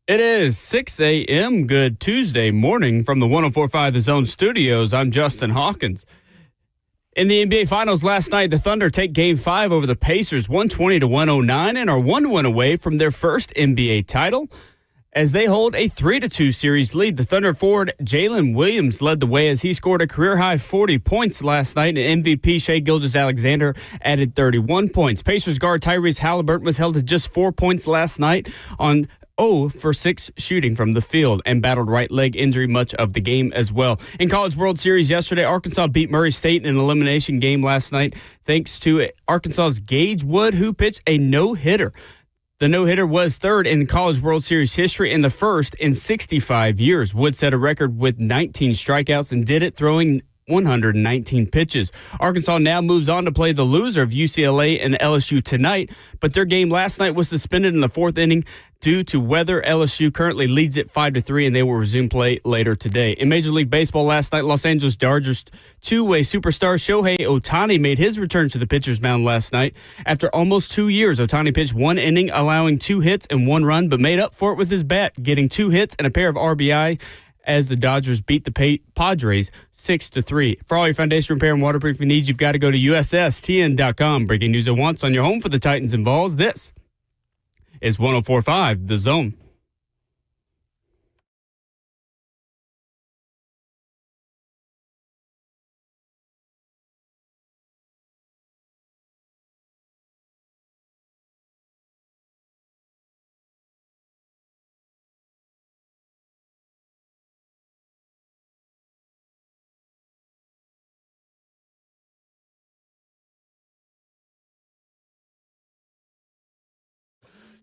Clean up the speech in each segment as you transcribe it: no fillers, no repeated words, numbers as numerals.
It is 6 a.m. Good Tuesday morning from the 104.5 The Zone studios. I'm Justin Hawkins. In the NBA Finals last night, the Thunder take Game 5 over the Pacers 120-109 and are 1 win away from their first NBA title as they hold a 3-2 series lead. The Thunder forward Jalen Williams led the way as he scored a career-high 40 points last night, and MVP Shai Gilgeous-Alexander added 31 points. Pacers guard Tyrese Halliburton was held to just 4 points last night on 0 for 6 shooting from the field and battled right leg injury much of the game as well. In College World Series yesterday, Arkansas beat Murray State in an elimination game last night thanks to Arkansas's Gage Wood, who pitched a no-hitter. The no-hitter was third in College World Series history and the first in 65 years. Wood set a record with 19 strikeouts and did it throwing 119 pitches. Arkansas now moves on to play the loser of UCLA and LSU tonight, but their game last night was suspended in the fourth inning due to weather. LSU currently leads it 5-3, and they will resume play later today. In Major League Baseball last night, Los Angeles Dodgers two-way superstar Shohei Ohtani made his return to the pitcher's mound last night. After almost 2 years, Ohtani pitched one inning, allowing 2 hits and 1 run, but made up for it with his bat, getting 2 hits and a pair of RBI as the Dodgers beat the Padres 6-3. For all your foundation repair and waterproofing needs, you've got to go to USSTN.com. Breaking news at once on your home for the Titans and Vols. This is 104.5 The Zone.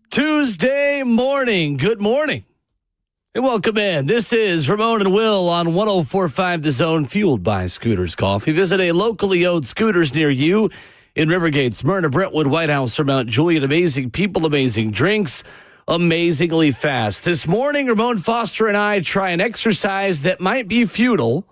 Tuesday morning. Good morning. And welcome in. This is Ramon and Will on 104.5 The Zone, fueled by Scooters Coffee. Visit a locally owned Scooters near you in Rivergate, Smyrna, Brentwood, White House, or Mount Juliet. Amazing people, amazing drinks, amazingly fast. This morning, Ramon Foster and I try an exercise that might be futile,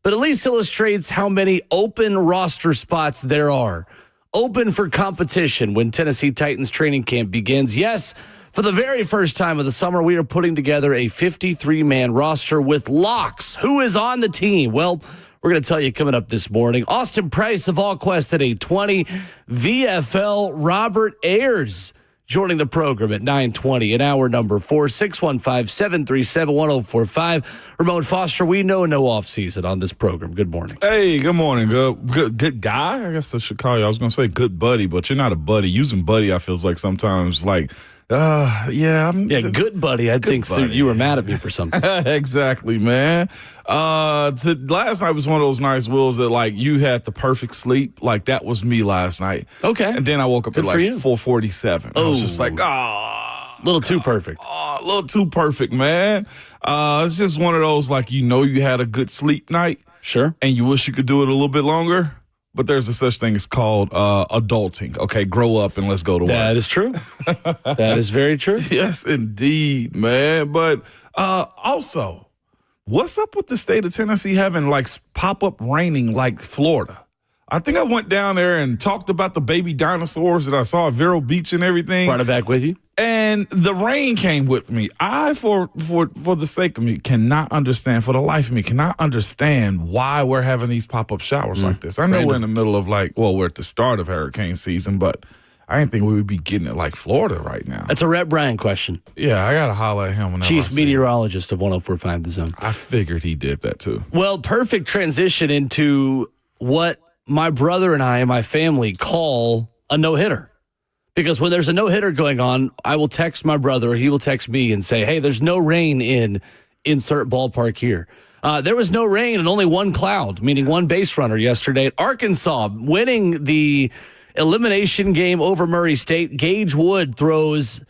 but at least illustrates how many open roster spots there are. Open for competition when Tennessee Titans training camp begins. Yes, for the very first time of the summer, we are putting together a 53-man roster with locks. Who is on the team? Well, we're going to tell you coming up this morning. Austin Price of AllQuest at 8:20. VFL Robert Ayers joining the program at 9:20 in hour number 4, 615-737-1045. Ramon Foster, we know no offseason on this program. Good morning. Hey, good morning. Good guy, I guess I should call you. I was going to say good buddy, but you're not a buddy. Using buddy, I feels like sometimes like, good buddy. I think so. You were mad at me for something. Exactly, man. Last night was one of those nights, Wills, that like you had the perfect sleep. Like that was me last night. Okay. And then I woke up at like 4:47. I was just like, a little too perfect. A little too perfect, man. It's just one of those like you had a good sleep night. Sure. And you wish you could do it a little bit longer. But there's a such thing as called adulting. Okay, grow up and let's go to work. That is true. That is very true. Yes, indeed, man. But also, what's up with the state of Tennessee having like pop-up raining like Florida? I think I went down there and talked about the baby dinosaurs that I saw at Vero Beach and everything. Brought it back with you? And the rain came with me. I, for the sake of me, cannot understand, for the life of me, cannot understand why we're having these pop-up showers like this. I know we're in the middle of we're at the start of hurricane season, but I didn't think we would be getting it like Florida right now. That's a Rhett Bryan question. Yeah, I got to holler at him. Chief meteorologist of 104.5 The Zone. I figured he did that too. Well, perfect transition into what my brother and I and my family call a no-hitter. Because when there's a no-hitter going on, I will text my brother, or he will text me and say, hey, there's no rain in insert ballpark here. There was no rain and only one cloud, meaning one base runner yesterday at Arkansas, winning the elimination game over Murray State. Gage Wood throws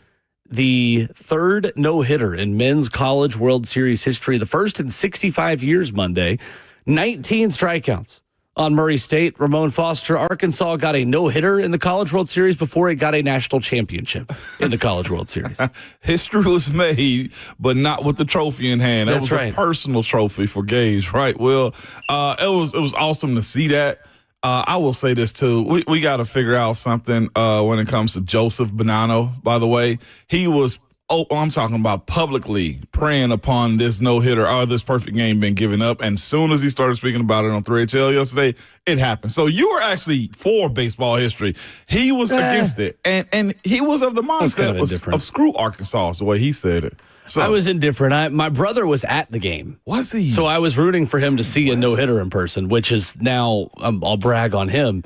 the third no-hitter in men's College World Series history, the first in 65 years Monday, 19 strikeouts on Murray State. Ramon Foster, Arkansas got a no-hitter in the College World Series before it got a national championship in the College World Series. History was made, but not with the trophy in hand. That was right. A personal trophy for Gage, right? Well, it was awesome to see that. I will say this, too. We got to figure out something when it comes to Joseph Bonanno, by the way. He was I'm talking about publicly preying upon this no-hitter or this perfect game being given up. And soon as he started speaking about it on 3HL yesterday, it happened. So you were actually for baseball history. He was against it. And he was of the mindset of screw Arkansas, is the way he said it. So I was indifferent. My brother was at the game. Was he? So I was rooting for him to see a no-hitter in person, which is now, I'll brag on him,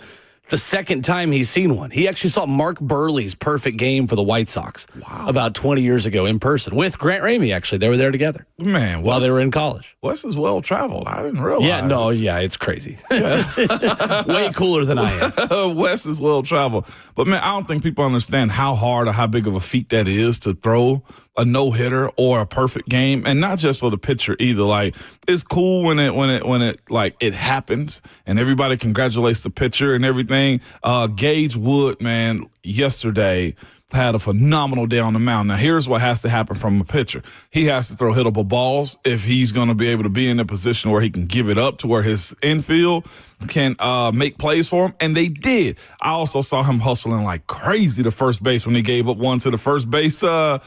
the second time he's seen one. He actually saw Mark Burley's perfect game for the White Sox about 20 years ago in person with Grant Ramey, actually. They were there together. Man, while they were in college. Wes is well-traveled. I didn't realize. It's crazy. Way cooler than I am. Wes is well-traveled. But, man, I don't think people understand how hard or how big of a feat that is to throw a no-hitter or a perfect game, and not just for the pitcher either. Like, it's cool when it happens and everybody congratulates the pitcher and everything. Gage Wood, man, yesterday had a phenomenal day on the mound. Now, here's what has to happen from a pitcher. He has to throw hittable balls if he's going to be able to be in a position where he can give it up to where his infield can make plays for him, and they did. I also saw him hustling like crazy to first base when he gave up one to the first base to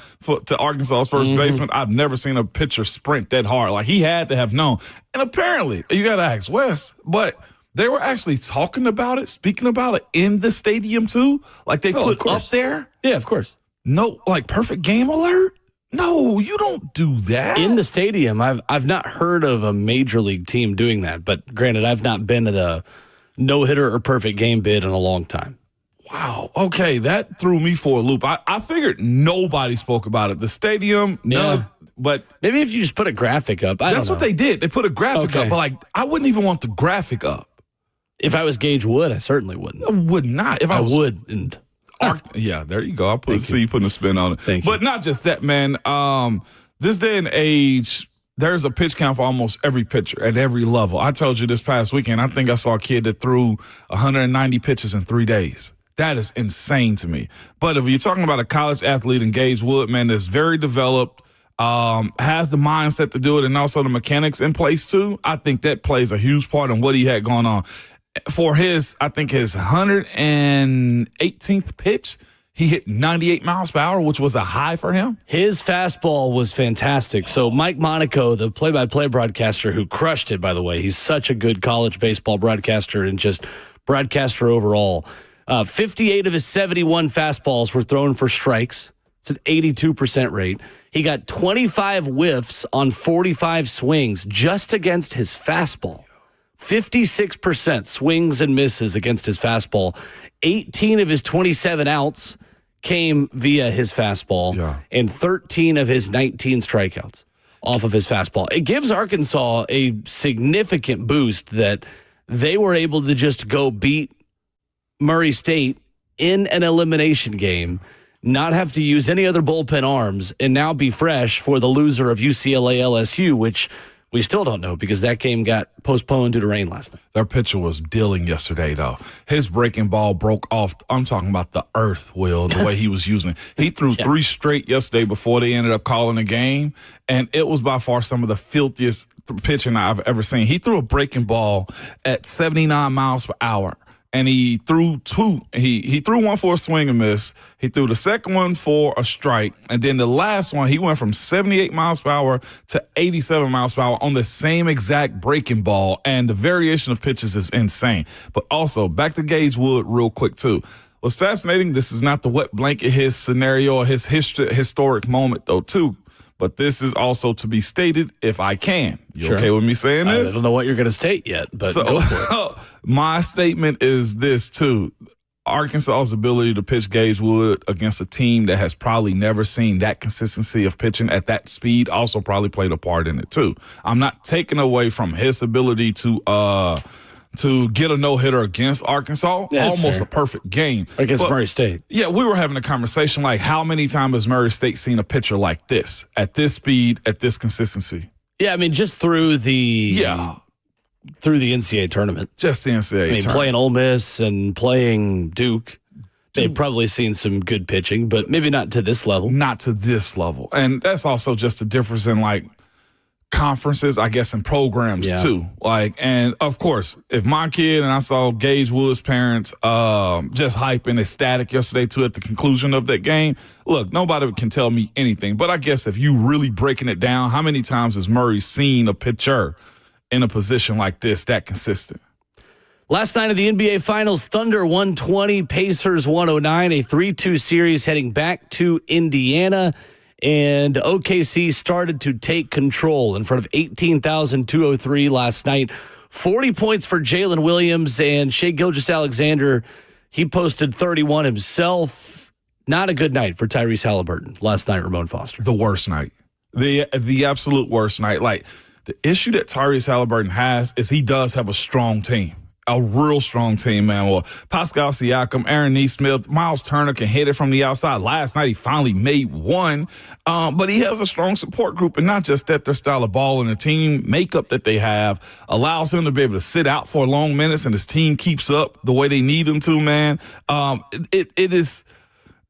Arkansas's first baseman. I've never seen a pitcher sprint that hard. Like, he had to have known. And apparently, you got to ask Wes, but they were actually talking about it, speaking about it in the stadium too. Like, they put up there. Yeah, of course. No, like, perfect game alert. No, you don't do that. In the stadium, I've not heard of a major league team doing that. But granted, I've not been at a no-hitter or perfect game bid in a long time. Wow. Okay, that threw me for a loop. I figured nobody spoke about it. The stadium, but maybe if you just put a graphic up. That's what they did. They put a graphic up, but like, I wouldn't even want the graphic up. If I was Gage Wood, I certainly wouldn't. I would not. If I wouldn't. Yeah, there you go. I'll putting a spin on it. Thank you. But not just that, man. This day and age, there's a pitch count for almost every pitcher at every level. I told you this past weekend, I think I saw a kid that threw 190 pitches in 3 days. That is insane to me. But if you're talking about a college athlete in Gage Wood, man, that's very developed, has the mindset to do it, and also the mechanics in place too, I think that plays a huge part in what he had going on. For his 118th pitch, he hit 98 miles per hour, which was a high for him. His fastball was fantastic. So Mike Monaco, the play-by-play broadcaster who crushed it, by the way, he's such a good college baseball broadcaster and just broadcaster overall. 58 of his 71 fastballs were thrown for strikes. It's an 82% rate. He got 25 whiffs on 45 swings just against his fastball. 56% swings and misses against his fastball. 18 of his 27 outs came via his fastball, and 13 of his 19 strikeouts off of his fastball. It gives Arkansas a significant boost that they were able to just go beat Murray State in an elimination game, not have to use any other bullpen arms, and now be fresh for the loser of UCLA LSU, which we still don't know because that game got postponed due to rain last night. Their pitcher was dealing yesterday, though. His breaking ball broke off. I'm talking about the earth, Will, the way he was using it. He threw 3 straight yesterday before they ended up calling the game, and it was by far some of the filthiest pitching I've ever seen. He threw a breaking ball at 79 miles per hour. And he threw 2. He threw one for a swing and miss. He threw the second one for a strike. And then the last one, he went from 78 miles per hour to 87 miles per hour on the same exact breaking ball. And the variation of pitches is insane. But also, back to Gage Wood real quick, too. What's fascinating, this is not the wet blanket his scenario or his historic moment, though, too. But this is also to be stated if I can. You okay with me saying this? I don't know what you're going to state yet, but go for it. My statement is this, too. Arkansas's ability to pitch Gage Wood against a team that has probably never seen that consistency of pitching at that speed also probably played a part in it, too. I'm not taking away from his ability to get a no-hitter against Arkansas. Yeah, almost fair. A perfect game. Against Murray State. Yeah, we were having a conversation like, how many times has Murray State seen a pitcher like this, at this speed, at this consistency? Yeah, I mean, just through the NCAA tournament. Just the NCAA tournament. Playing Ole Miss and playing Duke. They've probably seen some good pitching, but maybe not to this level. Not to this level. And that's also just a difference in, like, conferences, I guess, and programs too. Like, and of course, if my kid, and I saw Gage Wood's parents just hyping ecstatic yesterday too at the conclusion of that game. Look, nobody can tell me anything, but I guess if you really breaking it down, how many times has Murray seen a pitcher in a position like this that consistent? Last night of the NBA Finals, Thunder 120, Pacers 109, a 3-2 series heading back to Indiana. And OKC started to take control in front of 18,203 last night. 40 points for Jalen Williams and Shai Gilgeous-Alexander. He posted 31 himself. Not a good night for Tyrese Halliburton last night, Ramon Foster. The worst night. The absolute worst night. Like, the issue that Tyrese Halliburton has is he does have a strong team. A real strong team, man. Well, Pascal Siakam, Aaron Nesmith, Miles Turner can hit it from the outside. Last night, he finally made one. But he has a strong support group, and not just that, their style of ball and the team makeup that they have allows him to be able to sit out for long minutes, and his team keeps up the way they need him to, man.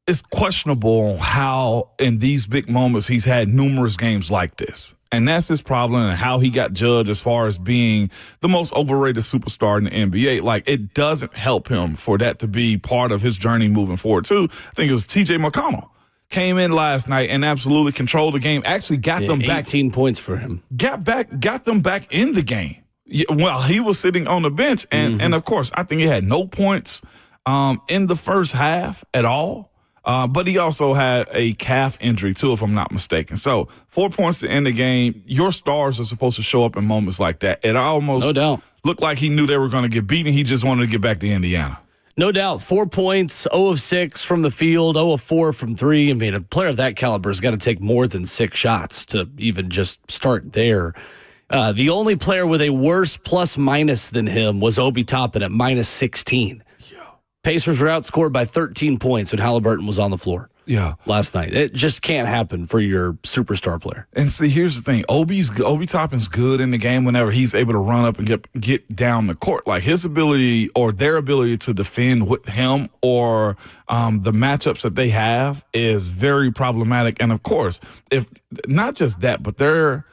It's questionable how in these big moments he's had numerous games like this. And that's his problem and how he got judged as far as being the most overrated superstar in the NBA. Like, it doesn't help him for that to be part of his journey moving forward, too. I think it was T.J. McConnell came in last night and absolutely controlled the game, actually got them back. 18 points for him. Got them back in the game while he was sitting on the bench. And of course, I think he had no points in the first half at all. But he also had a calf injury, too, if I'm not mistaken. So 4 points to end the game. Your stars are supposed to show up in moments like that. It almost looked like he knew they were going to get beaten. He just wanted to get back to Indiana. No doubt. 4 points, 0 of 6 from the field, 0 of 4 from 3. I mean, a player of that caliber has got to take more than 6 shots to even just start there. The only player with a worse plus-minus than him was Obi Toppin at minus 16. Pacers were outscored by 13 points when Halliburton was on the floor last night. It just can't happen for your superstar player. And see, here's the thing. Obi Toppin's good in the game whenever he's able to run up and get down the court. Like, his ability or their ability to defend with him or the matchups that they have is very problematic. And, of course, if not just that, but they're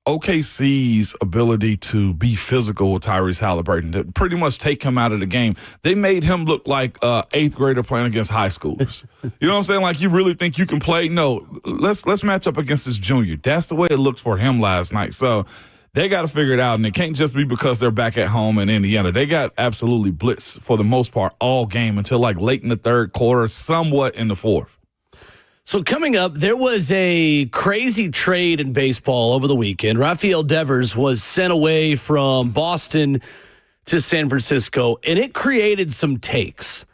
OKC's ability to be physical with Tyrese Halliburton, to pretty much take him out of the game. They made him look like an 8th grader playing against high schoolers. You know what I'm saying? Like, you really think you can play? No, let's match up against this junior. That's the way it looked for him last night. So they got to figure it out, and it can't just be because they're back at home in Indiana. They got absolutely blitzed for the most part all game until like late in the third quarter, somewhat in the fourth. So coming up, there was a crazy trade in baseball over the weekend. Rafael Devers was sent away from Boston to San Francisco, and it created some takes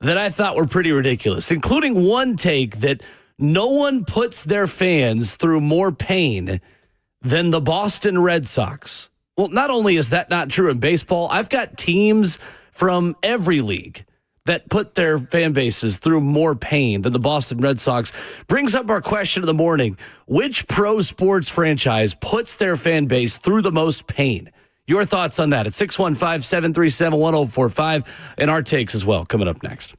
that I thought were pretty ridiculous, including one take that no one puts their fans through more pain than the Boston Red Sox. Well, not only is that not true in baseball, I've got teams from every league that put their fan bases through more pain than the Boston Red Sox. Brings up our question of the morning. Which pro sports franchise puts their fan base through the most pain? Your thoughts on that at 615-737-1045 and our takes as well coming up next.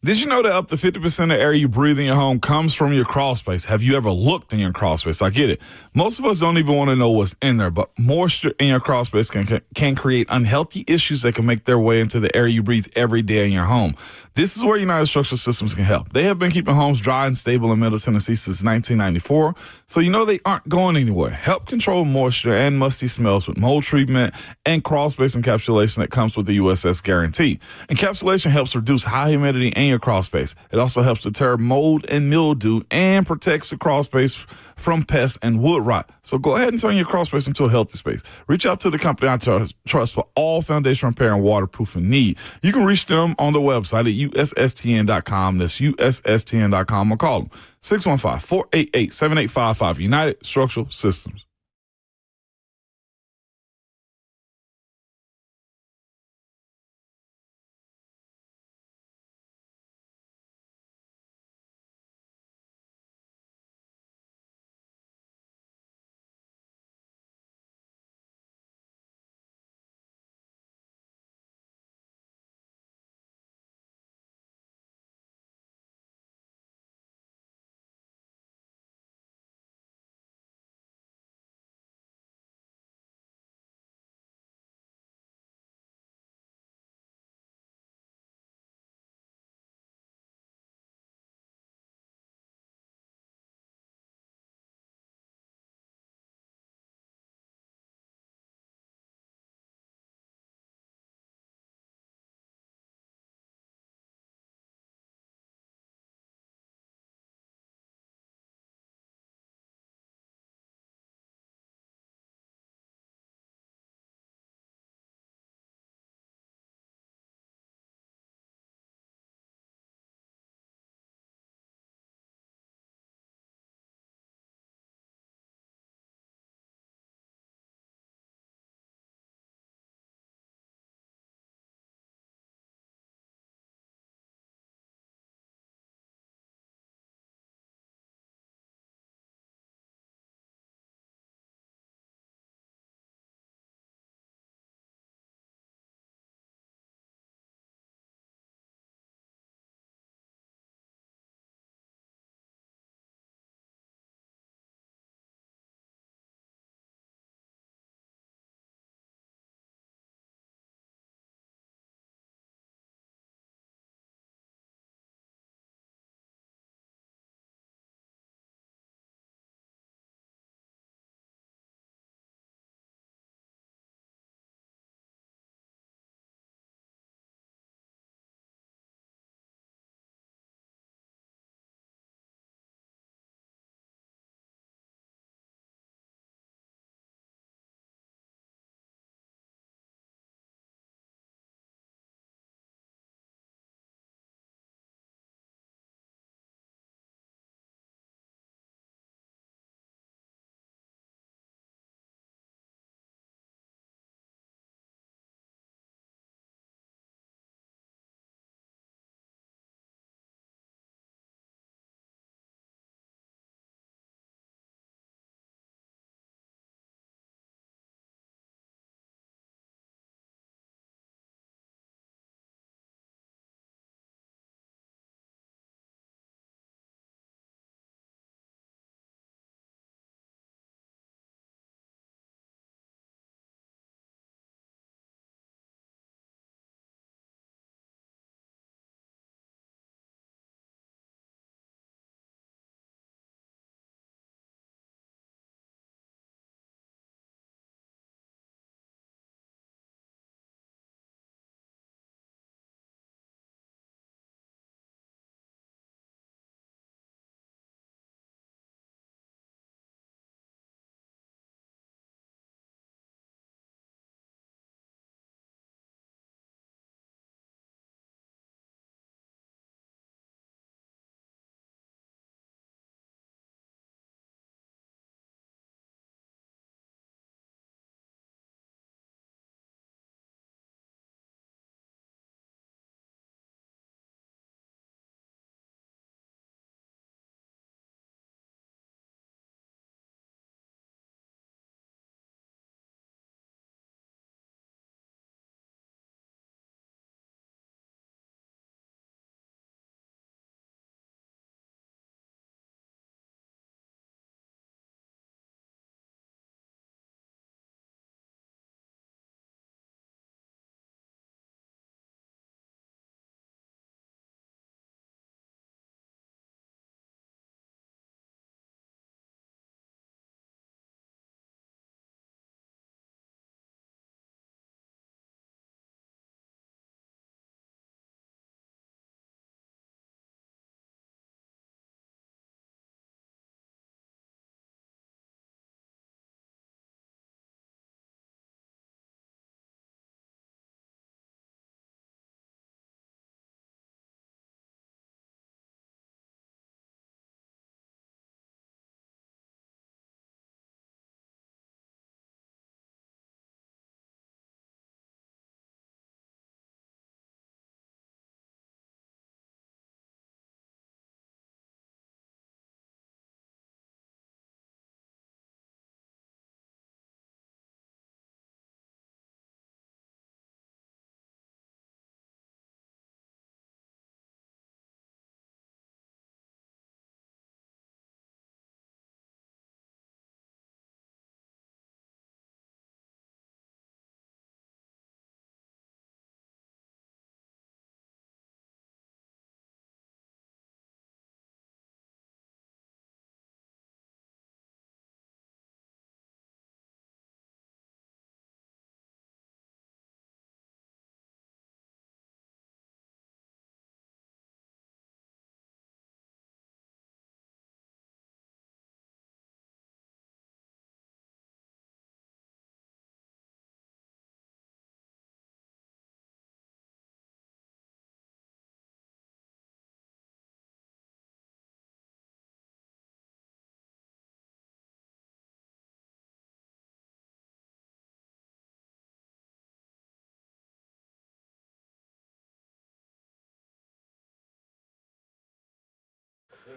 Did you know that up to 50% of the air you breathe in your home comes from your crawl space? Have you ever looked in your crawl space? I get it. Most of us don't even want to know what's in there, but moisture in your crawl space can create unhealthy issues that can make their way into the air you breathe every day in your home. This is where United Structural Systems can help. They have been keeping homes dry and stable in Middle Tennessee since 1994, so you know they aren't going anywhere. Help control moisture and musty smells with mold treatment and crawl space encapsulation that comes with the USS Guarantee. Encapsulation helps reduce high humidity in your crawl space. It also helps deter mold and mildew and protects the crawl space from pests and wood rot. So go ahead and turn your crawl space into a healthy space. Reach out to the company I trust for all foundation repair and waterproofing need. You can reach them on the website at USSTN.com. That's USSTN.com, or call them 615-488-7855. United Structural Systems.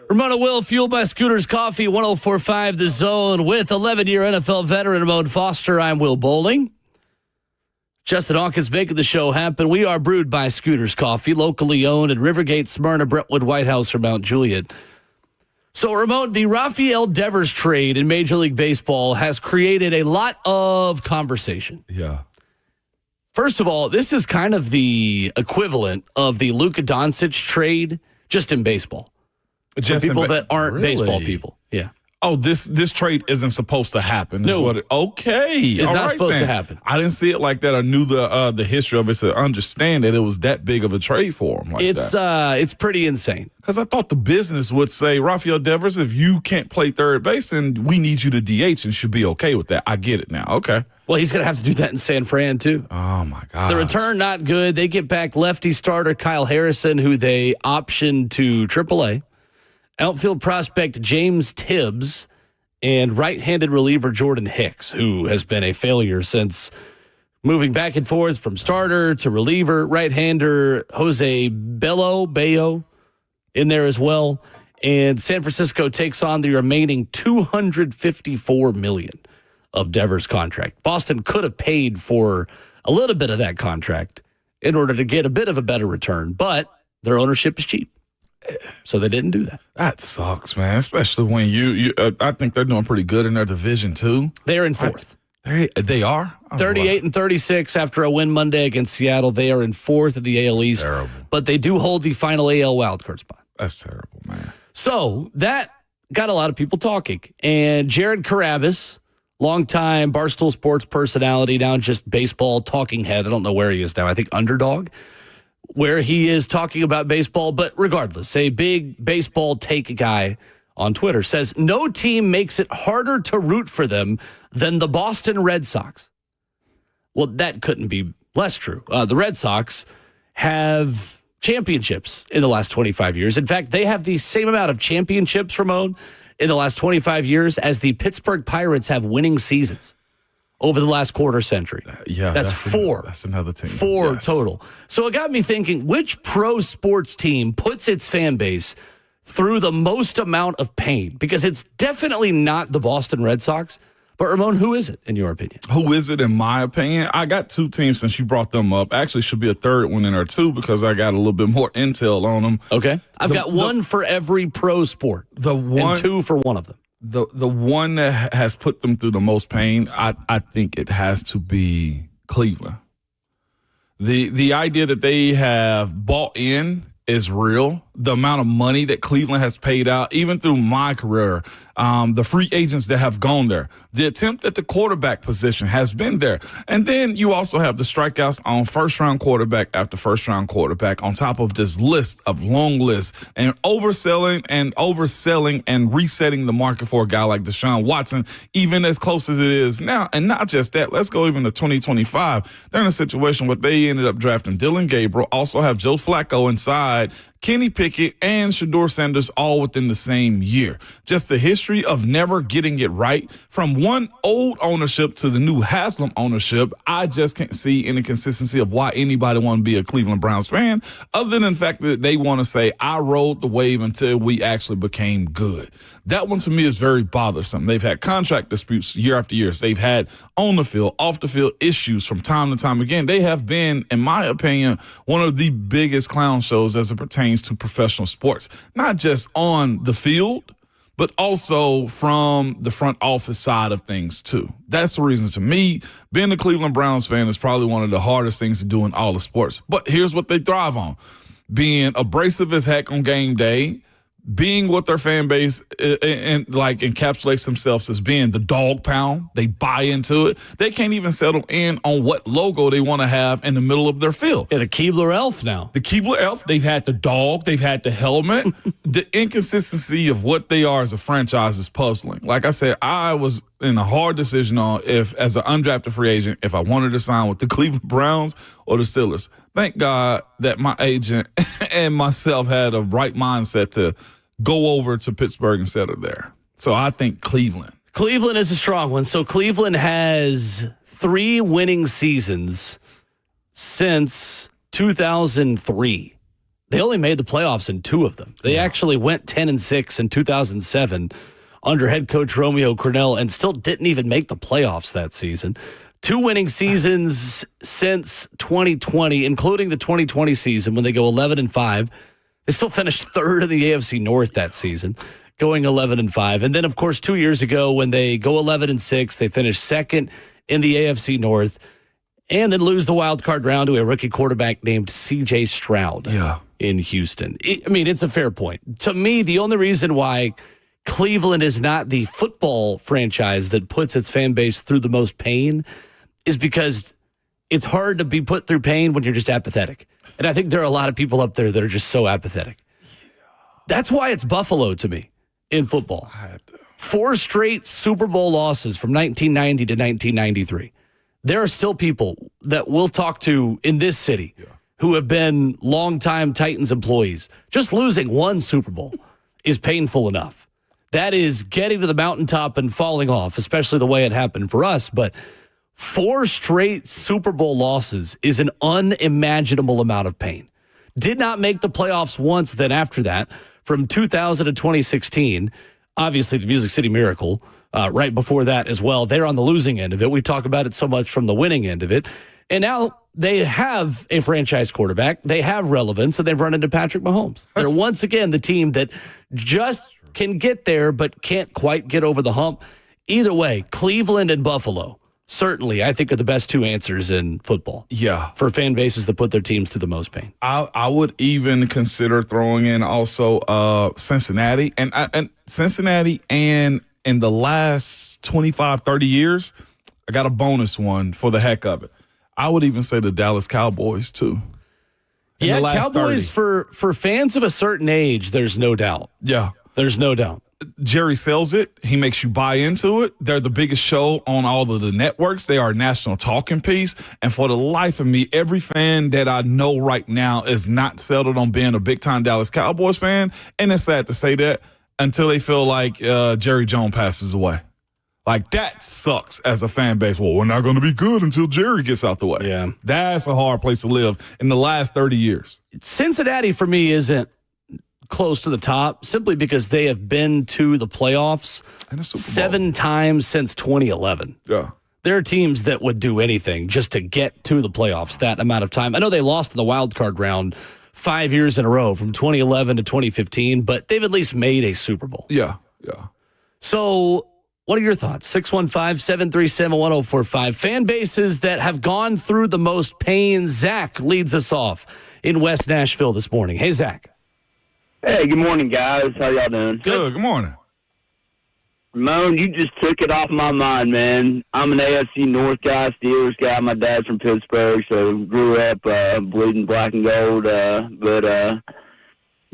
Ramona Will, fueled by Scooters Coffee, 104.5 The Zone with 11-year NFL veteran Ramon Foster. I'm Will Bowling. Justin Hawkins making the show happen. We are brewed by Scooters Coffee, locally owned in Rivergate, Smyrna, Brentwood, White House, or Mount Juliet. So, Ramon, the Rafael Devers trade in Major League Baseball has created a lot of conversation. Yeah. First of all, this is kind of the equivalent of the Luka Doncic trade just in baseball. For people that aren't baseball people. Yeah. Oh, this trade isn't supposed to happen. No. Okay. It's not supposed to happen. I didn't see it like that. I knew the history of it to understand that it was that big of a trade for him. It's pretty insane. Because I thought the business would say, Rafael Devers, if you can't play third base, then we need you to DH and should be okay with that. I get it now. Okay. Well, he's going to have to do that in San Fran, too. Oh, my God. The return, not good. They get back lefty starter Kyle Harrison, who they optioned to AAA. Outfield prospect James Tibbs, and right-handed reliever Jordan Hicks, who has been a failure since moving back and forth from starter to reliever. Right-hander Jose Bello in there as well. And San Francisco takes on the remaining $254 million of Devers' contract. Boston could have paid for a little bit of that contract in order to get a bit of a better return, but their ownership is cheap. So they didn't do that. That sucks, man. Especially when you I think they're doing pretty good in their division too. They're in fourth. They are 38 and 36 after a win Monday against Seattle. They are in fourth in the AL East. Terrible. But they do hold the final AL wildcard spot. That's terrible, man. So that got a lot of people talking. And Jared Carabas, longtime Barstool Sports personality, now just baseball talking head. I don't know where he is now. I think Underdog, where he is talking about baseball. But regardless, a big baseball take guy on Twitter says, no team makes it harder to root for them than the Boston Red Sox. Well, that couldn't be less true. The Red Sox have championships in the last 25 years. In fact, they have the same amount of championships, Ramon, in the last 25 years as the Pittsburgh Pirates have winning seasons over the last quarter century. Yeah, that's four. That's another team. Four Yes. total. So it got me thinking, which pro sports team puts its fan base through the most amount of pain? Because it's definitely not the Boston Red Sox. But, Ramon, who is it, in your opinion? Who is it, in my opinion? I got two teams since you brought them up. Actually, should be a third one in there, too, because I got a little bit more intel on them. Okay. I've got one for every pro sport. And two for one of them. The one that has put them through the most pain, I think it has to be Cleveland. The idea that they have bought in is real. The amount of money that Cleveland has paid out, even through my career, the free agents that have gone there, the attempt at the quarterback position has been there. And then you also have the strikeouts on first-round quarterback after first-round quarterback on top of this long list, and overselling and resetting the market for a guy like Deshaun Watson, even as close as it is now. And not just that, let's go even to 2025. They're in a situation where they ended up drafting Dylan Gabriel, also have Joe Flacco inside, Kenny Pickett, and Shedeur Sanders all within the same year. Just the history of never getting it right from one old ownership to the new Haslam ownership. I just can't see any consistency of why anybody want to be a Cleveland Browns fan, other than the fact that they want to say, I rode the wave until we actually became good. That one to me is very bothersome. They've had contract disputes year after year. They've had on the field, off the field issues from time to time again. They have been, in my opinion, one of the biggest clown shows as it pertains to professional sports, not just on the field, but also from the front office side of things too. That's the reason to me, being a Cleveland Browns fan is probably one of the hardest things to do in all of sports. But here's what they thrive on: being abrasive as heck on game day, being what their fan base encapsulates themselves as being the dog pound. They buy into it. They can't even settle in on what logo they want to have in the middle of their field. Yeah, the Keebler Elf now. The Keebler Elf. They've had the dog. They've had the helmet. The inconsistency of what they are as a franchise is puzzling. Like I said, I was in a hard decision on if, as an undrafted free agent, if I wanted to sign with the Cleveland Browns or the Steelers. Thank God that my agent and myself had a right mindset to go over to Pittsburgh and settle there. So I think Cleveland. Cleveland is a strong one. So Cleveland has 3 winning seasons since 2003. They only made the playoffs in 2 of them. They actually went 10-6 in 2007 under head coach Romeo Crennel and still didn't even make the playoffs that season. 2 winning seasons since 2020, including the 2020 season when they go 11-5. They still finished 3rd in the AFC North that season, going 11-5. And then, of course, 2 years ago when they go 11-6, they finish 2nd in the AFC North and then lose the wild card round to a rookie quarterback named C.J. Stroud in Houston. It's a fair point. To me, the only reason why Cleveland is not the football franchise that puts its fan base through the most pain is because it's hard to be put through pain when you're just apathetic. And I think there are a lot of people up there that are just so apathetic. That's why it's Buffalo to me in football. 4 straight Super Bowl losses from 1990 to 1993. There are still people that we'll talk to in this city who have been longtime Titans employees. Just losing 1 Super Bowl is painful enough. That is getting to the mountaintop and falling off, especially the way it happened for us. But 4 straight Super Bowl losses is an unimaginable amount of pain. Did not make the playoffs once, then after that, from 2000 to 2016, obviously the Music City Miracle, right before that as well. They're on the losing end of it. We talk about it so much from the winning end of it. And now they have a franchise quarterback. They have relevance, and they've run into Patrick Mahomes. They're once again the team that just can get there but can't quite get over the hump. Either way, Cleveland and Buffalo, certainly, I think, are the best 2 answers in football. Yeah. For fan bases that put their teams through the most pain. I would even consider throwing in also Cincinnati. And Cincinnati, and in the last 25, 30 years, I got a bonus one for the heck of it. I would even say the Dallas Cowboys, too. Yeah, Cowboys, 30. for fans of a certain age, there's no doubt. Yeah. There's no doubt. Jerry sells it. He makes you buy into it. They're the biggest show on all of the networks. They are a national talking piece. And for the life of me, every fan that I know right now is not settled on being a big-time Dallas Cowboys fan. And it's sad to say that until they feel like Jerry Jones passes away. Like, that sucks as a fan base. Well, we're not going to be good until Jerry gets out the way. Yeah. That's a hard place to live in the last 30 years. Cincinnati, for me, isn't close to the top simply because they have been to the playoffs 7 times since 2011. Yeah. There are teams that would do anything just to get to the playoffs that amount of time. I know they lost in the wild card round 5 years in a row from 2011 to 2015, but they've at least made a Super Bowl. Yeah. So what are your thoughts? 615-737-1045. Fan bases that have gone through the most pain. Zach leads us off in West Nashville this morning. Hey, Zach. Hey, good morning, guys. How y'all doing? Good morning. Ramon, you just took it off my mind, man. I'm an AFC North guy, Steelers guy. My dad's from Pittsburgh, so grew up bleeding black and gold.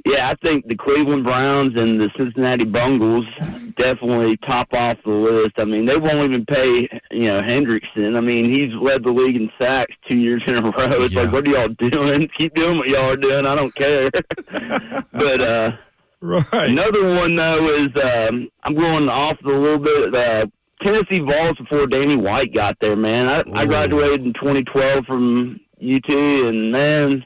Yeah, I think the Cleveland Browns and the Cincinnati Bengals definitely top off the list. I mean, they won't even pay, Hendrickson. I mean, he's led the league in sacks 2 years in a row. It's like, what are y'all doing? Keep doing what y'all are doing. I don't care. But right. Another one, though, is I'm going off a little bit. Tennessee Vols before Danny White got there, man. I graduated in 2012 from UT, and, man,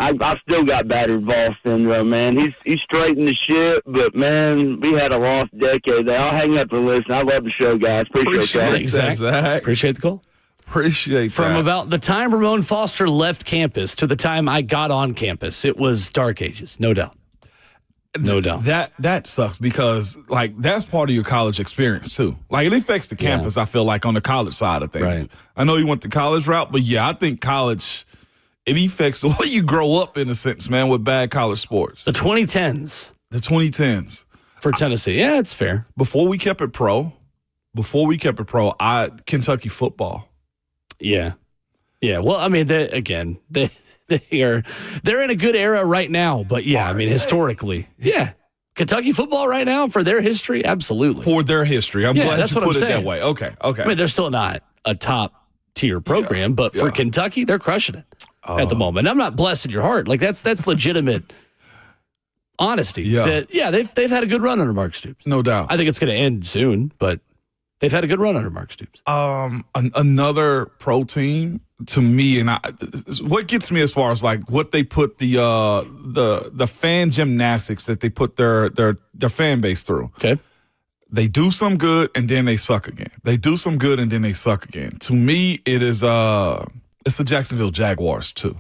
I still got battered Vol syndrome, man. He's straightened the shit, but, man, we had a lost decade there. I'll hang up and listen. I love the show, guys. Appreciate that. Zach. Appreciate the call. Appreciate From that. about the time Ramon Foster left campus to the time I got on campus, it was dark ages, no doubt. No doubt. That sucks because, like, that's part of your college experience, too. Like, it affects the campus, I feel like, on the college side of things. Right. I know you went the college route, but, yeah, I think college – it affects the way you grow up, in a sense, man, with bad college sports. The 2010s. The 2010s. For Tennessee. Yeah, it's fair. Before we kept it pro, Kentucky football. Yeah. Yeah. Well, I mean, they're in a good era right now, but yeah, I mean, historically. Yeah. Kentucky football right now for their history? Absolutely. For their history. I'm glad you put it that way. Okay. I mean, they're still not a top tier program, but for Kentucky, they're crushing it. At the moment. I'm not blessing your heart. Like that's legitimate honesty. Yeah. They've had a good run under Mark Stoops. No doubt. I think it's going to end soon, but they've had a good run under Mark Stoops. Another pro team to me, and what gets me as far as like what they put the fan gymnastics that they put their fan base through. Okay. They do some good and then they suck again. They do some good and then they suck again. To me, it's the Jacksonville Jaguars too.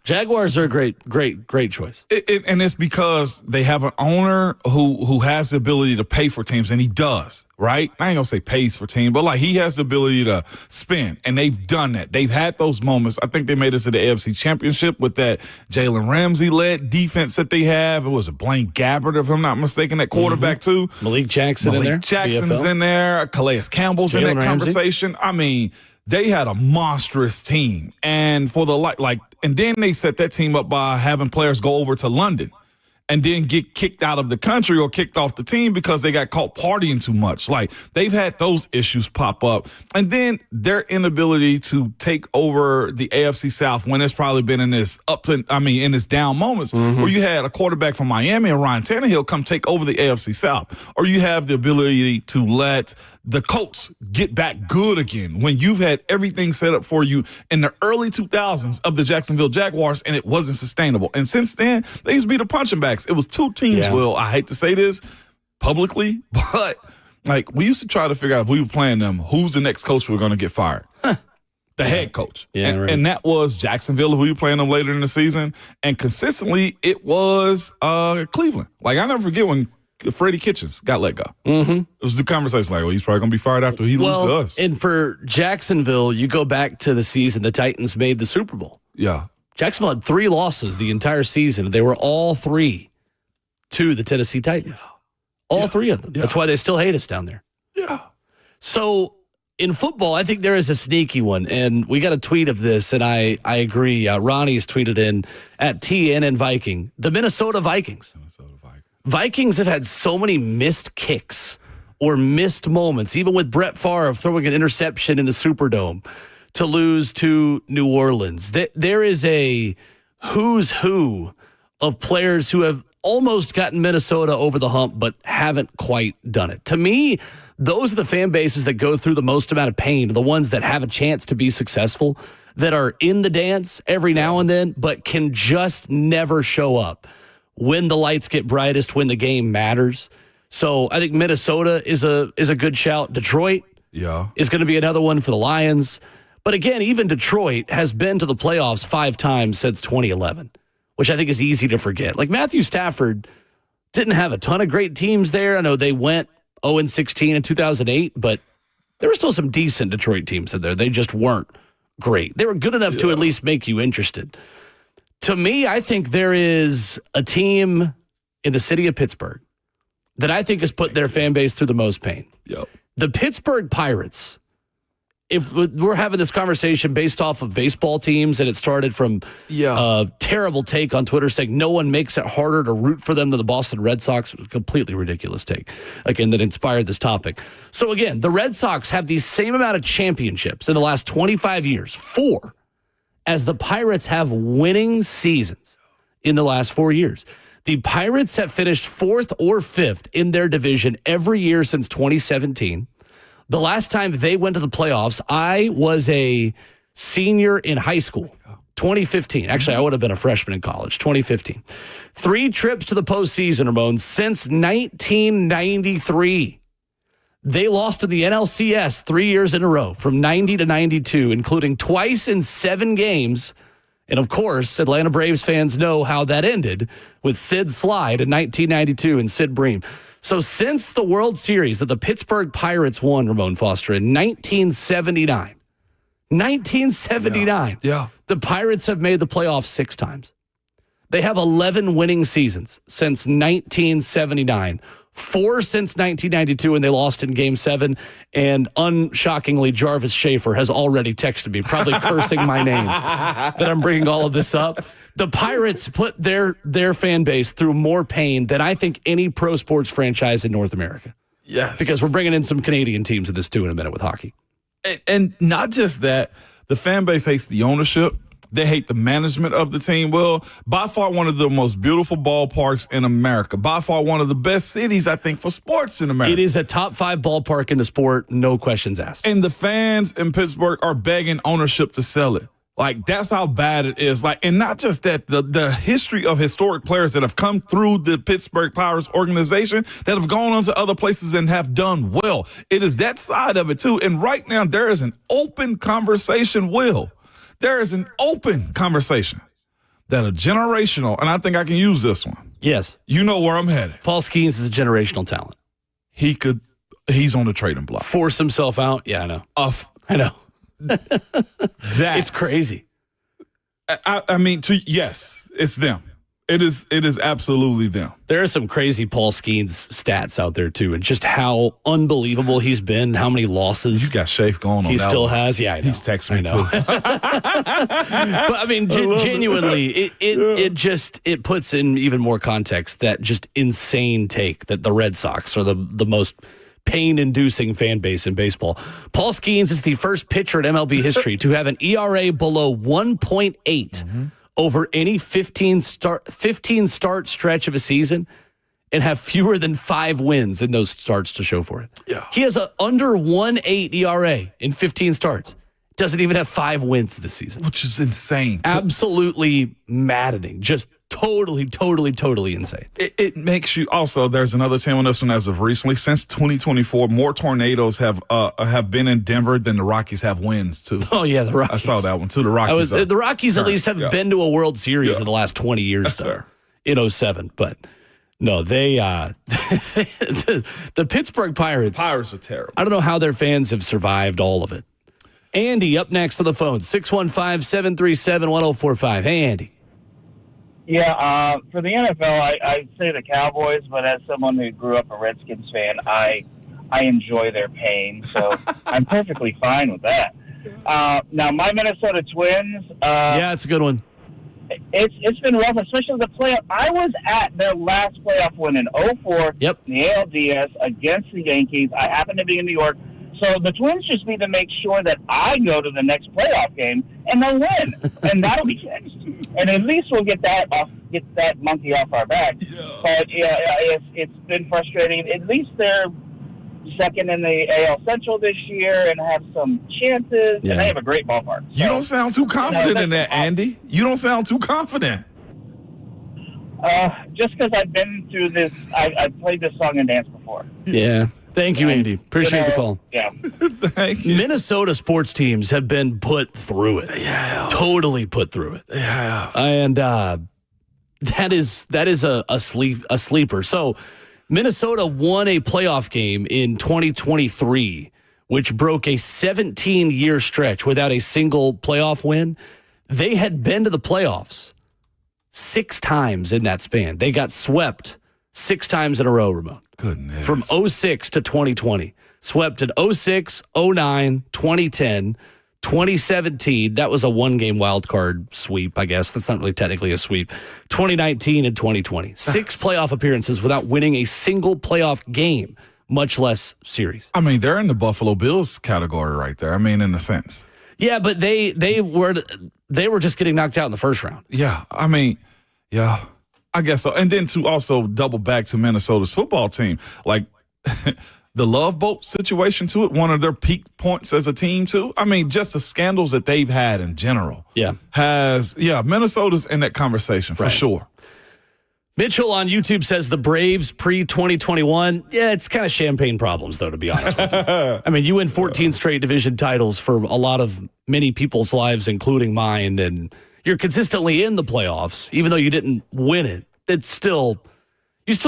Jaguars are a great choice. And it's because they have an owner who has the ability to pay for teams, and he does, right? I ain't gonna say pays for teams, but like he has the ability to spend, and they've done that. They've had those moments. I think they made it to the AFC Championship with that Jalen Ramsey-led defense that they have. It was a Blaine Gabbert, if I'm not mistaken, that quarterback too. Malik Jackson's in there. Calais Campbell's Jalen in that Ramsey. Conversation. I mean, they had a monstrous team, and for the and then they set that team up by having players go over to London and then get kicked out of the country or kicked off the team because they got caught partying too much. Like, they've had those issues pop up. And then their inability to take over the AFC South when it's probably been in this in this down moments where you had a quarterback from Miami and Ryan Tannehill come take over the AFC South. Or you have the ability to let the Colts get back good again when you've had everything set up for you in the early 2000s of the Jacksonville Jaguars, and it wasn't sustainable. And since then, they used to be the punching bags. It was two teams, Will. I hate to say this publicly, but like we used to try to figure out if we were playing them, who's the next coach we're going to get fired. The head coach. And that was Jacksonville if we were playing them later in the season. And consistently, it was Cleveland. Like, I never forget when Freddie Kitchens got let go. It was the conversation like, well, he's probably going to be fired after he loses to us. And for Jacksonville, you go back to the season the Titans made the Super Bowl. Yeah. Jacksonville had 3 losses the entire season. They were all 3 to the Tennessee Titans. All 3 of them. That's why they still hate us down there. Yeah. So in football, I think there is a sneaky one, and we got a tweet of this, and I agree. Ronnie's tweeted in at TNN Viking, the Minnesota Vikings. Vikings have had so many missed kicks or missed moments, even with Brett Favre throwing an interception in the Superdome to lose to New Orleans. There is a who's who of players who have almost gotten Minnesota over the hump but haven't quite done it. To me, those are the fan bases that go through the most amount of pain, the ones that have a chance to be successful, that are in the dance every now and then but can just never show up when the lights get brightest, when the game matters. So I think Minnesota is a good shout. Detroit is going to be another one for the Lions. But again, even Detroit has been to the playoffs 5 times since 2011, which I think is easy to forget. Like, Matthew Stafford didn't have a ton of great teams there. I know they went 0-16 in 2008, but there were still some decent Detroit teams in there. They just weren't great. They were good enough to at least make you interested. To me, I think there is a team in the city of Pittsburgh that I think has put their fan base through the most pain. The Pittsburgh Pirates. If we're having this conversation based off of baseball teams, and it started from a terrible take on Twitter saying no one makes it harder to root for them than the Boston Red Sox, it was a completely ridiculous take, again, that inspired this topic. So again, the Red Sox have the same amount of championships in the last 25 years, 4, as the Pirates have winning seasons in the last 4 years. The Pirates have finished 4th or 5th in their division every year since 2017. The last time they went to the playoffs, I was a senior in high school, 2015. Actually, I would have been a freshman in college, 2015. 3 trips to the postseason, Ramon, since 1993. They lost to the NLCS 3 years in a row, from 90 to 92, including twice in 7 games. And of course, Atlanta Braves fans know how that ended with Sid Slide in 1992 and Sid Bream. So since the World Series that the Pittsburgh Pirates won, Ramon Foster, in 1979, the Pirates have made the playoffs 6 times. They have 11 winning seasons since 1979. 4 since 1992, and they lost in Game 7. And unshockingly, Jarvis Schaefer has already texted me, probably cursing my name, that I'm bringing all of this up. The Pirates put their fan base through more pain than I think any pro sports franchise in North America. Yes. Because we're bringing in some Canadian teams in this, too, in a minute with hockey. And not just that, the fan base hates the ownership. They hate the management of the team. Well, by far one of the most beautiful ballparks in America. By far one of the best cities, I think, for sports in America. It is a top 5 ballpark in the sport, no questions asked. And the fans in Pittsburgh are begging ownership to sell it. Like, that's how bad it is. Like, and not just that, the history of historic players that have come through the Pittsburgh Pirates organization that have gone on to other places and have done well. It is that side of it, too. And right now, there is an open conversation, Will. There is an open conversation that a generational, and I think I can use this one. Yes. You know where I'm headed. Paul Skeens is a generational talent. He's on the trading block. Force himself out? Yeah, I know. I know. It's crazy. I mean, yes, it's them. It is absolutely them. There are some crazy Paul Skeens stats out there too, and just how unbelievable he's been. How many losses you got Shafe going on? He that still one. has. Yeah, I know. He's texting me too. But I mean, genuinely, it puts in even more context that just insane take that the Red Sox are the most pain-inducing fan base in baseball. Paul Skeens is the first pitcher in MLB history to have an ERA below 1.8 over any 15 start stretch of a season and have fewer than 5 wins in those starts to show for it. Yeah. He has an under 1.8 ERA in 15 starts. Doesn't even have 5 wins this season. Which is insane. Absolutely maddening. Just totally insane. It makes you also, there's another team on this one as of recently. Since 2024, more tornadoes have been in Denver than the Rockies have wins, too. Oh, yeah, the Rockies. I saw that one, too. The Rockies. The Rockies at least have been to a World Series in the last 20 years, though, in 07. But, no, they the Pittsburgh Pirates. Pirates are terrible. I don't know how their fans have survived all of it. Andy, up next on the phone, 615-737-1045. Hey, Andy. Yeah, for the NFL, I'd say the Cowboys, but as someone who grew up a Redskins fan, I enjoy their pain, so I'm perfectly fine with that. Now, my Minnesota Twins... yeah, it's a good one. It's been rough, especially the playoff. I was at their last playoff win in 2004 in the ALDS against the Yankees. I happened to be in New York. So the Twins just need to make sure that I go to the next playoff game and they'll win, and that'll be fixed. And at least we'll get that monkey off our back. Yeah. But it's been frustrating. At least they're second in the AL Central this year and have some chances. Yeah. And they have a great ballpark. So, you don't sound too confident in that, Andy. You don't sound too confident. Just because I've been through this, I've played this song and dance before. Yeah. Thank you, Andy. Appreciate the call. Yeah. Thank you. Minnesota sports teams have been put through it. Yeah. Totally put through it. Yeah. And that is a sleeper. So Minnesota won a playoff game in 2023, which broke a 17-year stretch without a single playoff win. They had been to the playoffs 6 times in that span. They got swept 6 times in a row, Ramon. Goodness. From 06 to 2020. Swept in 06, 09, 2010, 2017. That was a 1-game wild card sweep, I guess. That's not really technically a sweep. 2019 and 2020. 6 playoff appearances without winning a single playoff game, much less series. I mean, they're in the Buffalo Bills category right there. I mean, in a sense. Yeah, but they were just getting knocked out in the first round. Yeah, I mean, yeah. I guess so. And then to also double back to Minnesota's football team, like the Love Boat situation to it, one of their peak points as a team too. I mean, just the scandals that they've had in general. Yeah. Minnesota's in that conversation for sure. Mitchell on YouTube says the Braves pre-2021, it's kind of champagne problems, though, to be honest with you. I mean, you win 14 straight division titles for a lot of many people's lives, including mine, and you're consistently in the playoffs, even though you didn't win it. You still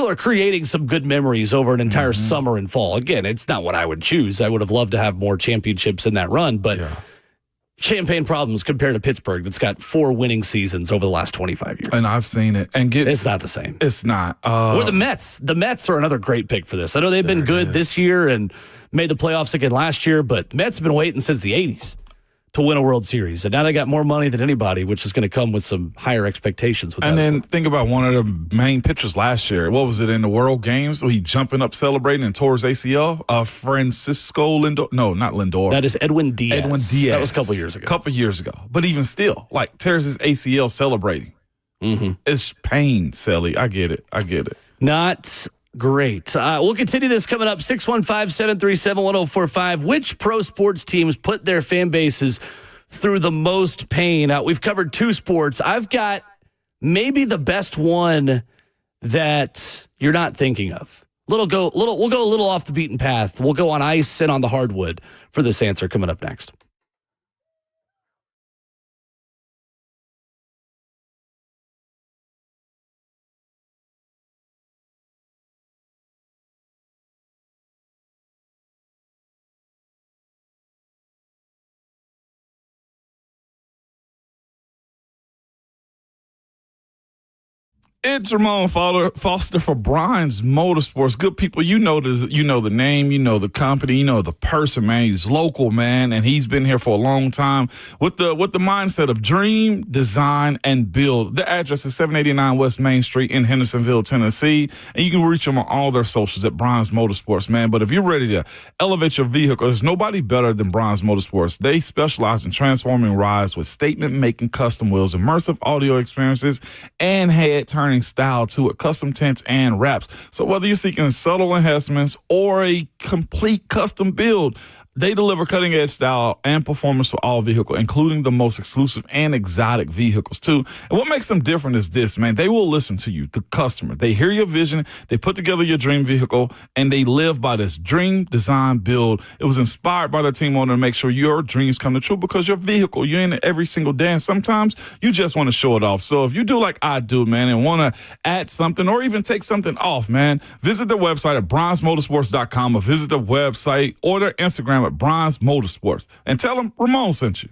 are creating some good memories over an entire summer and fall. Again, it's not what I would choose. I would have loved to have more championships in that run, but champagne problems compared to Pittsburgh that's got 4 winning seasons over the last 25 years. And I've seen it. And it's not the same. It's not. Or the Mets. The Mets are another great pick for this. I know they've been good this year and made the playoffs again last year, but the Mets have been waiting since the 80s. to win a World Series. And now they got more money than anybody, which is going to come with some higher expectations. With and that then think about one of the main pitchers last year. What was it in the World Games? He jumping up, celebrating, and tore his ACL. Francisco Lindor. No, not Lindor. That is Edwin Diaz. Edwin Diaz. That was a couple years ago. But even still, like, tears his ACL celebrating. Mm-hmm. It's pain, Sally. I get it. Not great. We'll continue this coming up. 615-737-1045. Which pro sports teams put their fan bases through the most pain? We've covered 2 sports. I've got maybe the best one that you're not thinking of. We'll go a little off the beaten path. We'll go on ice and on the hardwood for this answer coming up next. It's Ramon Foster for Brian's Motorsports. Good people, you know the name, you know the company, you know the person, man. He's local, man, and he's been here for a long time with the mindset of dream, design, and build. The address is 789 West Main Street in Hendersonville, Tennessee, and you can reach them on all their socials at Brian's Motorsports, man. But if you're ready to elevate your vehicle, there's nobody better than Brian's Motorsports. They specialize in transforming rides with statement-making custom wheels, immersive audio experiences, and head-turning style to it, custom tints and wraps. So whether you're seeking subtle enhancements or a complete custom build, they deliver cutting-edge style and performance for all vehicles, including the most exclusive and exotic vehicles, too. And what makes them different is this, man. They will listen to you, the customer. They hear your vision, they put together your dream vehicle, and they live by this dream, design, build. It was inspired by their team owner to make sure your dreams come true because your vehicle, you're in it every single day, and sometimes you just want to show it off. So if you do like I do, man, and want to add something or even take something off, man, visit their website at bronzemotorsports.com or visit their website or their Instagram at Bronze Motorsports and tell them Ramon sent you.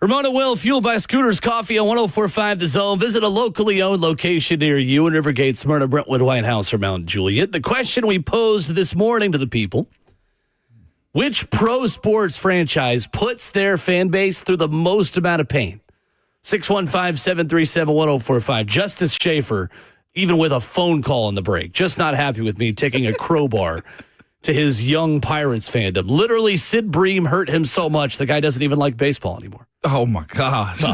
Ramona Will, fueled by Scooters Coffee on 104.5 The Zone. Visit a locally owned location near you in Rivergate, Smyrna, Brentwood, White House, or Mount Juliet. The question we posed this morning to the people: which pro sports franchise puts their fan base through the most amount of pain? 615-737-1045. Justice Schaefer, even with a phone call in the break, just not happy with me taking a crowbar to his young Pirates fandom. Literally, Sid Bream hurt him so much the guy doesn't even like baseball anymore. Oh, my gosh.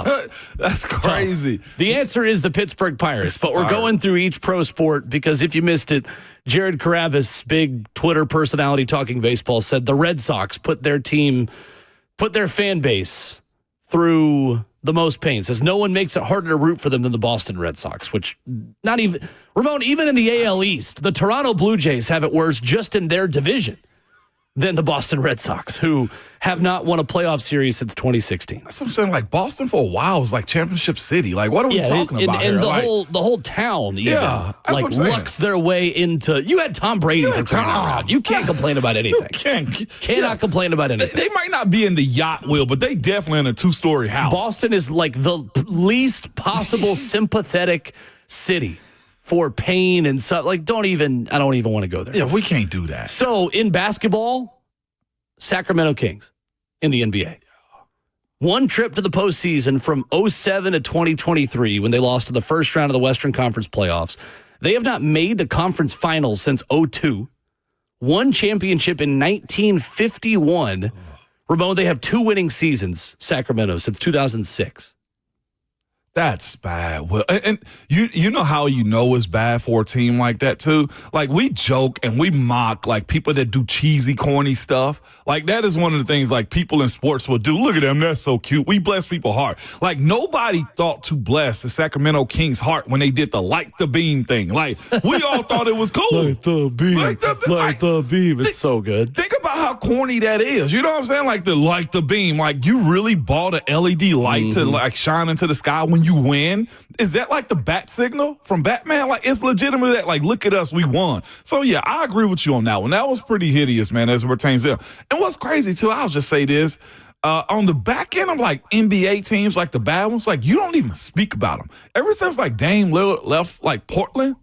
That's crazy. The answer is the Pittsburgh Pirates, but we're going through each pro sport because if you missed it, Jared Carabas, big Twitter personality talking baseball, said the Red Sox put their fan base through the most pain. Says no one makes it harder to root for them than the Boston Red Sox, which not even, Ramon, even in the AL East, the Toronto Blue Jays have it worse just in their division than the Boston Red Sox, who have not won a playoff series since 2016. That's what I'm saying. Like, Boston for a while was like championship city. Like, what are we talking about and here? the whole town even, like, lucks their way into. You had Tom Brady for crying out loud. You can't complain about anything. Cannot complain about anything. They might not be in the yacht wheel, but they definitely in a 2-story house. Boston is like the least possible sympathetic city for pain and stuff. Like, I don't even want to go there. Yeah, we can't do that. So in basketball, Sacramento Kings in the NBA. One trip to the postseason from 2007 to 2023 when they lost to the first round of the Western Conference playoffs. They have not made the conference finals since 2002. One championship in 1951. Ramon, they have 2 winning seasons, Sacramento, since 2006. That's bad. Well, and you know how you know it's bad for a team like that too? Like, we joke and we mock like people that do cheesy, corny stuff. Like, that is one of the things like people in sports will do. Look at them, that's so cute. We bless people's heart. Like, nobody thought to bless the Sacramento Kings' heart when they did the light the beam thing. Like, we all thought it was cool. Light the beam. Light the beam. It's so good. Think about how corny that is. You know what I'm saying? Like, the light the beam. Like, you really bought an LED light to like shine into the sky when you win? Is that like the bat signal from Batman? Like, it's legitimate that, like, look at us, we won. So, yeah, I agree with you on that one. That was pretty hideous, man, as it pertains to them. And what's crazy, too, I'll just say this. On the back end of, like, NBA teams, like the bad ones, like, you don't even speak about them. Ever since, like, Dame Lillard left, like, Portland,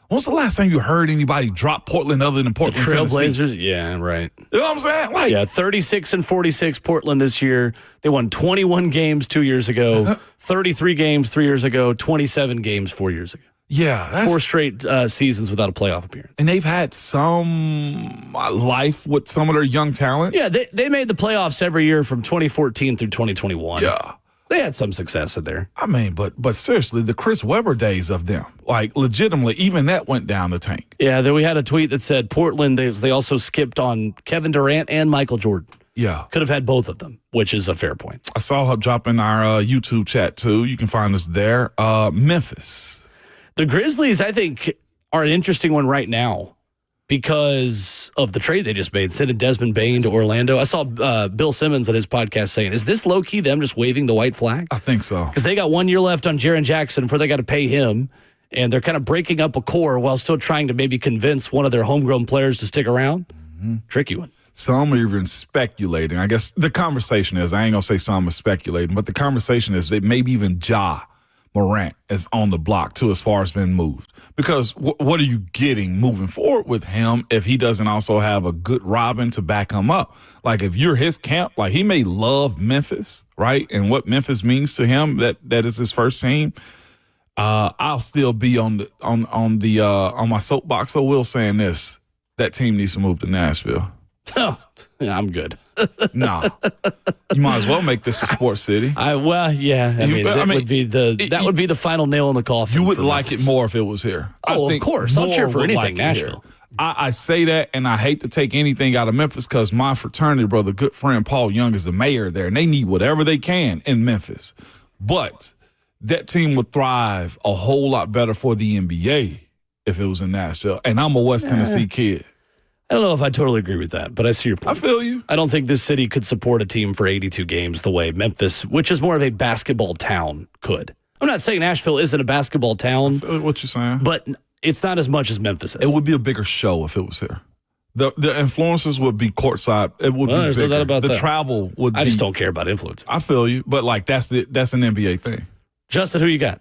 when's the last time you heard anybody drop Portland other than Portland, the Trailblazers? Tennessee? Yeah, right. You know what I'm saying? Like, 36-46 Portland this year. They won 21 games 2 years ago, 33 games 3 years ago, 27 games 4 years ago. Yeah. That's 4 straight seasons without a playoff appearance. And they've had some life with some of their young talent. Yeah, they made the playoffs every year from 2014 through 2021. Yeah. They had some success in there. I mean, but seriously, the Chris Webber days of them, like, legitimately, even that went down the tank. Yeah, then we had a tweet that said Portland, they also skipped on Kevin Durant and Michael Jordan. Yeah. Could have had both of them, which is a fair point. I saw her drop in our YouTube chat, too. You can find us there. Memphis. The Grizzlies, I think, are an interesting one right now because of the trade they just made, sending Desmond Bane to Orlando. I saw Bill Simmons on his podcast saying, is this low-key them just waving the white flag? I think so. Because they got 1 year left on Jaren Jackson before they got to pay him, and they're kind of breaking up a core while still trying to maybe convince one of their homegrown players to stick around. Mm-hmm. Tricky one. Some are even speculating. I guess the conversation is, I ain't going to say some are speculating, but the conversation is that maybe even Ja Morant is on the block, too, as far as being moved. Because what are you getting moving forward with him if he doesn't also have a good Robin to back him up? Like, if you're his camp, like, he may love Memphis, right? And what Memphis means to him, that is his first team. I'll still be on my soapbox. So Will saying this, that team needs to move to Nashville. Oh, yeah, I'm good. No, you might as well make this the sports city. That would be the final nail in the coffin. You would like it more if it was here. Oh, of course. I'll cheer for anything Nashville. I say that, and I hate to take anything out of Memphis because my fraternity brother, good friend Paul Young, is the mayor there, and they need whatever they can in Memphis. But that team would thrive a whole lot better for the NBA if it was in Nashville. And I'm a West Tennessee kid. I don't know if I totally agree with that, but I see your point. I feel you. I don't think this city could support a team for 82 games the way Memphis, which is more of a basketball town, could. I'm not saying Nashville isn't a basketball town. I feel what you're saying. But it's not as much as Memphis is. It would be a bigger show if it was here. The influencers would be courtside. It would be there's no bigger. doubt about the that. travel would be. I just don't care about influence. I feel you, but like that's an NBA thing. Justin, who you got?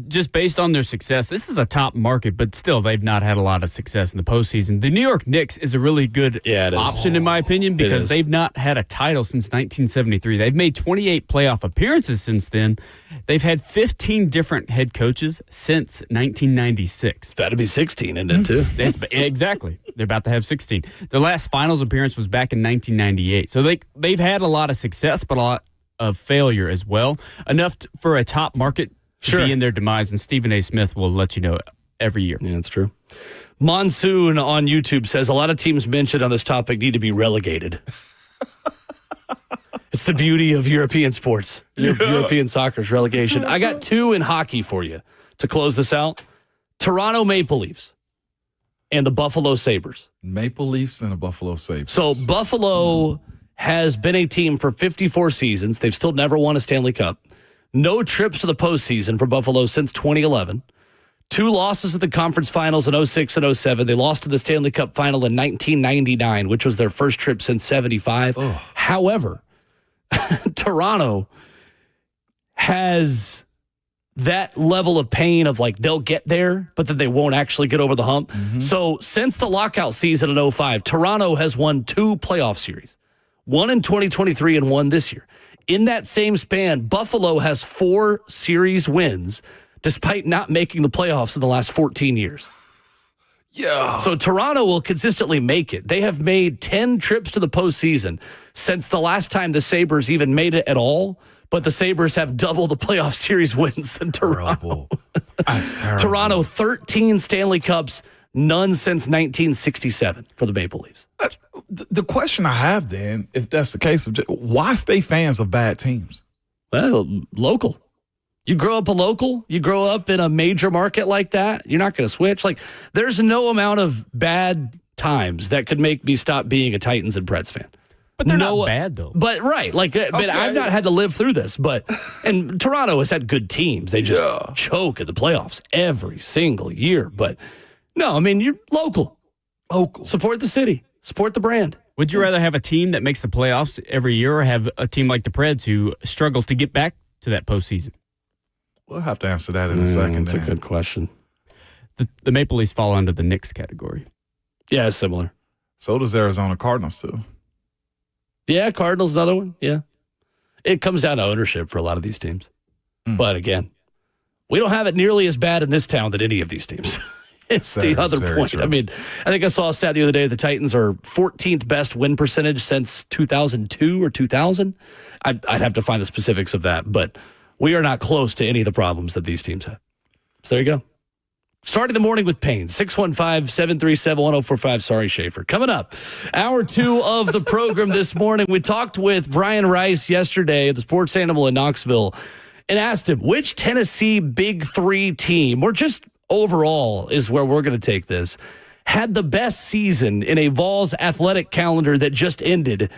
Just based on their success, this is a top market, but still they've not had a lot of success in the postseason. The New York Knicks is a really good option, in my opinion, because they've not had a title since 1973. They've made 28 playoff appearances since then. They've had 15 different head coaches since 1996. It's about to be 16, isn't it, too? Exactly. They're about to have 16. Their last finals appearance was back in 1998. So they've had a lot of success, but a lot of failure as well. Enough for a top market to be in their demise, and Stephen A. Smith will let you know every year. Yeah, that's true. Monsoon on YouTube says a lot of teams mentioned on this topic need to be relegated. It's the beauty of European sports. European soccer's relegation. I got two in hockey for you to close this out. Toronto Maple Leafs and the Buffalo Sabres. Maple Leafs and the Buffalo Sabres. So Buffalo has been a team for 54 seasons. They've still never won a Stanley Cup. No trips to the postseason for Buffalo since 2011. 2 losses at the conference finals in 06 and 07. They lost to the Stanley Cup final in 1999, which was their first trip since 75. However, Toronto has that level of pain of like they'll get there, but then they won't actually get over the hump. So since the lockout season in 05, Toronto has won 2 playoff series, one in 2023 and one this year. In that same span, Buffalo has 4 series wins despite not making the playoffs in the last 14 years. Yeah. So Toronto will consistently make it. They have made 10 trips to the postseason since the last time the Sabres even made it at all, but the Sabres have double the playoff series wins than Toronto. That's terrible. Toronto, 13 Stanley Cups, none since 1967 for the Maple Leafs. The question I have then, if that's the case, why stay fans of bad teams? Well, local. You grow up a local, you grow up in a major market like that, you're not going to switch. Like, there's no amount of bad times that could make me stop being a Titans and Preds fan. But they're not bad, though. But right, but I've not had to live through this. And Toronto has had good teams. They just choke at the playoffs every single year. But no, I mean, you're local. Support the city. Support the brand. Would you rather have a team that makes the playoffs every year or have a team like the Preds who struggle to get back to that postseason? We'll have to answer that in a second. That's a good question. The Maple Leafs fall under the Knicks category. Yeah, it's similar. So does Arizona Cardinals, too. Yeah, Cardinals, another one. Yeah. It comes down to ownership for a lot of these teams. But again, we don't have it nearly as bad in this town than any of these teams. It's the other point. True. I mean, I think I saw a stat the other day. The Titans are 14th best win percentage since 2002 or 2000. I'd have to find the specifics of that, but we are not close to any of the problems that these teams have. So there you go. Starting the morning with pain. 615-737-1045. Sorry, Schaefer. Coming up, hour 2 of the program this morning. We talked with Brian Rice yesterday at the Sports Animal in Knoxville and asked him which Tennessee Big 3 team, or just overall is where we're going to take this, had the best season in a Vols athletic calendar that just ended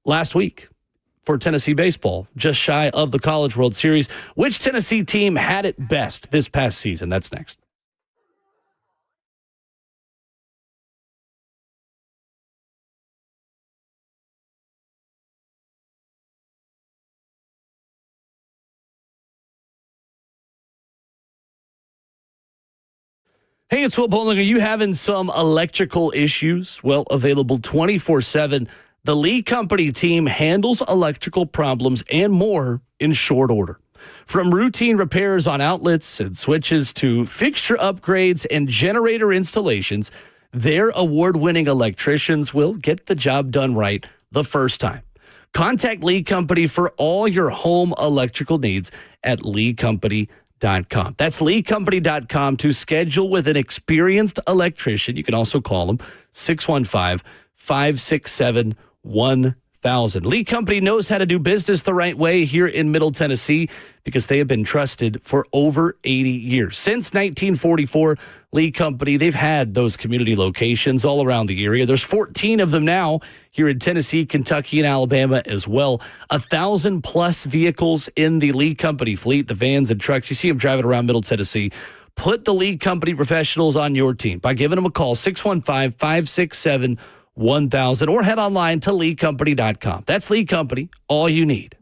last week for Tennessee baseball, just shy of the College World Series. Which Tennessee team had it best this past season? That's next. Hey, it's Will Bowling. Are you having some electrical issues? Well, available 24/7. The Lee Company team handles electrical problems and more in short order. From routine repairs on outlets and switches to fixture upgrades and generator installations, their award-winning electricians will get the job done right the first time. Contact Lee Company for all your home electrical needs at leecompany.com. That's leecompany.com to schedule with an experienced electrician. You can also call them 615-567-1000. Lee Company knows how to do business the right way here in Middle Tennessee because they have been trusted for over 80 years. Since 1944, Lee Company, they've had those community locations all around the area. There's 14 of them now here in Tennessee, Kentucky, and Alabama as well. 1,000+ vehicles in the Lee Company fleet, the vans and trucks. You see them driving around Middle Tennessee. Put the Lee Company professionals on your team by giving them a call, 615-567-1000, or head online to leecompany.com. That's Lee Company, all you need.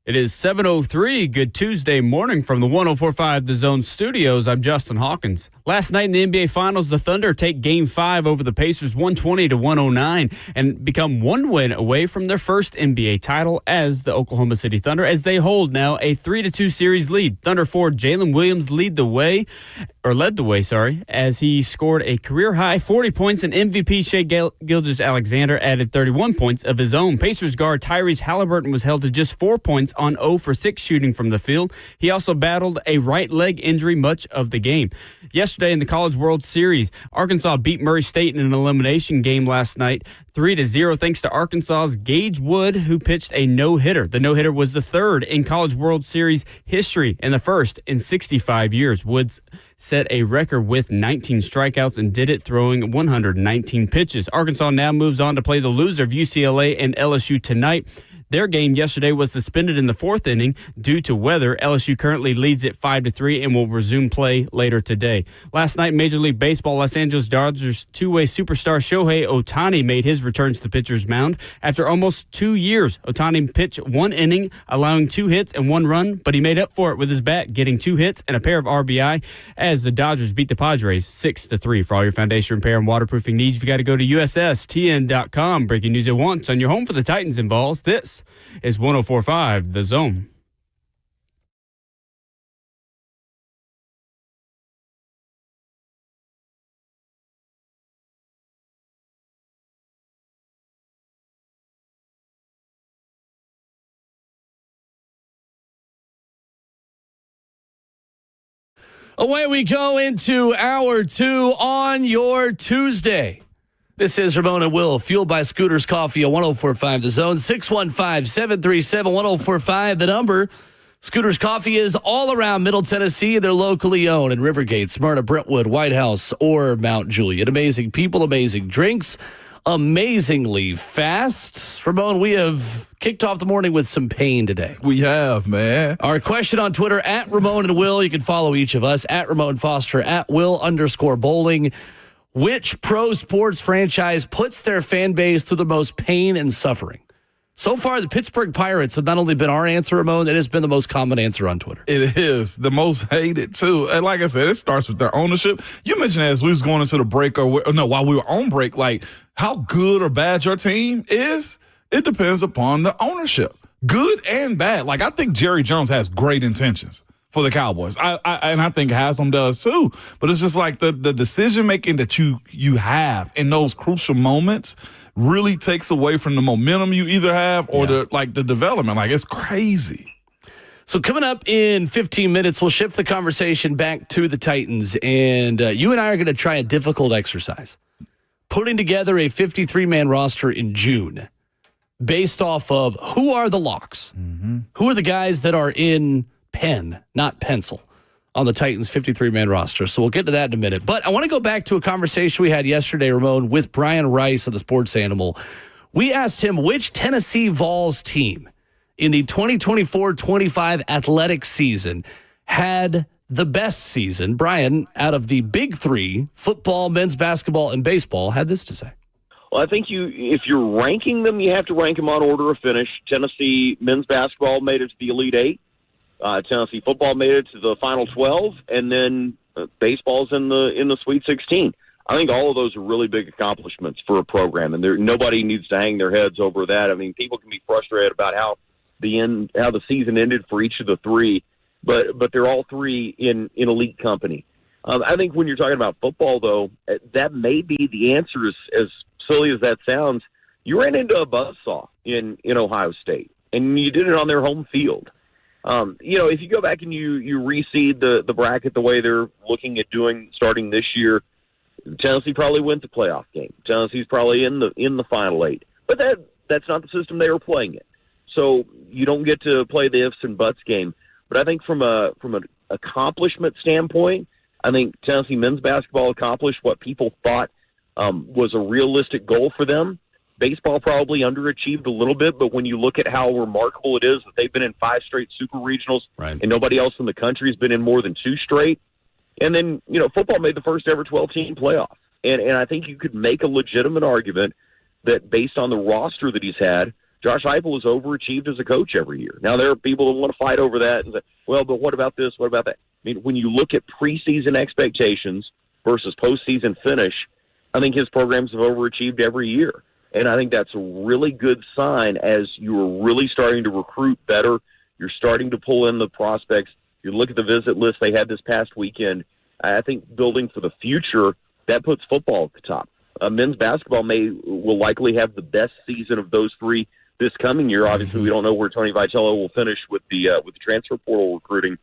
It is 7:03. Good Tuesday morning from the 104.5 The Zone studios. I'm Justin Hawkins. Last night in the NBA Finals, the Thunder take Game 5 over the Pacers 120-109 and become one win away from their first NBA title as the Oklahoma City Thunder, as they hold now a 3-2 series lead. Thunder forward Jalen Williams led the way, as he scored a career-high 40 points, and MVP Shai Gilgeous-Alexander added 31 points of his own. Pacers guard Tyrese Halliburton was held to just 4 points on 0 for 6 shooting from the field. He also battled a right leg injury much of the game. Yesterday in the College World Series, Arkansas beat Murray State in an elimination game last night, 3-0, thanks to Arkansas's Gage Wood, who pitched a no-hitter. The no-hitter was the third in College World Series history and the first in 65 years. Woods set a record with 19 strikeouts and did it throwing 119 pitches. Arkansas now moves on to play the loser of UCLA and LSU tonight. Their game yesterday was suspended in the fourth inning due to weather. LSU currently leads it 5-3 and will resume play later today. Last night, Major League Baseball, Los Angeles Dodgers two-way superstar Shohei Ohtani made his return to the pitcher's mound. After almost 2 years, Ohtani pitched 1 inning, allowing 2 hits and 1 run, but he made up for it with his bat, getting 2 hits and a pair of RBI as the Dodgers beat the Padres 6-3. For all your foundation repair and waterproofing needs, you've got to go to USSTN.com. Breaking news at once on your home for the Titans and Vols. This is 104.5 The Zone. Away we go into hour 2 on your Tuesday. This is Ramon and Will, fueled by Scooters Coffee at 104.5 The Zone, 615-737-1045, the number. Scooters Coffee is all around Middle Tennessee. They're locally owned in Rivergate, Smyrna, Brentwood, White House, or Mount Juliet. Amazing people, amazing drinks, amazingly fast. Ramon, we have kicked off the morning with some pain today. We have, man. Our question on Twitter, at Ramon and Will. You can follow each of us, at Ramon Foster, at Will_bowling. Which pro sports franchise puts their fan base through the most pain and suffering? So far, the Pittsburgh Pirates have not only been our answer, Ramon, it has been the most common answer on Twitter. It is. The most hated, too. And like I said, it starts with their ownership. You mentioned as we was going into the break, while we were on break, like how good or bad your team is, it depends upon the ownership. Good and bad. Like I think Jerry Jones has great intentions for the Cowboys. I think Haslam does too. But it's just like the decision-making that you have in those crucial moments really takes away from the momentum you either have or the development. Like, it's crazy. So coming up in 15 minutes, we'll shift the conversation back to the Titans. And you and I are going to try a difficult exercise. Putting together a 53-man roster in June based off of who are the locks. Mm-hmm. Who are the guys that are in pen, not pencil, on the Titans 53-man roster. So we'll get to that in a minute. But I want to go back to a conversation we had yesterday, Ramon, with Brian Rice of the Sports Animal. We asked him which Tennessee Vols team in the 2024-25 athletic season had the best season. Brian, out of the big three, football, men's basketball, and baseball, had this to say. Well, I think if you're ranking them, you have to rank them on order of finish. Tennessee men's basketball made it to the Elite Eight. Tennessee football made it to the Final 12, and then baseball's in the Sweet 16. I think all of those are really big accomplishments for a program, and nobody needs to hang their heads over that. I mean, people can be frustrated about how the season ended for each of the three, but they're all three in elite company. I think when you're talking about football, though, that may be the answer. As silly as that sounds, you ran into a buzzsaw in Ohio State, and you did it on their home field. If you go back and you reseed the bracket the way they're looking at doing starting this year, Tennessee probably wins the playoff game. Tennessee's probably in the Final Eight. But that's not the system they were playing in. So you don't get to play the ifs and buts game. But I think from an accomplishment standpoint, I think Tennessee men's basketball accomplished what people thought was a realistic goal for them. Baseball probably underachieved a little bit, but when you look at how remarkable it is that they've been in 5 straight super regionals, right, and nobody else in the country has been in more than 2 straight. And then, football made the first ever 12-team playoff. And I think you could make a legitimate argument that based on the roster that he's had, Josh Heupel has overachieved as a coach every year. Now, there are people that want to fight over that and say, well, but what about this? What about that? I mean, when you look at preseason expectations versus postseason finish, I think his programs have overachieved every year. And I think that's a really good sign as you're really starting to recruit better. You're starting to pull in the prospects. You look at the visit list they had this past weekend. I think building for the future, that puts football at the top. Men's basketball will likely have the best season of those three this coming year. Obviously, we don't know where Tony Vitello will finish with the transfer portal recruiting,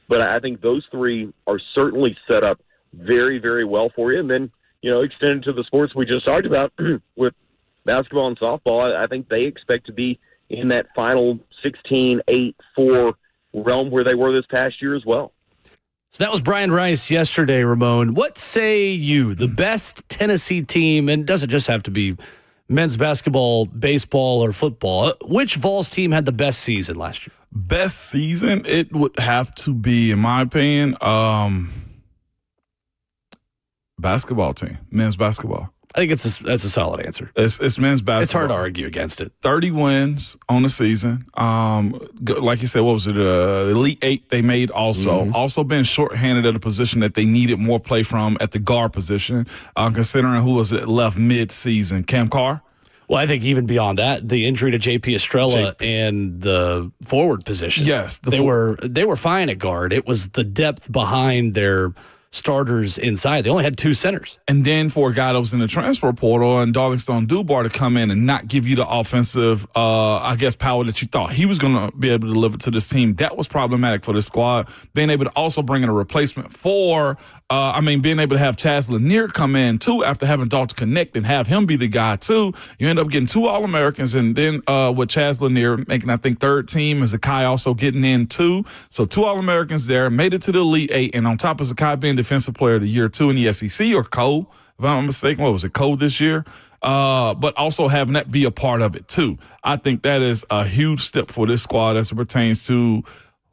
but I think those three are certainly set up very, very well for you. And then, extended to the sports we just talked about with basketball and softball, I think they expect to be in that final 16, 8, 4 realm where they were this past year as well. So that was Brian Rice yesterday, Ramon. What say you, the best Tennessee team, and it doesn't just have to be men's basketball, baseball, or football, which Vols team had the best season last year? Best season? It would have to be, in my opinion, basketball team, men's basketball. I think that's a solid answer. It's men's basketball. It's hard to argue against it. 30 wins on the season. Like you said, what was it? Elite 8 they made also. Mm-hmm. Also been shorthanded at a position that they needed more play from at the guard position, considering who was left mid-season. Cam Carr? Well, I think even beyond that, the injury to J.P. Estrella and the forward position. Yes. They were fine at guard. It was the depth behind their starters inside. They only had 2 centers. And then for a guy that was in the transfer portal and Darlington Dubar to come in and not give you the offensive, power that you thought he was going to be able to deliver to this team, that was problematic for the squad. Being able to also bring in a replacement being able to have Chaz Lanier come in, too, after having Dalton Connect and have him be the guy, too. You end up getting 2 All-Americans, and then with Chaz Lanier making, I think, 3rd team, and Zakai also getting in, too. So 2 All-Americans there, made it to the Elite 8, and on top of Zakai being Defensive Player of the Year, too, in the SEC, or Cole, if I'm not mistaken. What was it, Cole this year? But also having that be a part of it, too. I think that is a huge step for this squad as it pertains to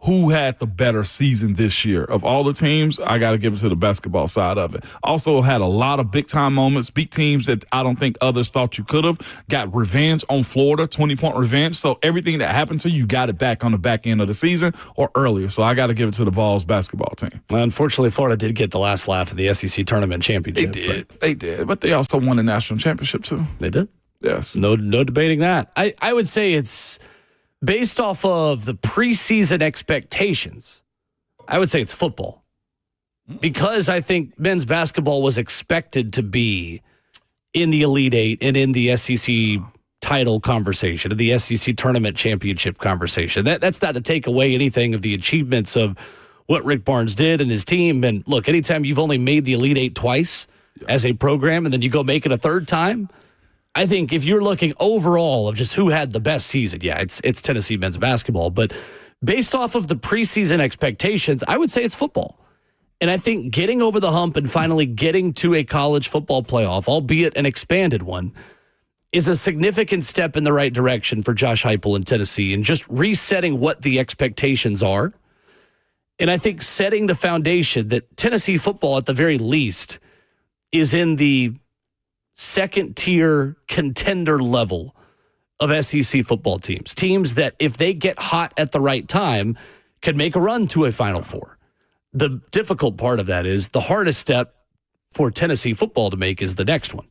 who had the better season this year. Of all the teams, I got to give it to the basketball side of it. Also had a lot of big-time moments, beat teams that I don't think others thought you could have. Got revenge on Florida, 20-point revenge. So everything that happened to you got it back on the back end of the season or earlier. So I got to give it to the Vols basketball team. Unfortunately, Florida did get the last laugh in the SEC tournament championship. They did. But they also won the national championship, too. They did? Yes. No debating that. I would say it's based off of the preseason expectations, I would say it's football. Because I think men's basketball was expected to be in the Elite 8 and in the SEC title conversation, the SEC tournament championship conversation. That's not to take away anything of the achievements of what Rick Barnes did and his team. And look, anytime you've only made the Elite 8 twice as a program and then you go make it a 3rd time, I think if you're looking overall of just who had the best season, it's Tennessee men's basketball. But based off of the preseason expectations, I would say it's football. And I think getting over the hump and finally getting to a college football playoff, albeit an expanded one, is a significant step in the right direction for Josh Heupel in Tennessee and just resetting what the expectations are. And I think setting the foundation that Tennessee football, at the very least, is in the second-tier contender level of SEC football teams. Teams that, if they get hot at the right time, could make a run to a Final Four. The difficult part of that is the hardest step for Tennessee football to make is the next one,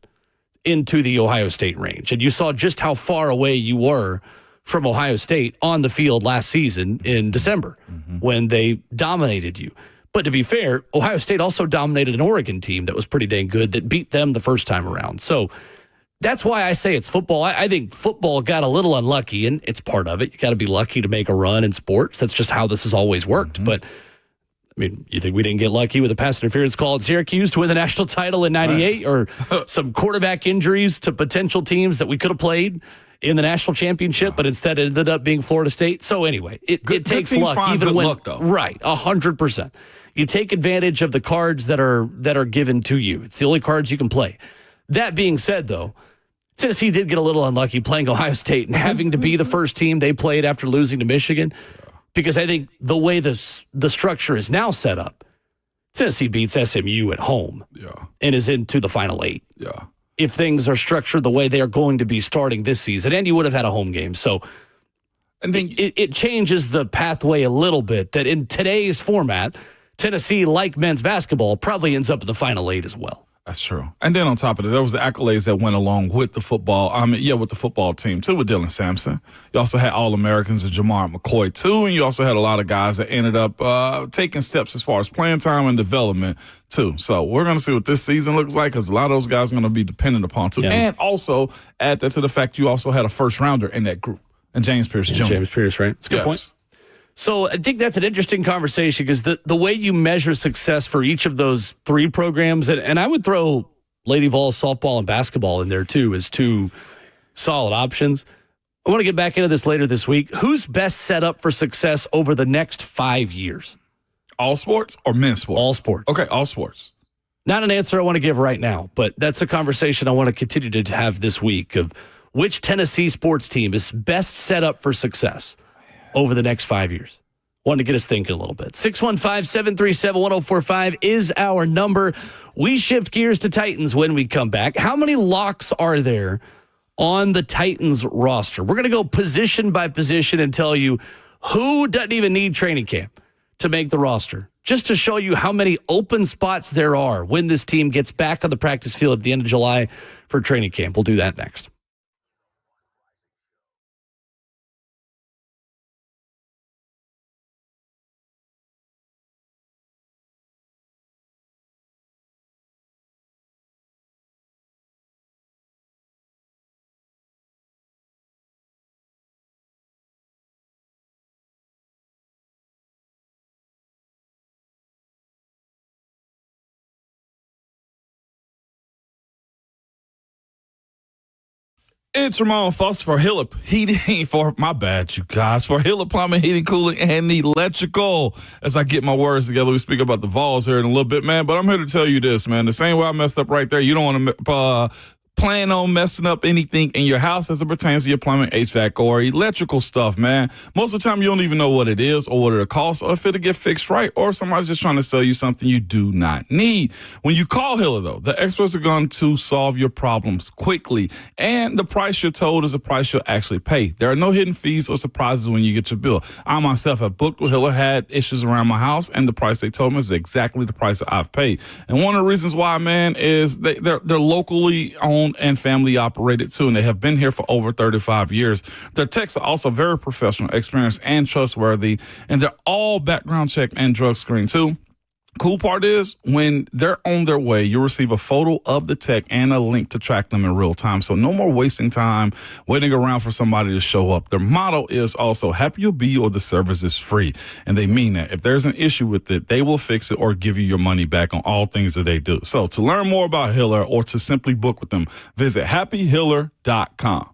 into the Ohio State range. And you saw just how far away you were from Ohio State on the field last season in December when they dominated you. But to be fair, Ohio State also dominated an Oregon team that was pretty dang good that beat them the first time around. So that's why I say it's football. I think football got a little unlucky, and it's part of it. You got to be lucky to make a run in sports. That's just how this has always worked. But, I mean, you think we didn't get lucky with a pass interference call at Syracuse to win the national title in 98 or some quarterback injuries to potential teams that we could have played in the national championship, but instead it ended up being Florida State. So anyway, it takes luck, even when luck, though. Right, 100%. You take advantage of the cards that are given to you. It's the only cards you can play. That being said, though, Tennessee did get a little unlucky playing Ohio State and having to be the first team they played after losing to Michigan, because I think the way the structure is now set up, Tennessee beats SMU at home and is into the Final 8. Yeah. if things are structured the way they are going to be starting this season, and you would have had a home game. So And then it changes the pathway a little bit that in today's format, Tennessee, like men's basketball, probably ends up in the Final Eight as well. That's true. And then on top of it, there was the accolades that went along with the football. With the football team, too, with Dylan Sampson. You also had All-Americans and Jamar McCoy, too. And you also had a lot of guys that ended up taking steps as far as playing time and development, too. So we're going to see what this season looks like because a lot of those guys are going to be dependent upon, too. Yeah. And also add that to the fact you also had a first-rounder in that group. And James Pierce Jr. James Pierce, right? That's a good point. So I think that's an interesting conversation because the way you measure success for each of those three programs, and I would throw Lady Vols softball and basketball in there too as two solid options. I want to get back into this later this week. Who's best set up for success over the next 5 years? All sports or men's sports? All sports. Okay, all sports. Not an answer I want to give right now, but that's a conversation I want to continue to have this week of which Tennessee sports team is best set up for success over the next 5 years. Wanted to get us thinking a little bit. 615-737-1045 is our number. We shift gears to Titans when we come back. How many locks are there on the Titans roster? We're going to go position by position and tell you who doesn't even need training camp to make the roster, just to show you how many open spots there are when this team gets back on the practice field at the end of July for training camp. We'll do that next. It's Ramon Foster for Hiller Heating, for my bad, you guys, for Hiller Plumbing, Heating, Cooling, and Electrical. As I get my words together, we speak about the Vols here in a little bit, man. But I'm here to tell you this, man. The same way I messed up right there, you don't want to plan on messing up anything in your house as it pertains to your plumbing, HVAC, or electrical stuff, man. Most of the time, you don't even know what it is or what it'll cost or if it'll get fixed right or if somebody's just trying to sell you something you do not need. When you call Hiller, though, the experts are going to solve your problems quickly, and the price you're told is the price you'll actually pay. There are no hidden fees or surprises when you get your bill. I myself have booked with Hiller, had issues around my house, and the price they told me is exactly the price that I've paid. And one of the reasons why, man, is they're locally owned and family operated too, and they have been here for over 35 years. Their techs are also very professional, experienced, and trustworthy, and they're all background checked and drug screened too. Cool part is when they're on their way, you'll receive a photo of the tech and a link to track them in real time. So no more wasting time waiting around for somebody to show up. Their motto is also happy you'll be or the service is free. And they mean that. If there's an issue with it, they will fix it or give you your money back on all things that they do. So to learn more about Hiller or to simply book with them, visit happyhiller.com.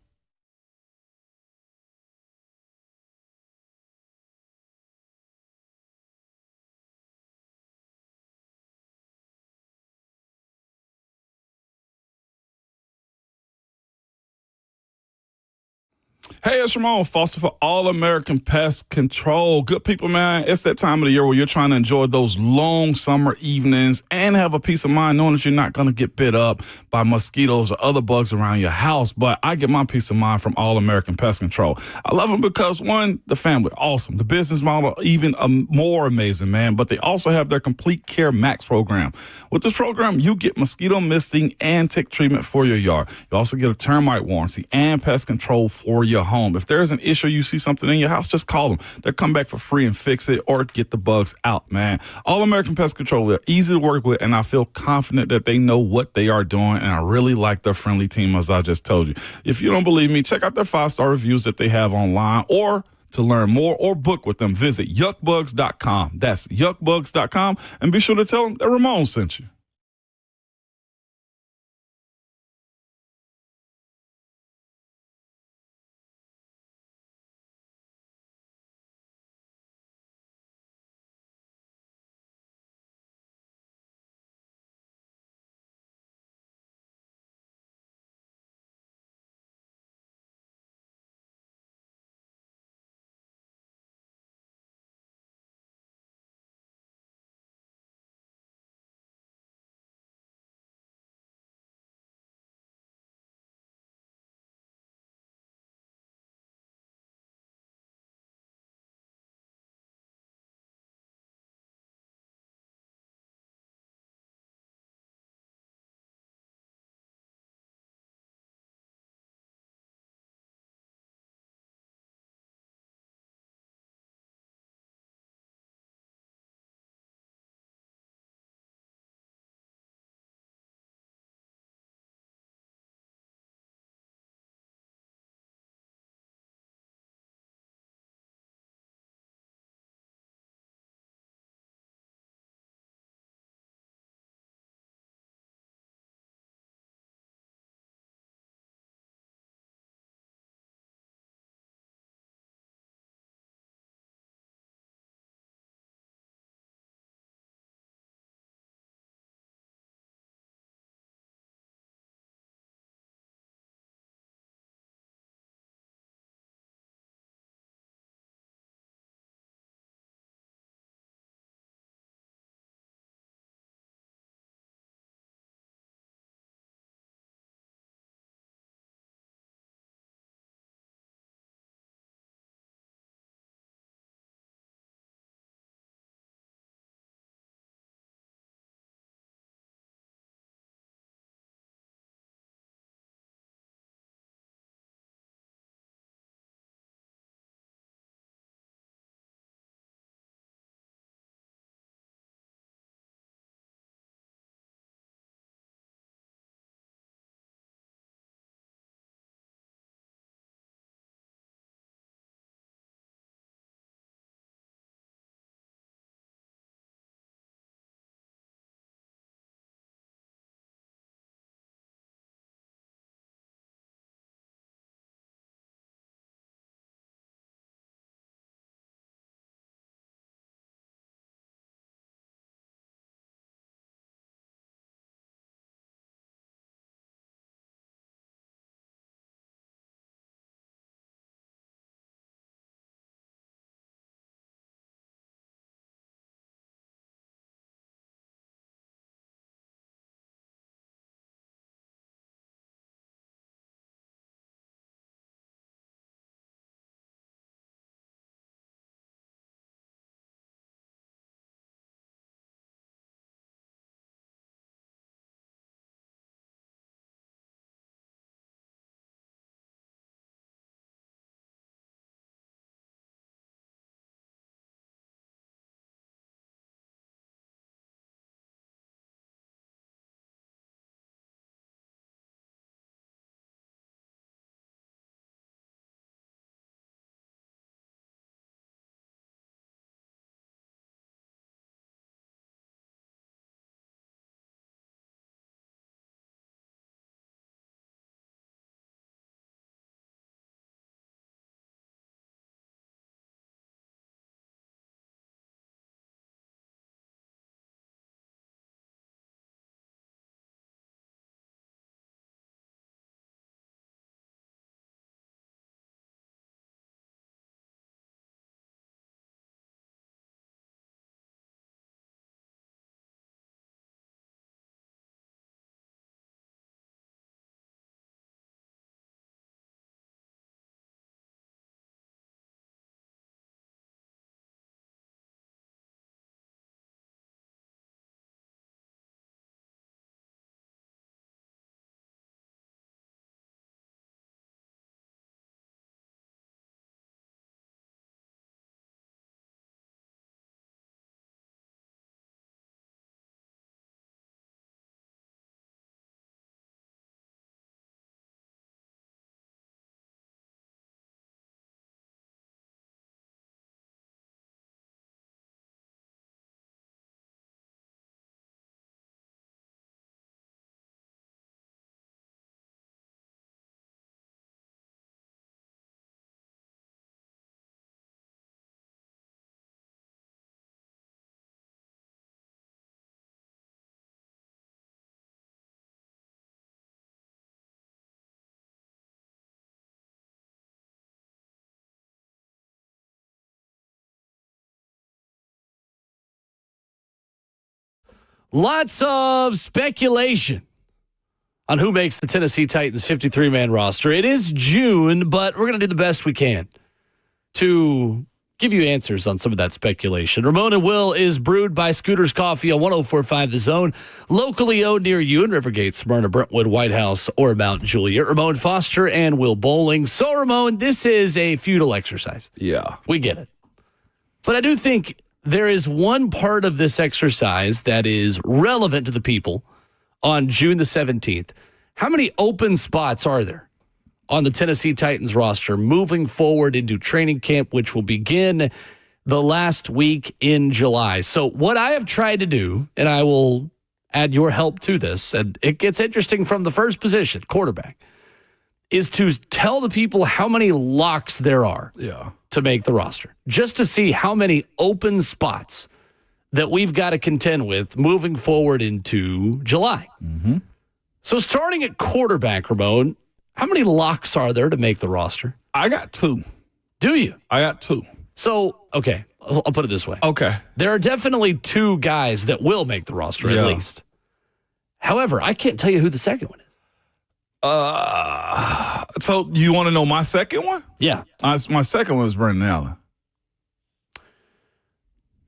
Hey, it's Ramon Foster for All-American Pest Control. Good people, man, it's that time of the year where you're trying to enjoy those long summer evenings and have a peace of mind knowing that you're not going to get bit up by mosquitoes or other bugs around your house. But I get my peace of mind from All-American Pest Control. I love them because, one, the family, awesome. The business model, even more amazing, man. But they also have their Complete Care Max program. With this program, you get mosquito misting and tick treatment for your yard. You also get a termite warranty and pest control for your home. If there's an issue, you see something in your house, just call them. They'll come back for free and fix it or get the bugs out, man. All American Pest Control, they're easy to work with, and I feel confident that they know what they are doing, and I really like their friendly team, as I just told you. If you don't believe me, check out their 5-star reviews that they have online, or to learn more or book with them, visit yuckbugs.com. That's yuckbugs.com, and be sure to tell them that Ramon sent you. Lots of speculation on who makes the Tennessee Titans 53-man roster. It is June, but we're going to do the best we can to give you answers on some of that speculation. Ramon and Will is brewed by Scooters Coffee on 104.5 The Zone, locally owned near you in Rivergate, Smyrna, Brentwood, White House, or Mount Juliet. Ramon Foster and Will Bowling. So, Ramon, this is a futile exercise. Yeah. We get it. But I do think there is one part of this exercise that is relevant to the people on June the 17th. How many open spots are there on the Tennessee Titans roster moving forward into training camp, which will begin the last week in July? So what I have tried to do, and I will add your help to this, and it gets interesting from the first position, quarterback, is to tell the people how many locks there are to make the roster, just to see how many open spots that we've got to contend with moving forward into July. Mm-hmm. So starting at quarterback, Ramon, how many locks are there to make the roster? I got 2. Do you? I got 2. So, okay, I'll put it this way. Okay. There are definitely 2 guys that will make the roster at least. However, I can't tell you who the second one is. So you want to know my second one? Yeah. My second one is Brandon Allen.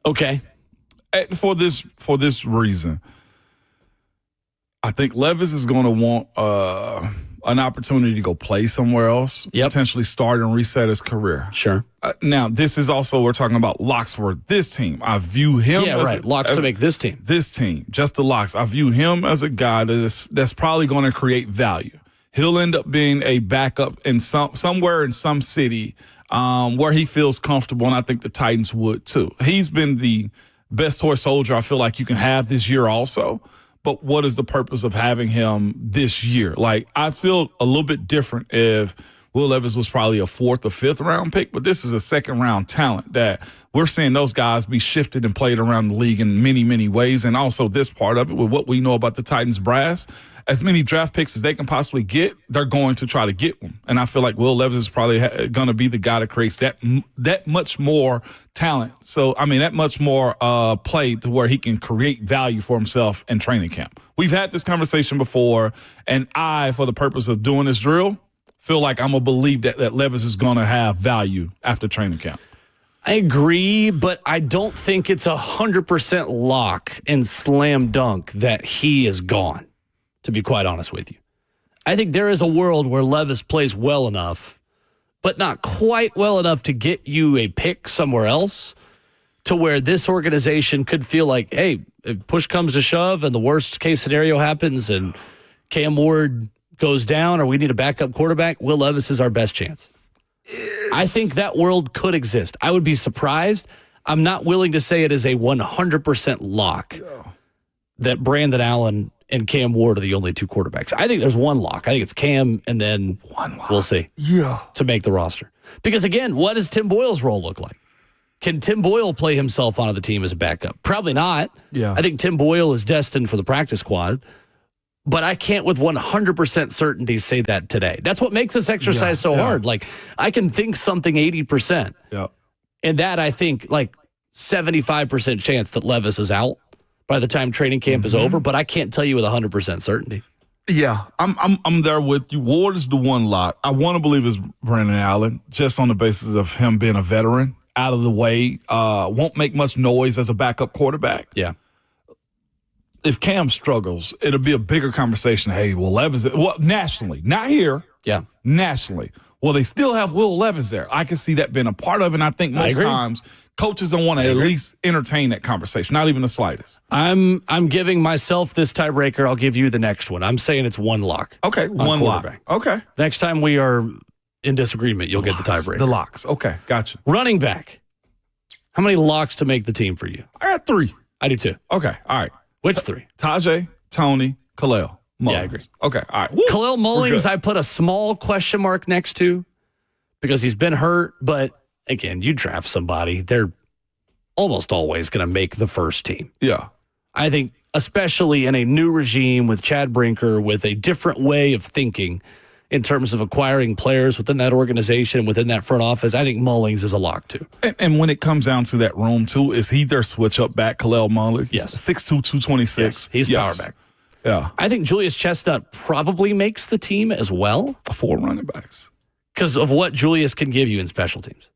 Okay. For this reason, I think Levis is going to want an opportunity to go play somewhere else, potentially start and reset his career. Sure. Now, this is also, we're talking about locks for this team. I view him as locks to make this team. This team, just the locks. I view him as a guy that's probably going to create value. He'll end up being a backup in somewhere in some city where he feels comfortable, and I think the Titans would too. He's been the best toy soldier I feel like you can have this year also. But what is the purpose of having him this year? Like, I feel a little bit different if Will Levis was probably a 4th or 5th round pick, but this is a 2nd round talent that we're seeing those guys be shifted and played around the league in many, many ways. And also this part of it with what we know about the Titans brass, as many draft picks as they can possibly get, they're going to try to get one. And I feel like Will Levis is probably going to be the guy that creates that much more talent. So, I mean, that much more play to where he can create value for himself in training camp. We've had this conversation before, and for the purpose of doing this drill, feel like I'm going to believe that Levis is going to have value after training camp. I agree, but I don't think it's 100% lock and slam dunk that he is gone, to be quite honest with you. I think there is a world where Levis plays well enough, but not quite well enough to get you a pick somewhere else, to where this organization could feel like, hey, if push comes to shove and the worst case scenario happens and Cam Ward goes down or we need a backup quarterback, Will Levis is our best chance. I think that world could exist. I would be surprised. I'm not willing to say it is a 100% lock that Brandon Allen and Cam Ward are the only 2 quarterbacks. I think there's one lock. I think it's Cam, and then we'll see. To make the roster. Because, again, what does Tim Boyle's role look like? Can Tim Boyle play himself onto the team as a backup? Probably not. Yeah. I think Tim Boyle is destined for the practice squad. But I can't with 100% certainty say that today. That's what makes this exercise so hard. Like, I can think something 80%. Yeah. And that, I think, like, 75% chance that Levis is out by the time training camp is over. But I can't tell you with 100% certainty. Yeah, I'm there with you. Ward is the one lock. I want to believe it's Brandon Allen, just on the basis of him being a veteran, out of the way, won't make much noise as a backup quarterback. Yeah. If Cam struggles, it'll be a bigger conversation. Hey, Will Levis, nationally, not here. Yeah. Nationally. Well, they still have Will Levis there. I can see that being a part of it. And I think most times coaches don't want to at least entertain that conversation, not even the slightest. I'm giving myself this tiebreaker. I'll give you the next one. I'm saying it's one lock. Okay, one lock. Okay. Next time we are in disagreement, you'll get the tiebreaker. The locks. Okay, gotcha. Running back. How many locks to make the team for you? I got 3. I do too. Okay, all right. Which 3? Tajay, Tony, Khalil Mullings. Yeah, I agree. Okay, all right. Woo. Khalil Mullings, I put a small question mark next to because he's been hurt. But again, you draft somebody, they're almost always going to make the first team. Yeah. I think, especially in a new regime with Chad Brinker, with a different way of thinking, in terms of acquiring players within that organization, within that front office, I think Mullings is a lock too. And when it comes down to that room too, is he their switch up back, Khalil Mullings? Yes. 6'2", 226. Yes, he's power back. Yeah. I think Julius Chestnut probably makes the team as well. 4 running backs. Because of what Julius can give you in special teams.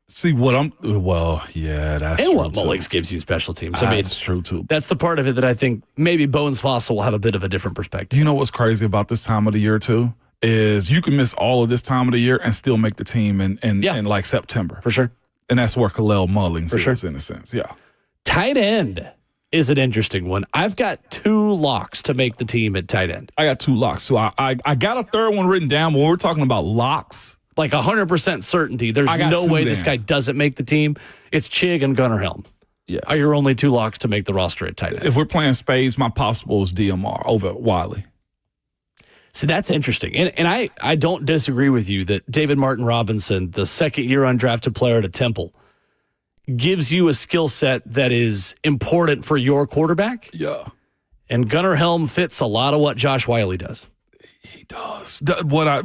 See what I'm. Well, yeah, that's and true what too. Mullings gives you in special teams. I mean, That's true too. that's the part of it that I think maybe Bones Fossil will have a bit of a different perspective. You know what's crazy about this time of the year too is you can miss all of this time of the year and still make the team in like September For sure. and that's where Khalil Mullings For is sure. in a sense. Yeah. Tight end is an interesting one. I've got 2 locks to make the team at tight end. I got 2 locks. So I got a third one written down. But when we're talking about locks, Like 100% certainty. There's I got no 2 way this then. guy doesn't make the team. It's Chig and Gunnar Helm. yes. Are your only 2 locks to make the roster at tight end? If we're playing spades, my possible is DMR over Wiley. See, that's interesting. And I don't disagree with you that David Martin Robinson, the second-year undrafted player at Temple, gives you a skill set that is important for your quarterback. Yeah. And Gunnar Helm fits a lot of what Josh Wiley does. He does. What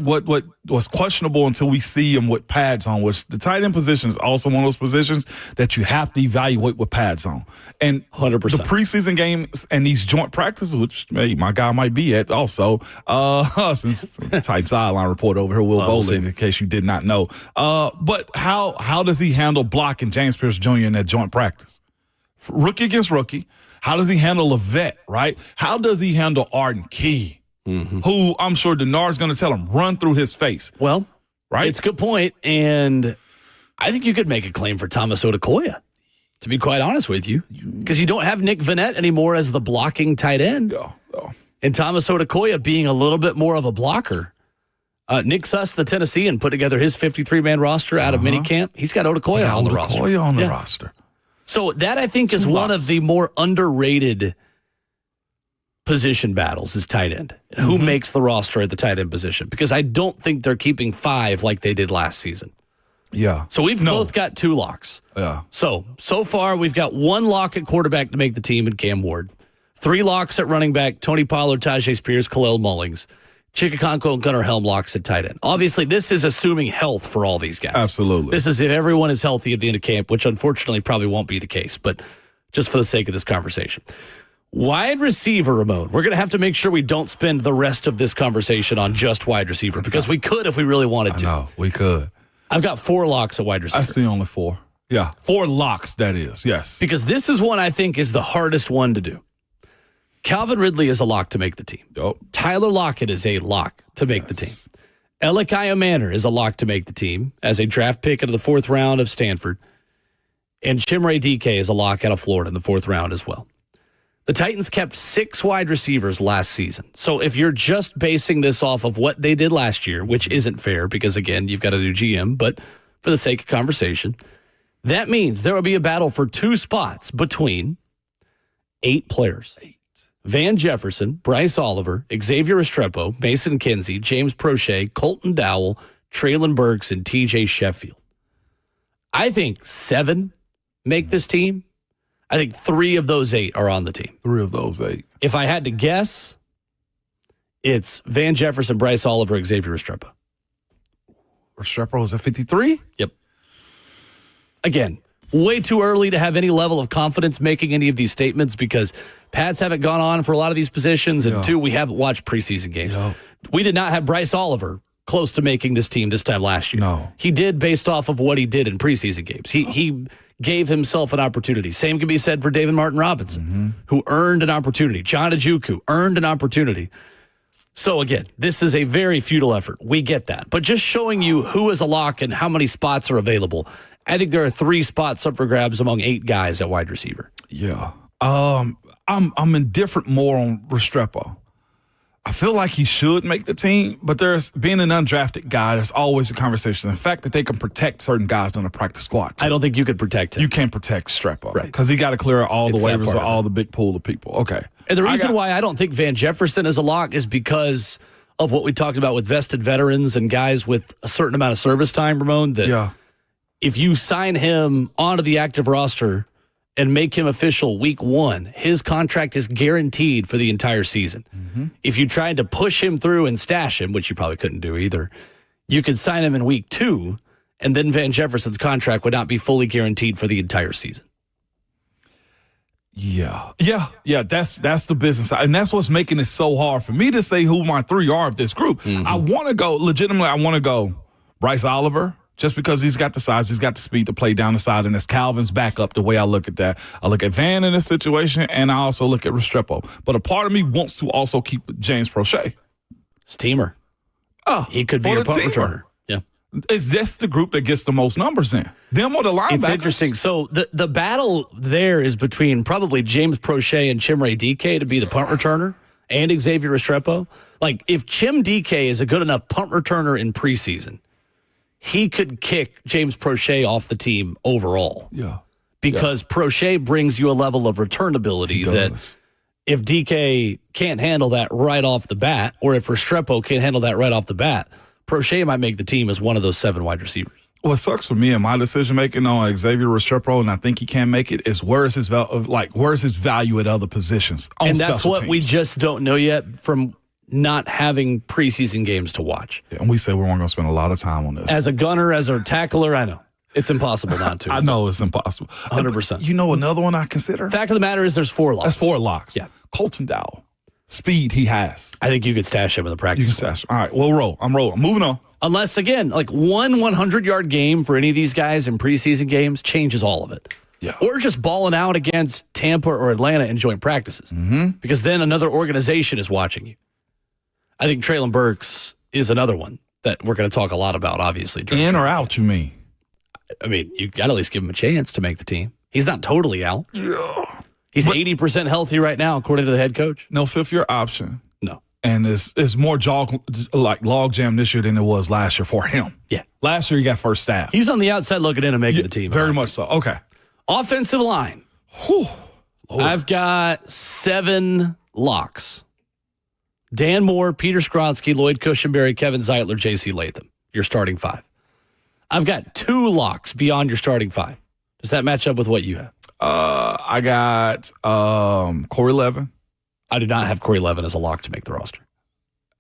was questionable until we see him with pads on, which the tight end position is also one of those positions that you have to evaluate with pads on. And 100%. the preseason games and these joint practices, which my guy might be at also, since tight sideline report over here, Will Bowling, in case you did not know. But how does he handle blocking James Pierce Jr. in that joint practice? Rookie against rookie. How does he handle a vet, right? How does he handle Arden Key? Mm-hmm. Who I'm sure Denard's going to tell him, run through his face. Well, right? It's a good point, and I think you could make a claim for Thomas Odukoya, to be quite honest with you, because you don't have Nick Vanette anymore as the blocking tight end. Yeah. And Thomas Odukoya being a little bit more of a blocker. Nick Suss, the Tennessean, put together his 53-man roster out of minicamp. He's got Odukoya on the roster. Odukoya on the roster. So that, I think, is one of the more underrated position battles is tight end. Who makes the roster at the tight end position? Because I don't think they're keeping 5 like they did last season. Yeah. So we've both got 2 locks. Yeah. So far we've got 1 lock at quarterback to make the team in Cam Ward. 3 locks at running back, Tony Pollard, Tajay Spears, Khalil Mullings. Chikakonko and Gunnar Helm locks at tight end. Obviously, this is assuming health for all these guys. Absolutely. This is if everyone is healthy at the end of camp, which unfortunately probably won't be the case, but just for the sake of this conversation. Wide receiver, Ramon. We're going to have to make sure we don't spend the rest of this conversation on just wide receiver because we could if we really wanted to. No, we could. I've got 4 locks at wide receiver. I see only 4. Yeah. 4 locks, that is. Yes. Because this is one I think is the hardest one to do. Calvin Ridley is a lock to make the team. Yep. Tyler Lockett is a lock to make the team. Elikiah Manor is a lock to make the team as a draft pick into the 4th round of Stanford. And Chimere DK is a lock out of Florida in the 4th round as well. The Titans kept 6 wide receivers last season. So if you're just basing this off of what they did last year, which isn't fair because, again, you've got a new GM, but for the sake of conversation, that means there will be a battle for 2 spots between 8 players. Van Jefferson, Bryce Oliver, Xavier Restrepo, Mason Kinsey, James Prochet, Colton Dowell, Traylon Burks, and TJ Sheffield. I think 7 make this team. I think 3 of those 8 are on the team. 3 of those 8. If I had to guess, it's Van Jefferson, Bryce Oliver, Xavier Restrepo. Restrepo is at 53? Yep. Again, way too early to have any level of confidence making any of these statements because Pats haven't gone on for a lot of these positions, and 2, we haven't watched preseason games. Yeah. We did not have Bryce Oliver close to making this team this time last year. No. He did based off of what he did in preseason games. He gave himself an opportunity. Same can be said for David Martin Robinson, who earned an opportunity. John Ojukwu earned an opportunity. So again, this is a very futile effort. We get that. But just showing you who is a lock and how many spots are available, I think there are 3 spots up for grabs among 8 guys at wide receiver. Yeah. I'm indifferent more on Restrepo. I feel like he should make the team, but there's being an undrafted guy, there's always a conversation. The fact that they can protect certain guys on the practice squad. I don't think you could protect him. You can't protect Restrepo. Right. Because he got to clear all the It's that waivers part or of all it. the big pool of people. Okay. And the reason why I don't think Van Jefferson is a lock is because of what we talked about with vested veterans and guys with a certain amount of service time, Ramon, that if you sign him onto the active roster and make him official week 1, his contract is guaranteed for the entire season. Mm-hmm. If you tried to push him through and stash him, which you probably couldn't do either, you could sign him in week 2, and then Van Jefferson's contract would not be fully guaranteed for the entire season. Yeah. That's the business, and that's what's making it so hard for me to say who my 3 are of this group. Mm-hmm. I want to go legitimately. I want to go Bryce Oliver, just because he's got the size, he's got the speed to play down the side, and it's Calvin's backup. The way I look at that, I look at Van in this situation, and I also look at Restrepo. But a part of me wants to also keep James Prochet. It's teamer. Oh, he could be your punt returner. Yeah. Is this the group that gets the most numbers in? Them or the linebackers? It's interesting. So the battle there is between probably James Prochet and Chimere DK to be the punt returner and Xavier Restrepo. Like, if Chim DK is a good enough punt returner in preseason, he could kick James Prochet off the team overall. Yeah. Because Prochet brings you a level of returnability that if DK can't handle that right off the bat, or if Restrepo can't handle that right off the bat, Prochet might make the team as one of those 7 wide receivers. What sucks for me and my decision-making on Xavier Restrepo, and I think he can make it, is where's his value at other positions on and that's what teams. We just don't know yet from not having preseason games to watch. Yeah, and we say we're going to spend a lot of time on this. As a gunner, as a tackler, I know. It's impossible not to. I know it's impossible. 100%. You know another one I consider? Fact of the matter is there's 4 locks. That's 4 locks. Yeah. Colton Dowell. Speed he has. I think you could stash him in the practice. You can stash him. All right, we'll roll. I'm rolling. Moving on. Unless, again, like one 100-yard game for any of these guys in preseason games changes all of it. Yeah. Or just balling out against Tampa or Atlanta in joint practices. Mm-hmm. Because then another organization is watching you. I think Treylon Burks is another one that we're going to talk a lot about, obviously. In or out, you mean? I mean, you got to at least give him a chance to make the team. He's not totally out. Yeah. He's 80% healthy right now, according to the head coach. No fifth-year option. No. And it's more log jam this year than it was last year for him. Yeah. Last year he got first staff. He's on the outside looking in and making the team. Very much so. Okay. Offensive line. Whew. I've got 7 locks. Dan Moore, Peter Skronsky, Lloyd Cushenberry, Kevin Zeitler, J.C. Latham. Your starting 5. I've got 2 locks beyond your starting 5. Does that match up with what you have? I got Corey Levin. I do not have Corey Levin as a lock to make the roster.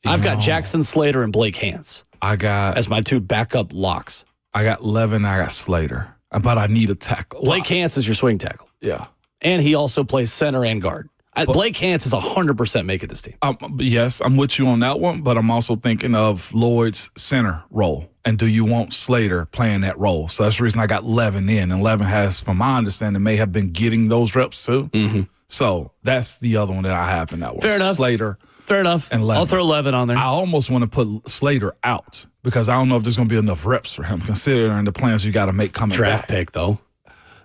I've got Jackson Slater and Blake Hance. I got as my 2 backup locks. I got Levin. I got Slater. But I need a tackle. Blake Hance is your swing tackle. Yeah. And he also plays center and guard. Blake Hance is 100% making this team. Yes, I'm with you on that one, but I'm also thinking of Lloyd's center role. And do you want Slater playing that role? So that's the reason I got Levin in. And Levin has, from my understanding, may have been getting those reps too. Mm-hmm. So that's the other one that I have in that one. Fair enough. Slater. Fair enough. And Levin. I'll throw Levin on there. I almost want to put Slater out because I don't know if there's going to be enough reps for him, considering the plans you got to make coming Draft back. pick, though.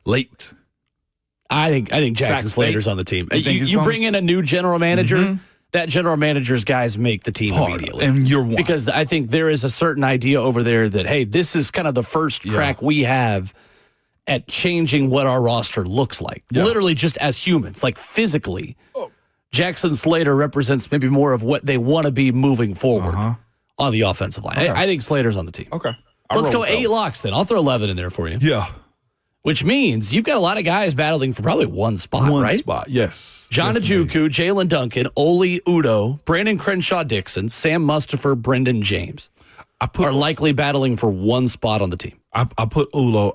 Late. I think Jackson Slater's on the team. You bring in a new general manager, mm-hmm. That general manager's guys make the team immediately. And you're one. Because I think there is a certain idea over there that, hey, this is kind of the first crack we have at changing what our roster looks like. Yeah. Literally just as humans, like physically. Oh. Jackson Slater represents maybe more of what they want to be moving forward on the offensive line. Okay. I think Slater's on the team. Okay. So let's go 8 locks then. I'll throw 11 in there for you. Yeah. Which means you've got a lot of guys battling for probably one spot, right? One spot, yes. John Ojukwu, Jalen Duncan, Oli Udoh, Brandon Crenshaw-Dixon, Sam Mustipher, Brendan James are likely battling for one spot on the team. I put Oli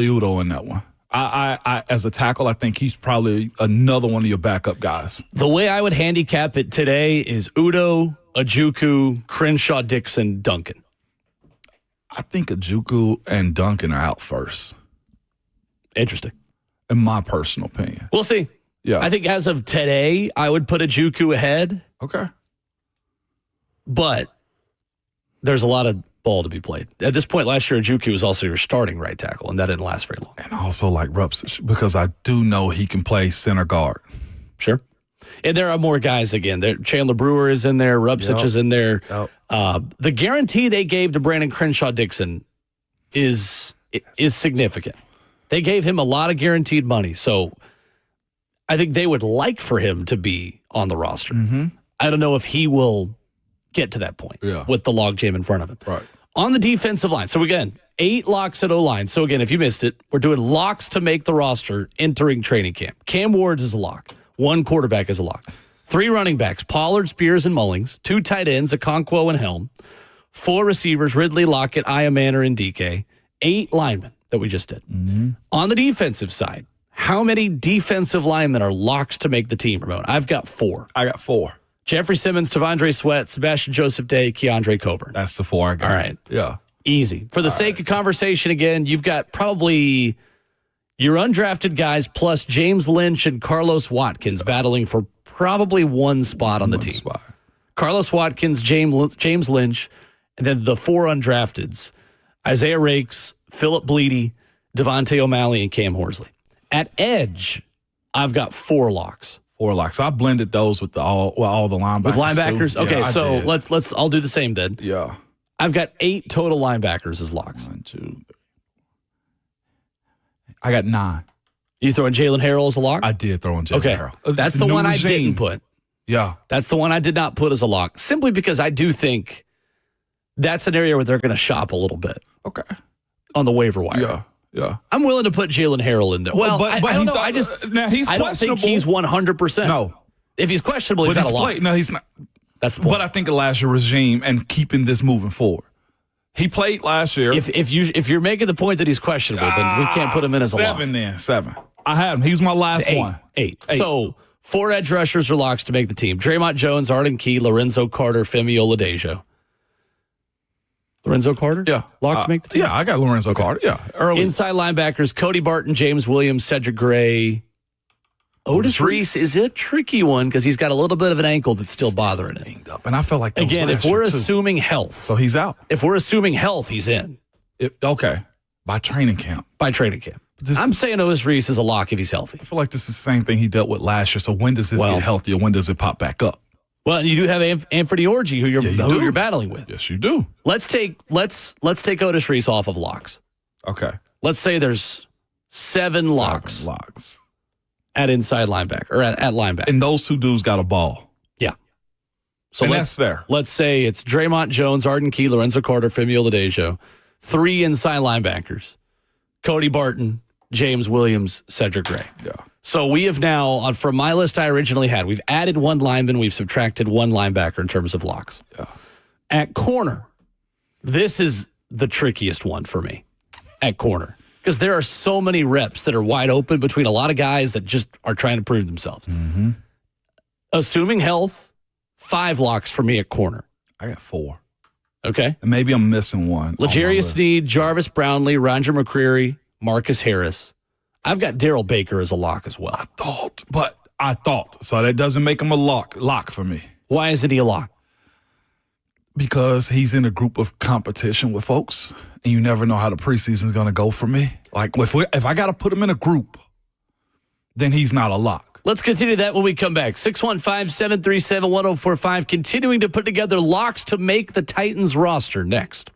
Udoh in that one. I as a tackle, I think he's probably another one of your backup guys. The way I would handicap it today is Udoh, Ojukwu, Crenshaw-Dixon, Duncan. I think Ojukwu and Duncan are out first. Interesting. In my personal opinion. We'll see. Yeah. I think as of today, I would put Ojukwu ahead. Okay. But there's a lot of ball to be played. At this point last year, Ojukwu was also your starting right tackle, and that didn't last very long. And also like Rups, because I do know he can play center guard. Sure. And there are more guys again. Chandler Brewer is in there. Rupsich is in there. Yep. The guarantee they gave to Brandon Crenshaw-Dixon is significant. They gave him a lot of guaranteed money, so I think they would like for him to be on the roster. Mm-hmm. I don't know if he will get to that point with the logjam in front of him. Right. On the defensive line, so again, 8 locks at O-line. So, again, if you missed it, we're doing locks to make the roster entering training camp. Cam Ward is a lock. 1 quarterback is a lock. 3 running backs, Pollard, Spears, and Mullings. 2 tight ends, Okonkwo and Helm. 4 receivers, Ridley, Lockett, Manor, and DK. 8 linemen that we just did. Mm-hmm. On the defensive side, how many defensive linemen are locks to make the team, Ramon? I've got 4. I got 4. Jeffrey Simmons, Tavondre Sweat, Sebastian Joseph Day, Keandre Coburn. That's the 4 I got. All right. Yeah. Easy. For the sake of conversation, again, you've got probably your undrafted guys plus James Lynch and Carlos Watkins battling for probably 1 spot on the team. Carlos Watkins, James Lynch, and then the 4 undrafteds, Isaiah Rakes, Philip Bleedy, Devontae O'Malley, and Cam Horsley. At edge, I've got 4 locks. 4 locks. So I blended those with all the linebackers. With linebackers? Too. Okay, yeah, so let's I'll do the same then. Yeah. I've got 8 total linebackers as locks. 1, 2, 3. I got 9. You throwing Jalen Harrell as a lock? I did throw in Jalen Harrell. That's the one I didn't put. Yeah. That's the one I did not put as a lock, simply because I do think that's an area where they're going to shop a little bit. Okay. On the waiver wire. Yeah. Yeah. I'm willing to put Jalen Harrell in there. Well, but I don't know. Now he's I don't think he's 100%. No. If he's questionable, he's not a lock. No, he's not. That's the point. But I think the last year regime and keeping this moving forward. He played last year. If you're making the point that he's questionable, then we can't put him in as a lock. 7. I had him. He was my last 8, one. 8. So 4 edge rushers are locks to make the team. Draymond Jones, Arden Key, Lorenzo Carter, Femi Oladejo. Lorenzo Carter? Yeah. Locked to make the team? Yeah, I got Lorenzo Carter. Yeah. Early. Inside linebackers, Cody Barton, James Williams, Cedric Gray. Otis Reese is a tricky one because he's got a little bit of an ankle that's still bothering him. Up. And I felt like again, if we're assuming health. So he's out. If we're assuming health, he's in. Okay. By training camp. I'm saying Otis Reese is a lock if he's healthy. I feel like this is the same thing he dealt with last year. So when does this get healthier? When does it pop back up? Well, you do have Anthony Orgy, who you're battling with. Yes, you do. Let's take Otis Reese off of locks. Okay. Let's say there's 7 locks. At inside linebacker or at linebacker. And those 2 dudes got a ball. Yeah. So that's fair. Let's say it's Draymond Jones, Arden Key, Lorenzo Carter, Femi Oladejo. 3 inside linebackers. Cody Barton, James Williams, Cedric Gray. Yeah. So we have now, from my list I originally had, we've added 1 lineman, we've subtracted 1 linebacker in terms of locks. Yeah. At corner, this is the trickiest one for me. At corner. Because there are so many reps that are wide open between a lot of guys that just are trying to prove themselves. Mm-hmm. Assuming health, 5 locks for me at corner. I got 4. Okay. And maybe I'm missing one. L'Jarius Sneed, Jarvis Brownlee, Roger McCreary, Marcus Harris. I've got Daryl Baker as a lock as well. I thought. So that doesn't make him a lock for me. Why isn't he a lock? Because he's in a group of competition with folks, and you never know how the preseason is going to go for me. Like, if I got to put him in a group, then he's not a lock. Let's continue that when we come back. 615-737-1045, continuing to put together locks to make the Titans roster next.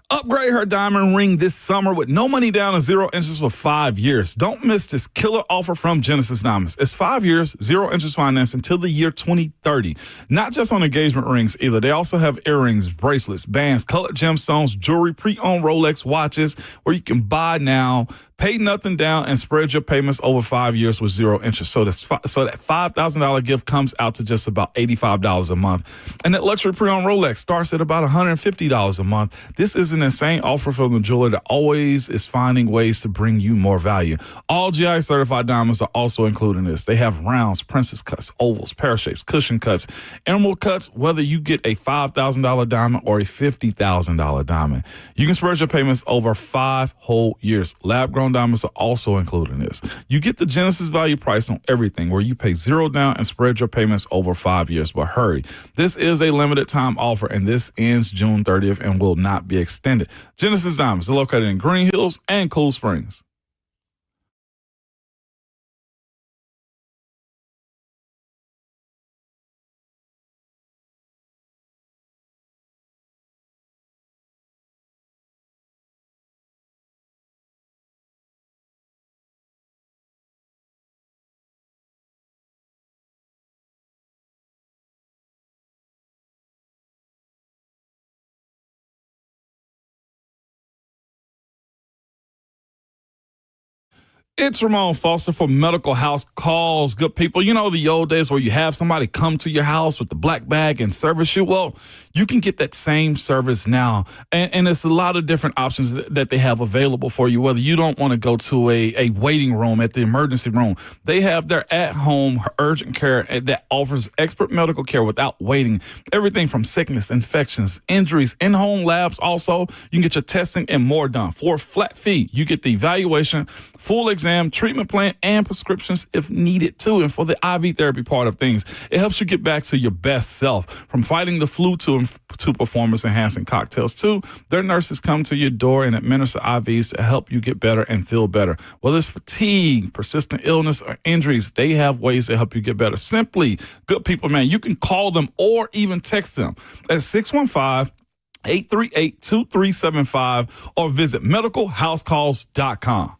Upgrade her diamond ring this summer with no money down and 0 interest for 5 years. Don't miss this killer offer from Genesis Diamonds. It's 5 years, 0 interest finance until the year 2030. Not just on engagement rings either. They also have earrings, bracelets, bands, colored gemstones, jewelry, pre-owned Rolex watches where you can buy now, pay nothing down, and spread your payments over 5 years with 0 interest. So that $5,000 gift comes out to just about $85 a month. And that luxury pre-owned Rolex starts at about $150 a month. This is an insane offer from the jeweler that always is finding ways to bring you more value. All GI certified diamonds are also included in this. They have rounds, princess cuts, ovals, pear shapes, cushion cuts, emerald cuts, whether you get a $5,000 diamond or a $50,000 diamond. You can spread your payments over 5 whole years. Lab-grown diamonds are also included in this. You get the Genesis value price on everything where you pay 0 down and spread your payments over 5 years. But hurry, this is a limited time offer and this ends June 30th and will not be extended. Genesis Diamonds are located in Green Hills and Cool Springs. It's Ramon Foster for Medical House Calls. Good people, you know the old days where you have somebody come to your house with the black bag and service you? Well, you can get that same service now. And it's a lot of different options that they have available for you, whether you don't want to go to a waiting room at the emergency room. They have their at-home urgent care that offers expert medical care without waiting. Everything from sickness, infections, injuries, in-home labs also. You can get your testing and more done. For a flat fee, you get the evaluation, full exam, treatment plan, and prescriptions if needed too. And for the IV therapy part of things, it helps you get back to your best self. From fighting the flu to performance-enhancing cocktails too, their nurses come to your door and administer IVs to help you get better and feel better. Whether it's fatigue, persistent illness, or injuries, they have ways to help you get better. Simply, good people, man, you can call them or even text them at 615-838-2375 or visit medicalhousecalls.com.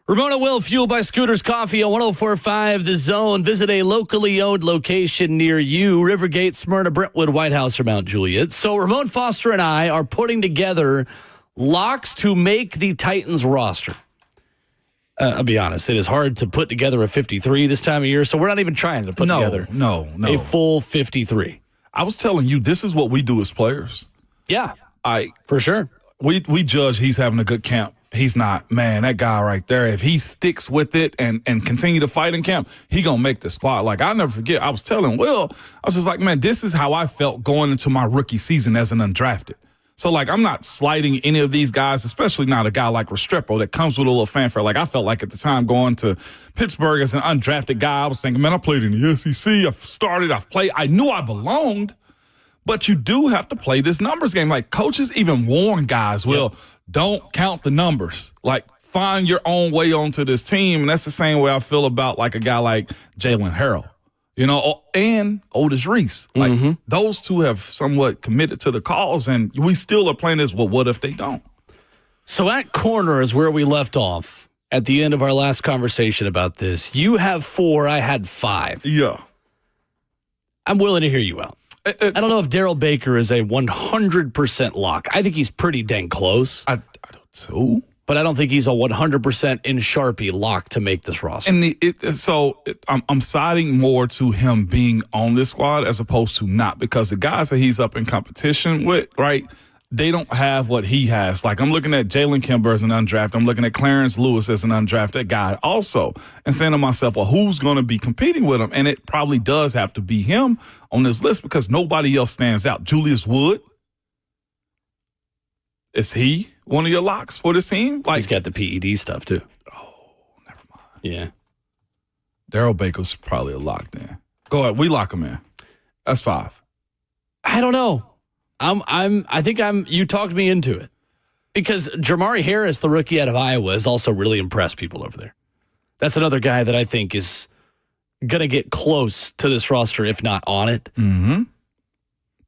Ramona Will, fueled by Scooters Coffee on 104.5 The Zone. Visit a locally owned location near you, Rivergate, Smyrna, Brentwood, White House, or Mount Juliet. So Ramon Foster and I are putting together locks to make the Titans roster. I'll be honest, it is hard to put together a 53 this time of year, so we're not even trying to put together a full 53. I was telling you, this is what we do as players. Yeah, for sure. We judge he's having a good camp. He's not. Man, that guy right there, if he sticks with it and continue to fight in camp, he going to make the squad. Like, I'll never forget, I was telling Will, I was just like, man, this is how I felt going into my rookie season as an undrafted. So, like, I'm not slighting any of these guys, especially not a guy like Restrepo that comes with a little fanfare. Like, I felt like at the time going to Pittsburgh as an undrafted guy, I was thinking, man, I played in the SEC. I've started. I've played. I knew I belonged. But you do have to play this numbers game. Like, coaches even warn guys, don't count the numbers. Like, find your own way onto this team. And that's the same way I feel about, like, a guy like Jalen Harrell. You know, and Otis Reese. Like, those two have somewhat committed to the cause, and we still are playing this, well, what if they don't? So at corner is where we left off at the end of our last conversation about this. You have 4, I had 5. Yeah. I'm willing to hear you out. I don't know if Daryl Baker is a 100% lock. I think he's pretty dang close. I do too. But I don't think he's a 100% in Sharpie lock to make this roster. And I'm siding more to him being on this squad as opposed to not, because the guys that he's up in competition with, right, they don't have what he has. Like, I'm looking at Jalen Kimber as an undrafted. I'm looking at Clarence Lewis as an undrafted guy also, and saying to myself, well, who's going to be competing with him? And it probably does have to be him on this list because nobody else stands out. Julius Wood, is he one of your locks for this team? Like, he's got the PED stuff, too. Oh, never mind. Yeah. Daryl Baker's probably a lock then. Go ahead. We lock him in. That's 5. I don't know. You talked me into it. Because Jamari Harris, the rookie out of Iowa, has also really impressed people over there. That's another guy that I think is going to get close to this roster, if not on it. Mm-hmm.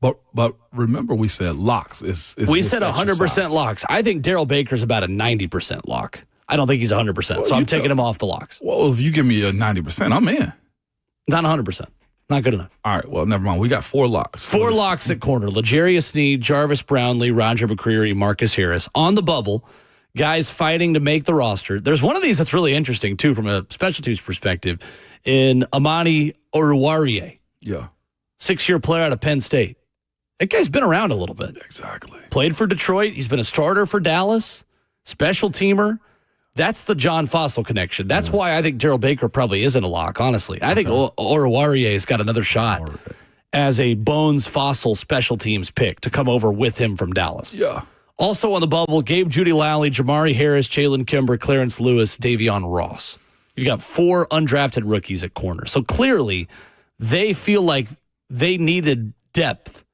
But remember, we said locks. We said 100% locks. I think Daryl Baker's about a 90% lock. I don't think he's 100%, so I'm taking him off the locks. Well, if you give me a 90%, I'm in. Not 100%. Not good enough. All right, well, never mind. We got 4 locks. 4 locks at corner. L'Jarius Sneed, Jarvis Brownlee, Roger McCreary, Marcus Harris. On the bubble, guys fighting to make the roster. There's one of these that's really interesting, too, from a special teams perspective, in Amani Oruwariye. Yeah. 6-year player out of Penn State. That guy's been around a little bit. Exactly. Played for Detroit. He's been a starter for Dallas. Special teamer. That's the John Fossil connection. That's why I think Daryl Baker probably isn't a lock, honestly. I think Oruwariye's got another shot as a Bones Fossil special teams pick to come over with him from Dallas. Yeah. Also on the bubble, Gabe Judy Lally, Jamari Harris, Jalen Kimber, Clarence Lewis, Davion Ross. You've got 4 undrafted rookies at corner. So clearly, they feel like they needed depth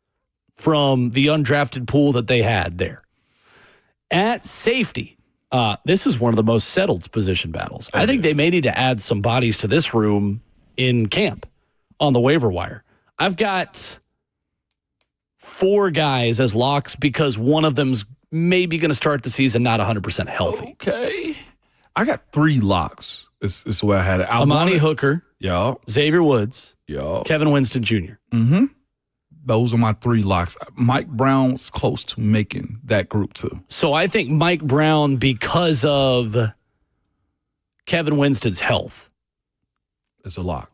from the undrafted pool that they had there. At safety, this is one of the most settled position battles. I think they may need to add some bodies to this room in camp on the waiver wire. I've got 4 guys as locks because one of them's maybe going to start the season not 100% healthy. Okay. I got 3 locks. This is where I had it. Amani Hooker. Yeah. Xavier Woods. Yeah. Kevin Winston Jr. Mm-hmm. Those are my 3 locks. Mike Brown's close to making that group too. So I think Mike Brown, because of Kevin Winston's health, is a lock.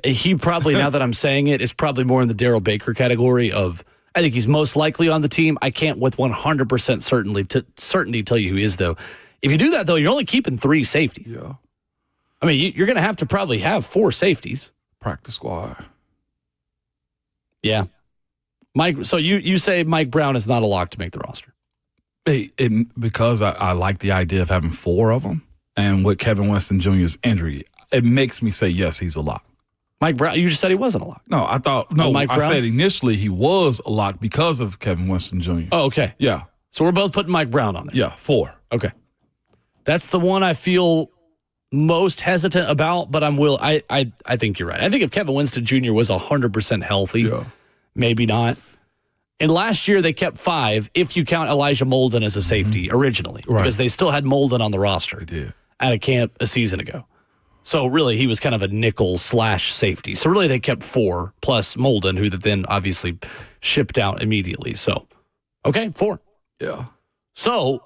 He probably, now that I'm saying it, is probably more in the Daryl Baker category of, I think he's most likely on the team. I can't with 100% certainty tell you who he is, though. If you do that, though, you're only keeping 3 safeties. Yeah. I mean, you're going to have to probably have 4 safeties. Practice squad. Yeah. Mike. So you say Mike Brown is not a lock to make the roster? Because I like the idea of having 4 of them, and with Kevin Winston Jr.'s injury, it makes me say, yes, he's a lock. Mike Brown, you just said he wasn't a lock. No, I thought, no, Mike Brown? I said initially he was a lock because of Kevin Winston Jr. Oh, okay. Yeah. So we're both putting Mike Brown on there. Yeah, 4. Okay. That's the one I feel most hesitant about, but I think you're right. I think if Kevin Winston Jr. was 100% healthy, maybe not. And last year they kept 5, if you count Elijah Molden as a safety originally, because they still had Molden on the roster at a camp a season ago. So really he was kind of a nickel / safety. So really they kept 4 plus Molden, who then obviously shipped out immediately. So, okay, 4. Yeah. So,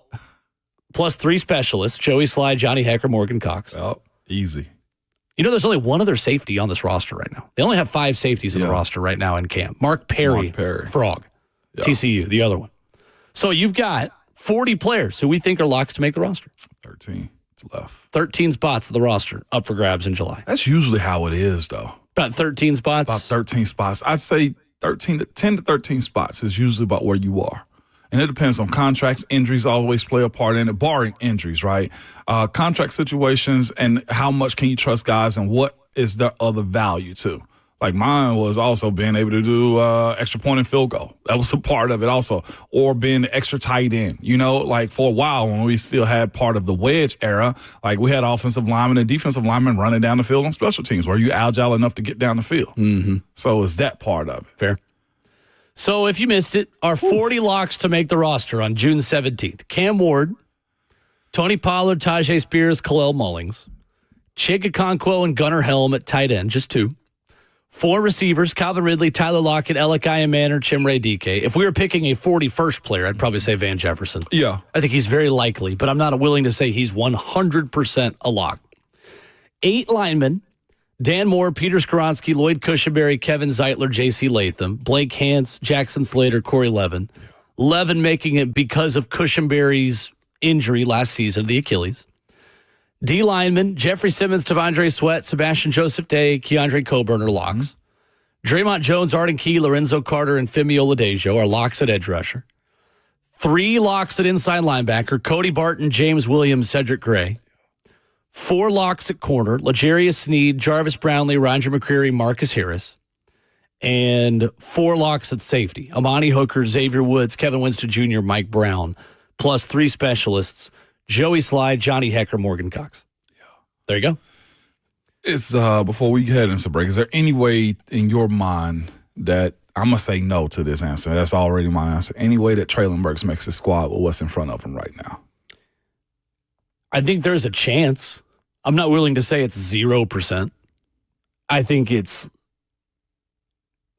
plus 3 specialists, Joey Sly, Johnny Hecker, Morgan Cox. Oh, easy. You know, there's only one other safety on this roster right now. They only have 5 safeties in the roster right now in camp. Mark Perry. Frog. Yeah. TCU, the other one. So you've got 40 players who we think are locked to make the roster. 13. It's left. 13 spots of the roster up for grabs in July. That's usually how it is, though. About 13 spots? About 13 spots. I'd say 10 to 13 spots is usually about where you are. And it depends on contracts. Injuries always play a part in it, barring injuries, right? Contract situations and how much can you trust guys and what is their other value too. Like mine was also being able to do extra point and field goal. That was a part of it also. Or being the extra tight end. You know, like for a while when we still had part of the wedge era, like we had offensive linemen and defensive linemen running down the field on special teams. Were you agile enough to get down the field? Mm-hmm. So is that part of it. Fair. So if you missed it, our 40 locks to make the roster on June 17th. Cam Ward, Tony Pollard, Tajay Spears, Khalil Mullings, Chig Okonkwo, and Gunnar Helm at tight end, just 2. 4 receivers, Calvin Ridley, Tyler Lockett, Elikai Manor, Chimere Dike. If we were picking a 41st player, I'd probably say Van Jefferson. Yeah. I think he's very likely, but I'm not willing to say he's 100% a lock. 8 linemen, Dan Moore, Peter Skoronski, Lloyd Cushenberry, Kevin Zeitler, J.C. Latham, Blake Hance, Jackson Slater, Corey Levin. Levin making it because of Cushenberry's injury last season, the Achilles. D linemen, Jeffrey Simmons, Tavondre Sweat, Sebastian Joseph Day, Keandre Coburn are locks. Draymond Jones, Arden Key, Lorenzo Carter, and Femi Oladejo are locks at edge rusher. 3 locks at inside linebacker, Cody Barton, James Williams, Cedric Gray. 4 locks at corner, L'Jarius Sneed, Jarvis Brownlee, Roger McCreary, Marcus Harris. And 4 locks at safety, Amani Hooker, Xavier Woods, Kevin Winston Jr., Mike Brown, plus 3 specialists, Joey Slide, Johnny Hecker, Morgan Cox. Yeah. There you go. It's before we head into break, is there any way in your mind that I'm going to say no to this answer? That's already my answer. Any way that Traylon Burks makes the squad with what's in front of him right now? I think there's a chance. I'm not willing to say it's 0%. I think it's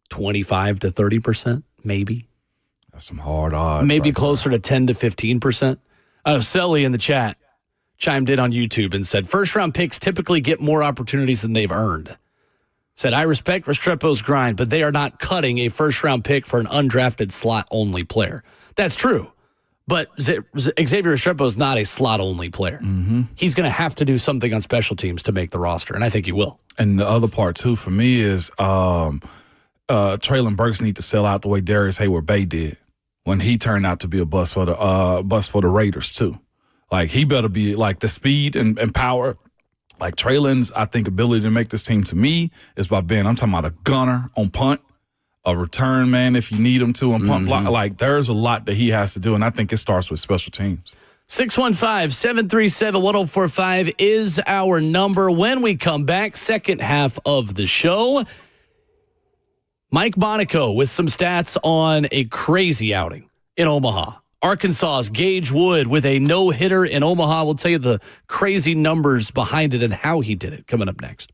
25 to 30%, maybe. That's some hard odds. Maybe right closer to 10 to 15%. Selly in the chat chimed in on YouTube and said, first-round picks typically get more opportunities than they've earned. Said, I respect Restrepo's grind, but they are not cutting a first-round pick for an undrafted slot-only player. That's true. But Xavier Restrepo is not a slot-only player. Mm-hmm. He's going to have to do something on special teams to make the roster, and I think he will. And the other part, too, for me is Traylon Burks need to sell out the way Darius Hayward-Bay did when he turned out to be a bust for the Raiders, too. Like, he better be, like, the speed and power. Like, Traylon's, I think, ability to make this team, to me, is by being, I'm talking about a gunner on punt, a return man if you need him to on punt block. Like, there's a lot that he has to do, and I think it starts with special teams. 615-737-1045 is our number. When we come back, second half of the show, Mike Monaco with some stats on a crazy outing in Omaha. Arkansas's Gage Wood with a no-hitter in Omaha. We'll tell you the crazy numbers behind it and how he did it coming up next.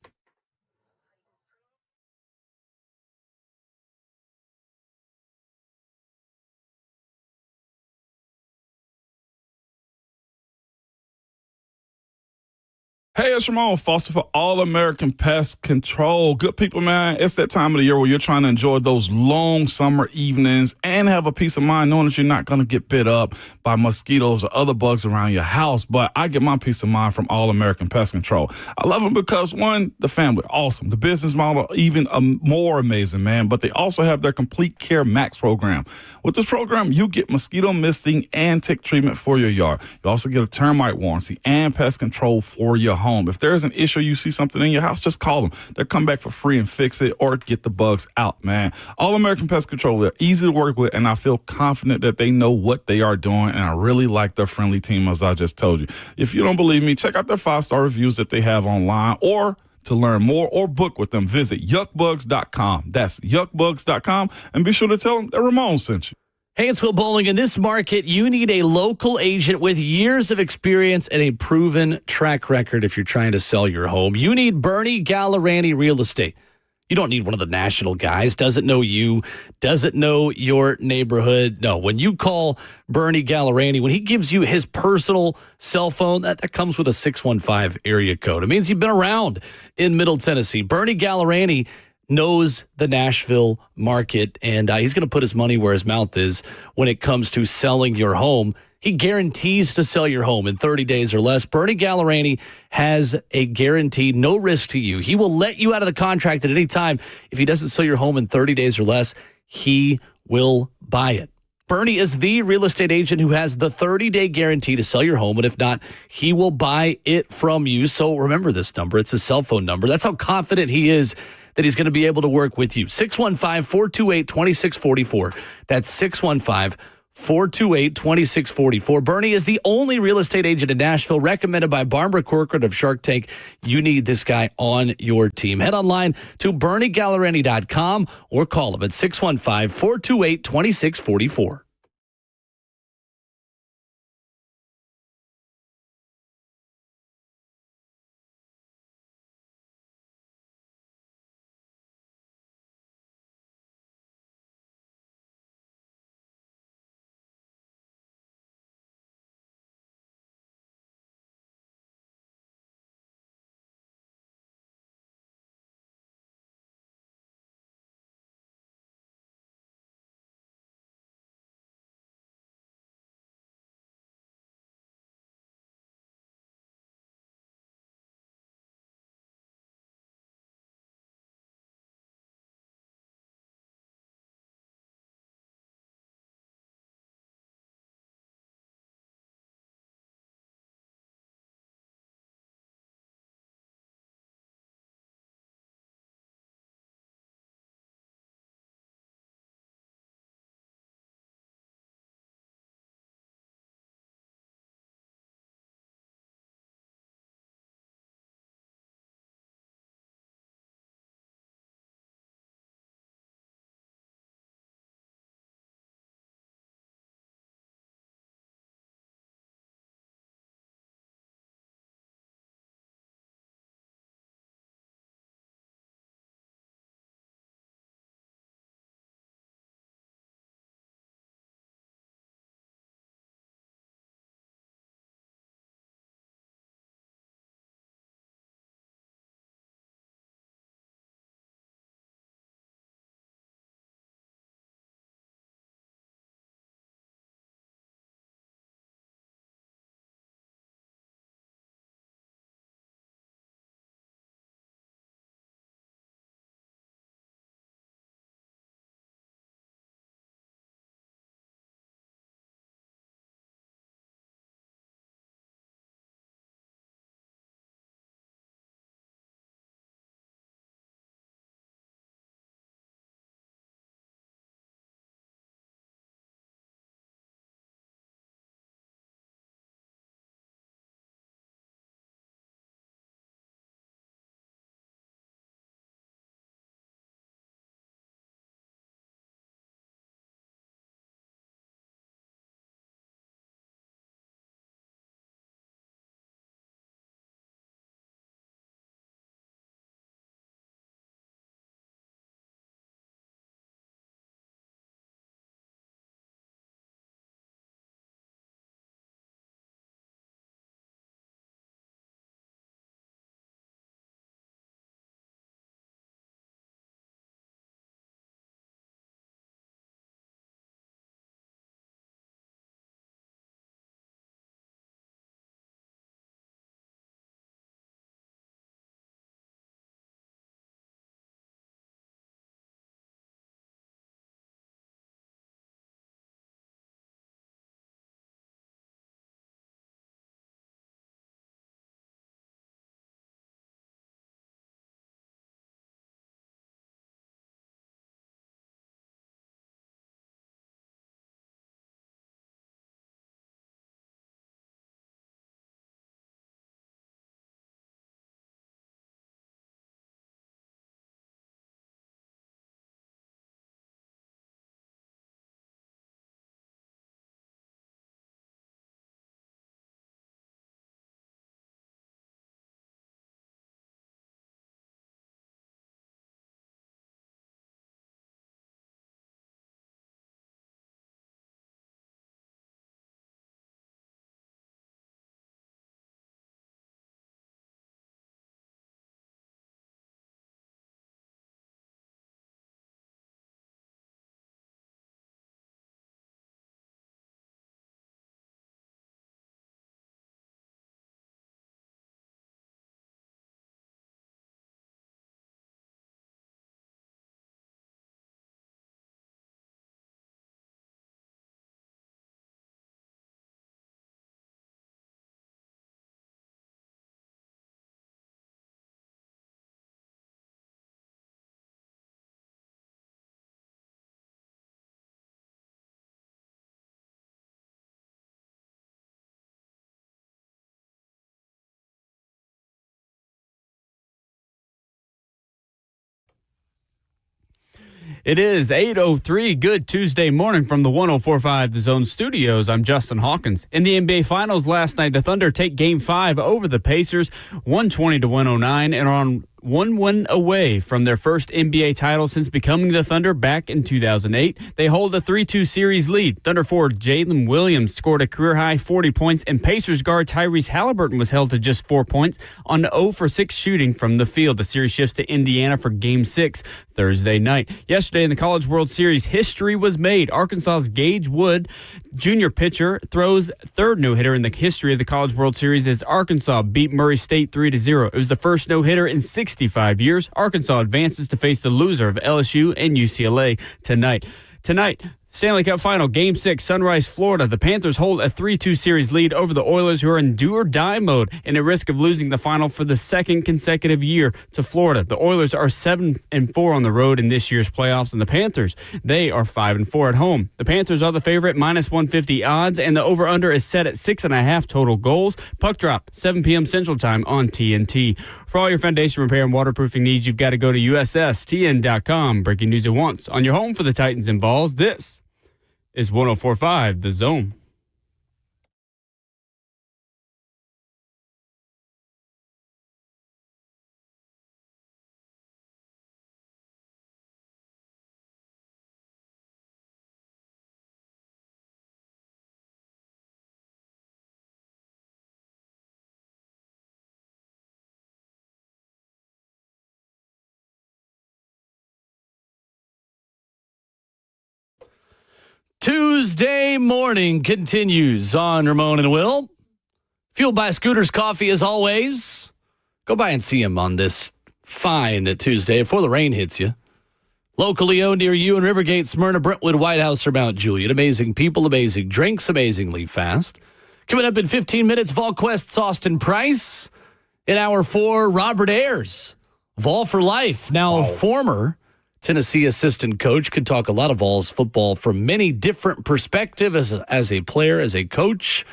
Hey, it's Ramon Foster for All-American Pest Control. Good people, man, it's that time of the year where you're trying to enjoy those long summer evenings and have a peace of mind knowing that you're not going to get bit up by mosquitoes or other bugs around your house. But I get my peace of mind from All-American Pest Control. I love them because, one, the family, awesome. The business model, even more amazing, man. But they also have their Complete Care Max program. With this program, you get mosquito misting and tick treatment for your yard. You also get a termite warranty and pest control for your home. If there's an issue, you see something in your house, just call them. They'll come back for free and fix it or get the bugs out, man. All-American Pest Control, they're easy to work with, and I feel confident that they know what they are doing, and I really like their friendly team, as I just told you. If you don't believe me, check out their 5-star reviews that they have online, or to learn more or book with them, visit yuckbugs.com. That's yuckbugs.com, and be sure to tell them that Ramon sent you. Hey, it's Will Bowling. In this market, you need a local agent with years of experience and a proven track record if you're trying to sell your home. You need Bernie Gallerani Real Estate. You don't need one of the national guys, doesn't know you, doesn't know your neighborhood. No, when you call Bernie Gallerani, when he gives you his personal cell phone, that comes with a 615 area code. It means you've been around in Middle Tennessee. Bernie Gallerani knows the Nashville market, and he's going to put his money where his mouth is when it comes to selling your home. He guarantees to sell your home in 30 days or less. Bernie Gallerani has a guarantee, no risk to you. He will let you out of the contract at any time. If he doesn't sell your home in 30 days or less, he will buy it. Bernie is the real estate agent who has the 30-day guarantee to sell your home, and if not, he will buy it from you. So remember this number. It's a cell phone number. That's how confident he is that he's going to be able to work with you. 615-428-2644. That's 615-428-2644. Bernie is the only real estate agent in Nashville recommended by Barbara Corcoran of Shark Tank. You need this guy on your team. Head online to BernieGallerani.com or call him at 615-428-2644. It is 8:03. Good Tuesday morning from the 104.5 The Zone Studios. I'm Justin Hawkins. In the NBA Finals last night, the Thunder take Game 5 over the Pacers, 120-109, and are on one win away from their first NBA title since becoming the Thunder back in 2008. They hold a 3-2 series lead. Thunder forward Jalen Williams scored a career-high 40 points, and Pacers guard Tyrese Halliburton was held to just 4 points on 0 for 6 shooting from the field. The series shifts to Indiana for Game 6 Thursday night. Yesterday in the College World Series, history was made. Arkansas's Gage Wood, junior pitcher, throws third no-hitter in the history of the College World Series as Arkansas beat Murray State 3-0. It was the first no-hitter in 65 years. Arkansas advances to face the loser of LSU and UCLA tonight. Stanley Cup Final, Game 6, Sunrise, Florida. The Panthers hold a 3-2 series lead over the Oilers, who are in do-or-die mode and at risk of losing the final for the second consecutive year to Florida. The Oilers are 7-4 on the road in this year's playoffs, and the Panthers, they are 5-4 at home. The Panthers are the favorite, minus 150 odds, and the over-under is set at 6.5 total goals. Puck drop, 7 p.m. Central Time on TNT. For all your foundation repair and waterproofing needs, you've got to go to USSTN.com. Breaking news at once on your home for the Titans and Vols. This is 104.5 The Zone. Tuesday morning continues on Ramon and Will. Fueled by Scooters Coffee as always. Go by and see him on this fine Tuesday before the rain hits you. Locally owned near you in Rivergate, Smyrna, Brentwood, White House, or Mount Juliet. Amazing people, amazing drinks, amazingly fast. Coming up in 15 minutes, VolQuest's Austin Price. In hour 4, Robert Ayers, Vol for Life, now former Tennessee assistant coach. Could talk a lot of Vols football from many different perspectives as a player, as a coach.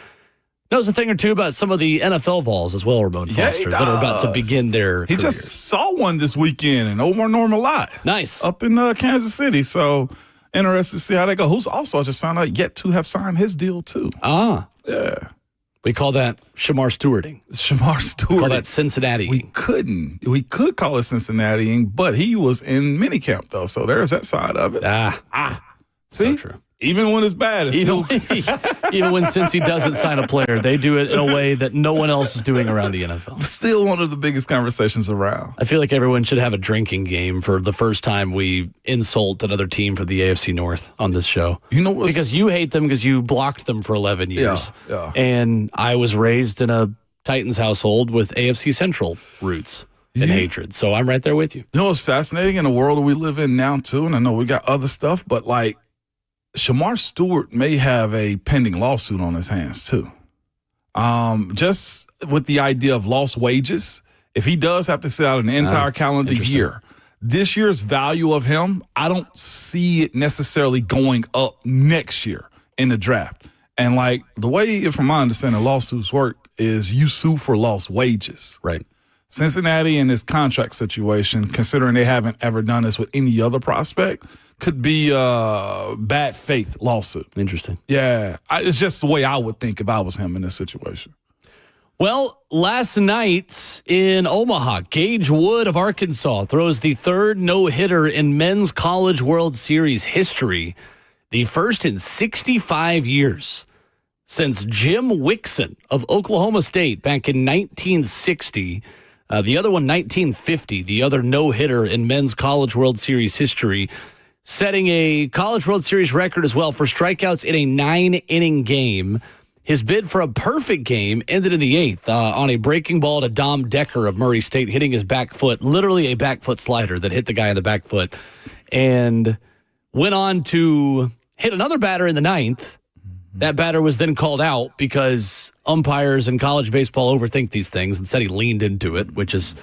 Knows a thing or two about some of the NFL Vols as well, Ramon Foster, that are about to begin their He careers. just saw one this weekend in Omar Normal Lot. Nice. Up in Kansas City. So interested to see how they go. Who's also, I just found out, yet to have signed his deal too. Ah. Yeah. We call that Shamar Stewarding. Shamar Stewart. We call that Cincinnati. We could call it Cincinnati, but he was in minicamp though, so there's that side of it. See, true. Even when it's bad, it's Even when Cincy doesn't sign a player, they do it in a way that no one else is doing around the NFL. Still one of the biggest conversations around. I feel like everyone should have a drinking game for the first time we insult another team from the AFC North on this show. You know what? Because you hate them because you blocked them for 11 years. Yeah. And I was raised in a Titans household with AFC Central roots and hatred. So I'm right there with you. You know what's fascinating in the world that we live in now, too, and I know we got other stuff, but like Shamar Stewart may have a pending lawsuit on his hands, too. Just with the idea of lost wages, if he does have to sit out an entire calendar year, this year's value of him, I don't see it necessarily going up next year in the draft. And like the way, from my understanding, lawsuits work is you sue for lost wages. Right. Cincinnati in this contract situation, considering they haven't ever done this with any other prospect, could be a bad faith lawsuit. Interesting. Yeah. It's just the way I would think if I was him in this situation. Well, last night in Omaha, Gage Wood of Arkansas throws the third no-hitter in men's College World Series history, the first in 65 years. Since Jim Wixon of Oklahoma State back in 1960, the other one 1950, the other no-hitter in men's College World Series history, setting a College World Series record as well for strikeouts in a 9-inning game. His bid for a perfect game ended in the 8th on a breaking ball to Dom Decker of Murray State, hitting his back foot, literally a back foot slider that hit the guy in the back foot, and went on to hit another batter in the 9th. That batter was then called out because umpires in college baseball overthink these things and said he leaned into it, which is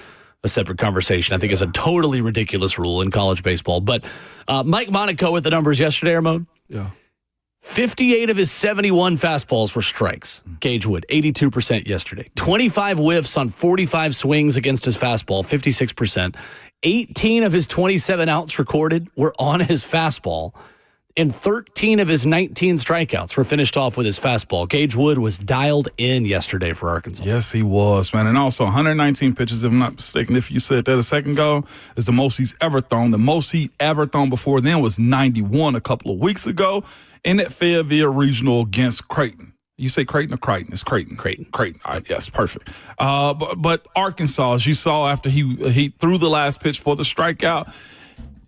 a separate conversation. I think is a totally ridiculous rule in college baseball. But Mike Monaco with the numbers yesterday, Ramon. Yeah. 58 of his 71 fastballs were strikes. Gage Wood, 82% yesterday. 25 whiffs on 45 swings against his fastball, 56%. 18 of his 27 outs recorded were on his fastball, and 13 of his 19 strikeouts were finished off with his fastball. Gage Wood was dialed in yesterday for Arkansas. Yes, he was, man. And also 119 pitches, if I'm not mistaken. If you said that a second ago, is the most he's ever thrown. The most he ever thrown before then was 91 a couple of weeks ago in that Pavia regional against Creighton. You say Creighton or Crichton? It's Creighton. Creighton. All right, yes, perfect. But Arkansas, as you saw after he threw the last pitch for the strikeout,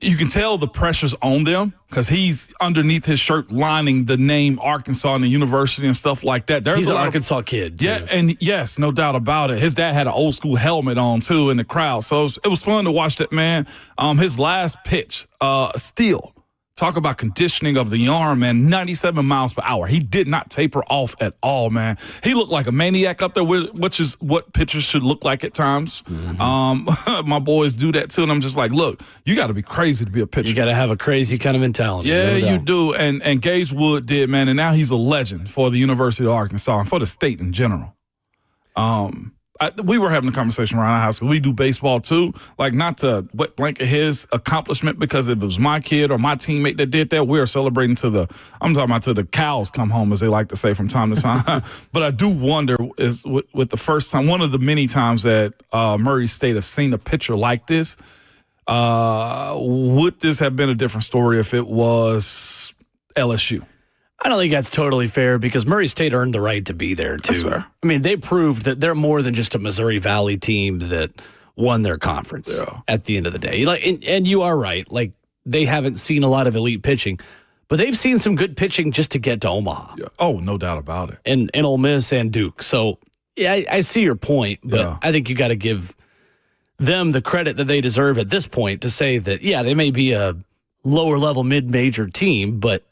you can tell the pressure's on them because he's underneath his shirt lining the name Arkansas and the university and stuff like that. He's an Arkansas kid, too. Yeah, and yes, no doubt about it. His dad had an old school helmet on, too, in the crowd. So it was fun to watch that, man. His last pitch, steal. Talk about conditioning of the arm, man. 97 miles per hour. He did not taper off at all, man. He looked like a maniac up there, which is what pitchers should look like at times. Mm-hmm. My boys do that too, and I'm just like, look, you got to be crazy to be a pitcher. You got to have a crazy kind of mentality. Yeah, you do. And Gage Wood did, man, and now he's a legend for the University of Arkansas and for the state in general. We were having a conversation around our house because we do baseball too. Like, not to wet blanket his accomplishment because if it was my kid or my teammate that did that, we are celebrating till the cows come home, as they like to say from time to time. But I do wonder, is with the first time, one of the many times that Murray State have seen a pitcher like this, would this have been a different story if it was LSU? I don't think that's totally fair because Murray State earned the right to be there, too. That's fair. I mean, they proved that they're more than just a Missouri Valley team that won their conference at the end of the day. And you are right. Like, they haven't seen a lot of elite pitching, but they've seen some good pitching just to get to Omaha. Yeah. Oh, no doubt about it. And Ole Miss and Duke. So, yeah, I see your point, but I think you got to give them the credit that they deserve at this point to say that, yeah, they may be a lower-level mid-major team, but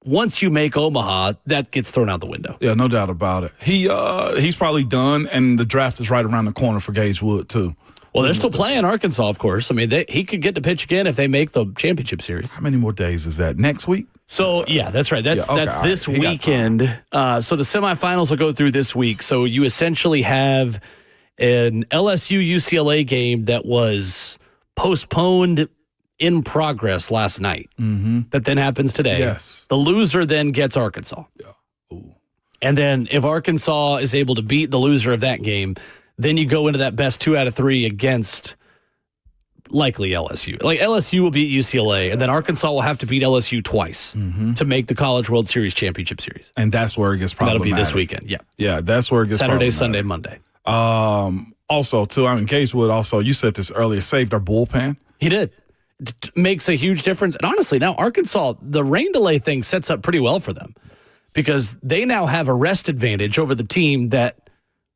once you make Omaha, that gets thrown out the window. Yeah, no doubt about it. He's probably done, and the draft is right around the corner for Gage Wood, too. Well, they're still playing Arkansas, of course. I mean, he could get to pitch again if they make the championship series. How many more days is that? Next week? So, yeah, that's right. That's this weekend. So the semifinals will go through this week. So you essentially have an LSU-UCLA game that was postponed in progress last night. Mm-hmm. That then happens today. Yes. The loser then gets Arkansas. Yeah. Ooh. And then if Arkansas is able to beat the loser of that game, then you go into that best 2 out of 3 against likely LSU. Like, LSU will beat UCLA, and then Arkansas will have to beat LSU twice to make the College World Series championship series. And that's where it gets problematic. That'll be this weekend, yeah. Yeah, that's where it gets Saturday, Sunday, Monday. Also, too, I mean, Gage Wood also, you said this earlier, saved our bullpen. He did. Makes a huge difference. And honestly, now Arkansas, the rain delay thing sets up pretty well for them because they now have a rest advantage over the team that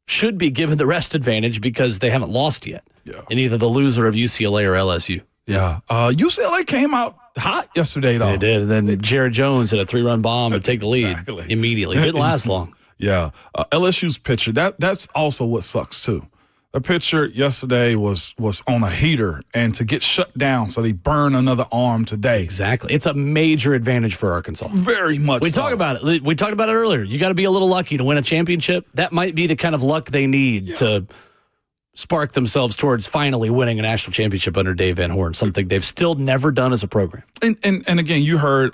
should be given the rest advantage because they haven't lost yet in either the loser of UCLA or LSU. Yeah. UCLA came out hot yesterday, though. They did. And then Jared Jones hit a 3-run bomb to take the lead immediately. Didn't last long. Yeah. LSU's pitcher, that's also what sucks, too. The pitcher yesterday was on a heater, and to get shut down, so they burn another arm today. Exactly. It's a major advantage for Arkansas. Very much We so. talked about it. We talked about it earlier. You got to be a little lucky to win a championship. That might be the kind of luck they need to spark themselves towards finally winning a national championship under Dave Van Horn, something they've still never done as a program. And again, you heard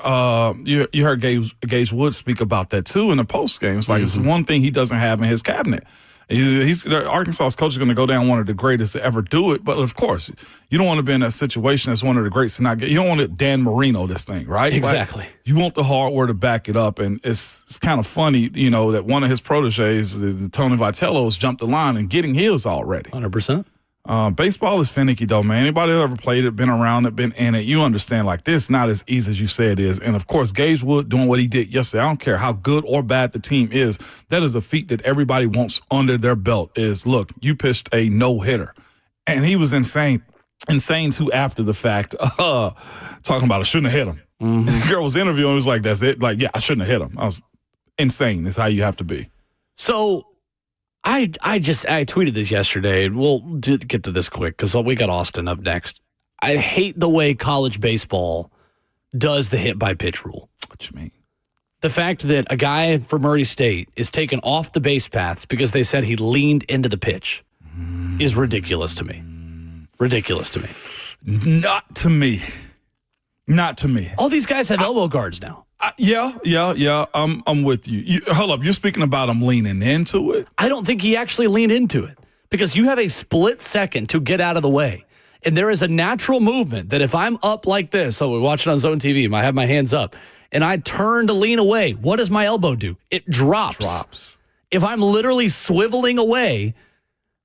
you heard Gage Wood speak about that, too, in the post game. It's like it's one thing he doesn't have in his cabinet. Arkansas's coach is going to go down one of the greatest to ever do it. But, of course, you don't want to be in that situation as one of the greats to not get. You don't want to Dan Marino this thing, right? Exactly. Like, you want the hardware to back it up. And it's kind of funny, that one of his proteges, Tony Vitello, has jumped the line and getting his already. 100%. Baseball is finicky, though, man. Anybody that ever played it, been around it, been in it, you understand, like, this not as easy as you say it is. And, of course, Gage Wood doing what he did yesterday, I don't care how good or bad the team is, that is a feat that everybody wants under their belt is, look, you pitched a no-hitter. And he was insane too after the fact, talking about I shouldn't have hit him. Mm-hmm. The girl was interviewing, was like, that's it? Like, yeah, I shouldn't have hit him. I was insane is how you have to be. So I tweeted this yesterday. We'll get to this quick because we got Austin up next. I hate the way college baseball does the hit by pitch rule. What you mean? The fact that a guy from Murray State is taken off the base paths because they said he leaned into the pitch is ridiculous to me. Ridiculous to me. Not to me. Not to me. All these guys have elbow guards now. Yeah. I'm with you. Hold up. You're speaking about him leaning into it? I don't think he actually leaned into it because you have a split second to get out of the way. And there is a natural movement that if I'm up like this, so we're watching on Zone TV, I have my hands up, and I turn to lean away, what does my elbow do? It drops. If I'm literally swiveling away,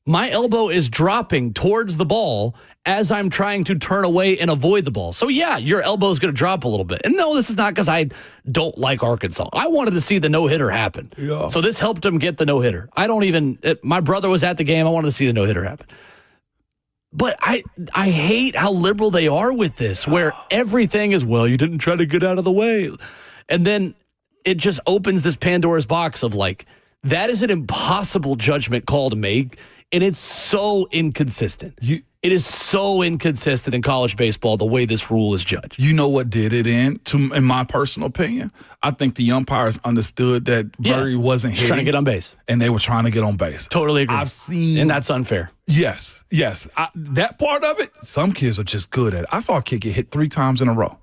my elbow is dropping towards the ball as I'm trying to turn away and avoid the ball. So, yeah, your elbow is going to drop a little bit. And no, this is not because I don't like Arkansas. I wanted to see the no-hitter happen. Yeah. So this helped them get the no-hitter. My brother was at the game. I wanted to see the no-hitter happen. But I hate how liberal they are with this, where everything is, well, you didn't try to get out of the way. And then it just opens this Pandora's box of like, that is an impossible judgment call to make. And it's so inconsistent. It is so inconsistent in college baseball, the way this rule is judged. You know what did it in my personal opinion? I think the umpires understood that Murray wasn't hitting. Trying to get on base. And they were trying to get on base. Totally agree. I've seen. And that's unfair. Yes. That part of it, some kids are just good at it. I saw a kid get hit 3 times in a row.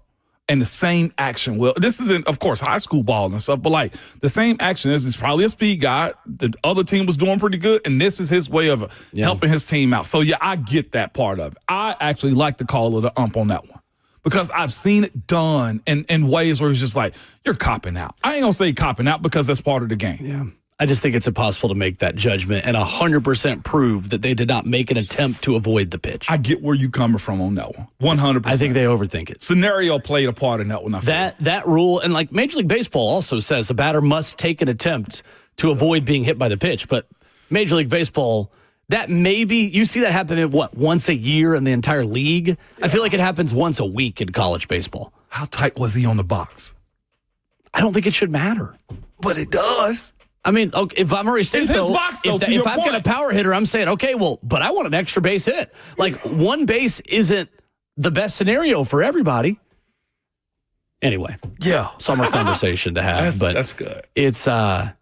And the same action. Well, this isn't, of course, high school ball and stuff, but like the same action is probably a speed guy. The other team was doing pretty good, and this is his way of helping his team out. So, yeah, I get that part of it. I actually like the call of the ump on that one because I've seen it done in ways where it's just like, you're copping out. I ain't going to say copping out because that's part of the game. Yeah. I just think it's impossible to make that judgment and 100% prove that they did not make an attempt to avoid the pitch. I get where you coming from on that one. 100%. I think they overthink it. Scenario played a part in that one. That rule, and like Major League Baseball also says a batter must take an attempt to avoid being hit by the pitch. But Major League Baseball, that maybe, you see that happen once a year in the entire league? Yeah. I feel like it happens once a week in college baseball. How tight was he on the box? I don't think it should matter. But it does. I mean, okay, if I'm Murray State, it's his box, though, if I've got a power hitter, I'm saying, okay, well, but I want an extra base hit. Like, one base isn't the best scenario for everybody. Anyway. Yeah. Summer conversation to have. That's good. It's, I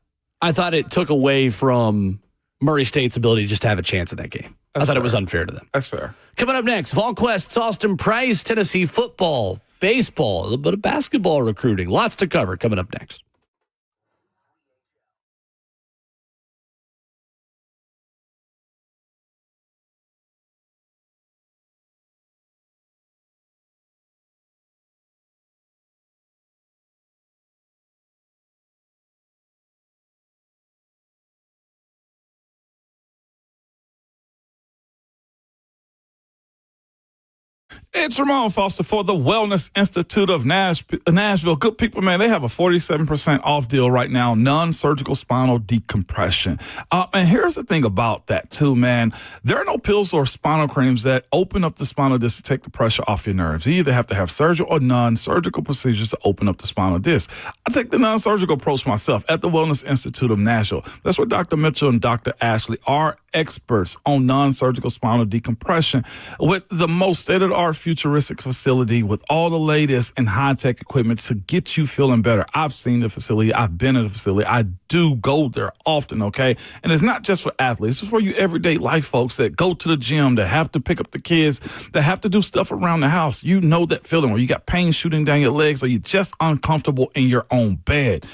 thought it took away from Murray State's ability just to have a chance at that game. I thought it was unfair to them. That's fair. Coming up next, VolQuest's Austin Price, Tennessee football, baseball, a little bit of basketball recruiting. Lots to cover coming up next. It's Ramon Foster for the Wellness Institute of Nashville. Good people, man, they have a 47% off deal right now, non-surgical spinal decompression. And here's the thing about that, too, man. There are no pills or spinal creams that open up the spinal disc to take the pressure off your nerves. You either have to have surgical or non-surgical procedures to open up the spinal disc. I take the non-surgical approach myself at the Wellness Institute of Nashville. That's where Dr. Mitchell and Dr. Ashley are experts on non-surgical spinal decompression with the most state-of-the-art futuristic facility with all the latest and high-tech equipment to get you feeling better. I've seen the facility. I've been in the facility. I do go there often, okay? And it's not just for athletes. It's for you everyday life folks that go to the gym, that have to pick up the kids, that have to do stuff around the house. You know that feeling where you got pain shooting down your legs or you're just uncomfortable in your own bed.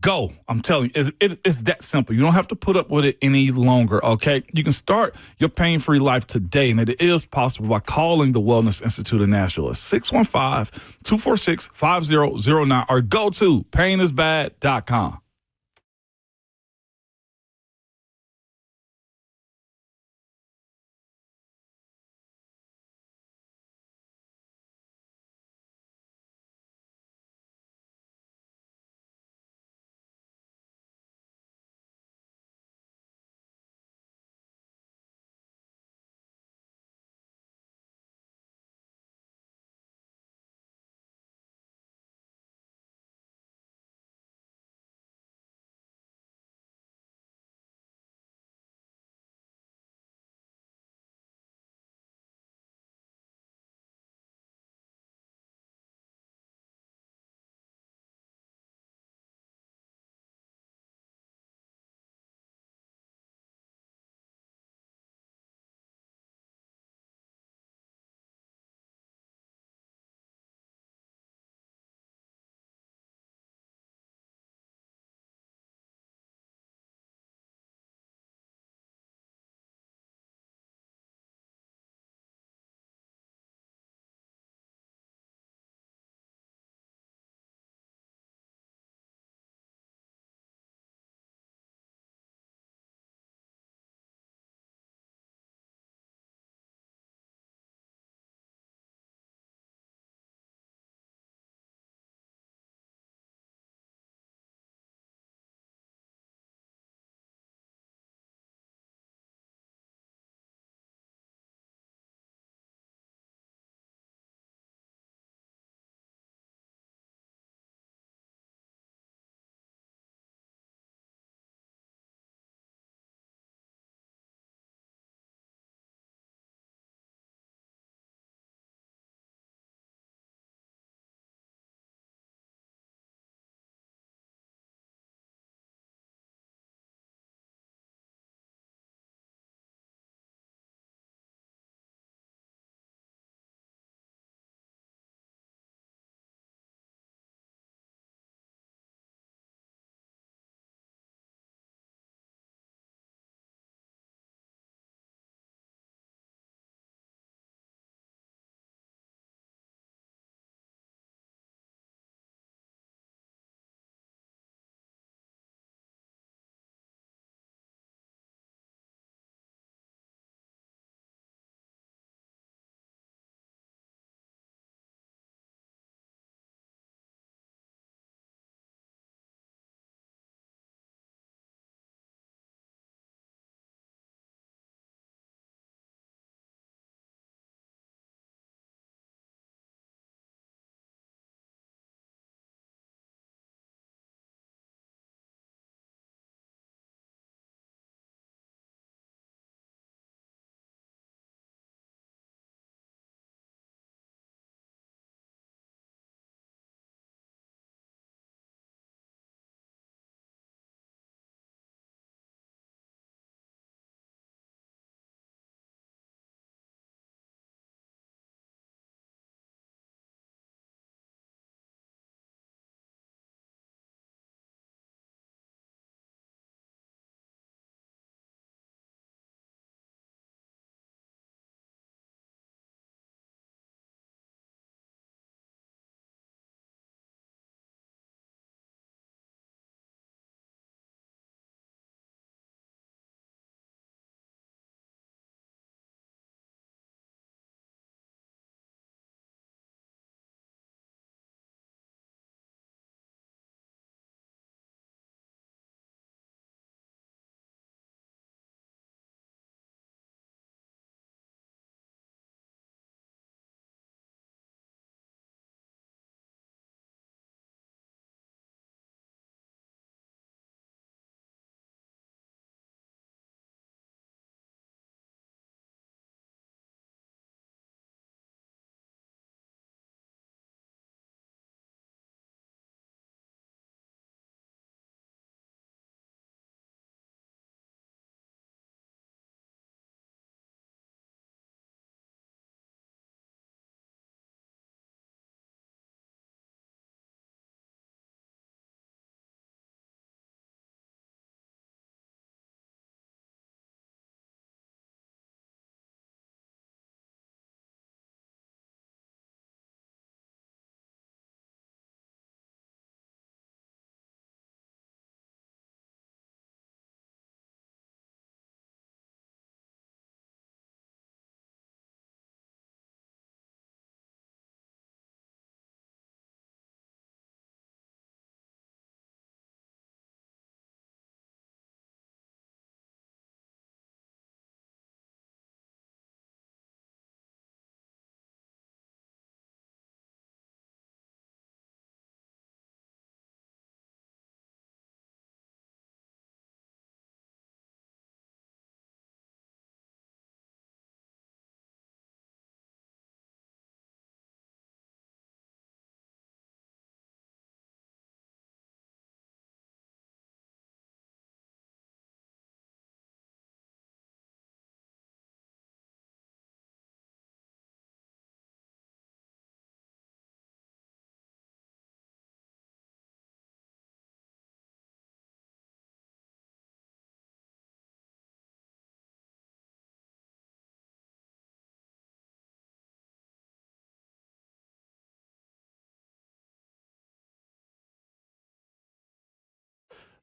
Go. I'm telling you, it's that simple. You don't have to put up with it any longer, okay? You can start your pain-free life today, and it is possible by calling the Wellness Institute of Nashville at 615-246-5009 or go to painisbad.com.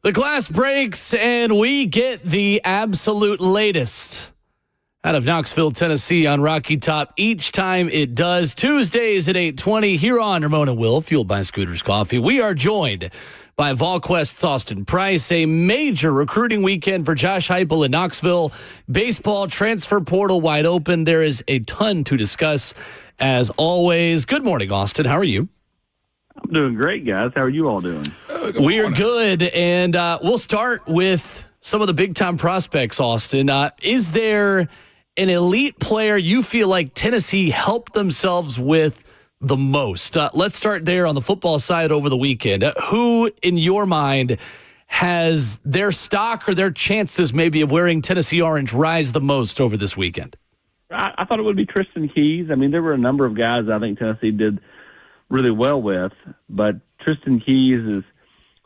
The glass breaks, and we get the absolute latest out of Knoxville, Tennessee on Rocky Top. Each time it does. Tuesdays at 8:20 here on Ramon and Will, fueled by Scooters Coffee. We are joined by VolQuest's Austin Price. A major recruiting weekend for Josh Heupel in Knoxville. Baseball transfer portal wide open. There is a ton to discuss, as always. Good morning, Austin. How are you? I'm doing great, guys. How are you all doing? We are good, and we'll start with some of the big-time prospects, Austin. Is there an elite player you feel like Tennessee helped themselves with the most? Let's start there on the football side over the weekend. Who, in your mind, has their stock or their chances maybe of wearing Tennessee orange rise the most over this weekend? I thought it would be Tristan Keys. I mean, there were a number of guys I think Tennessee did really well with, but Tristan Keys is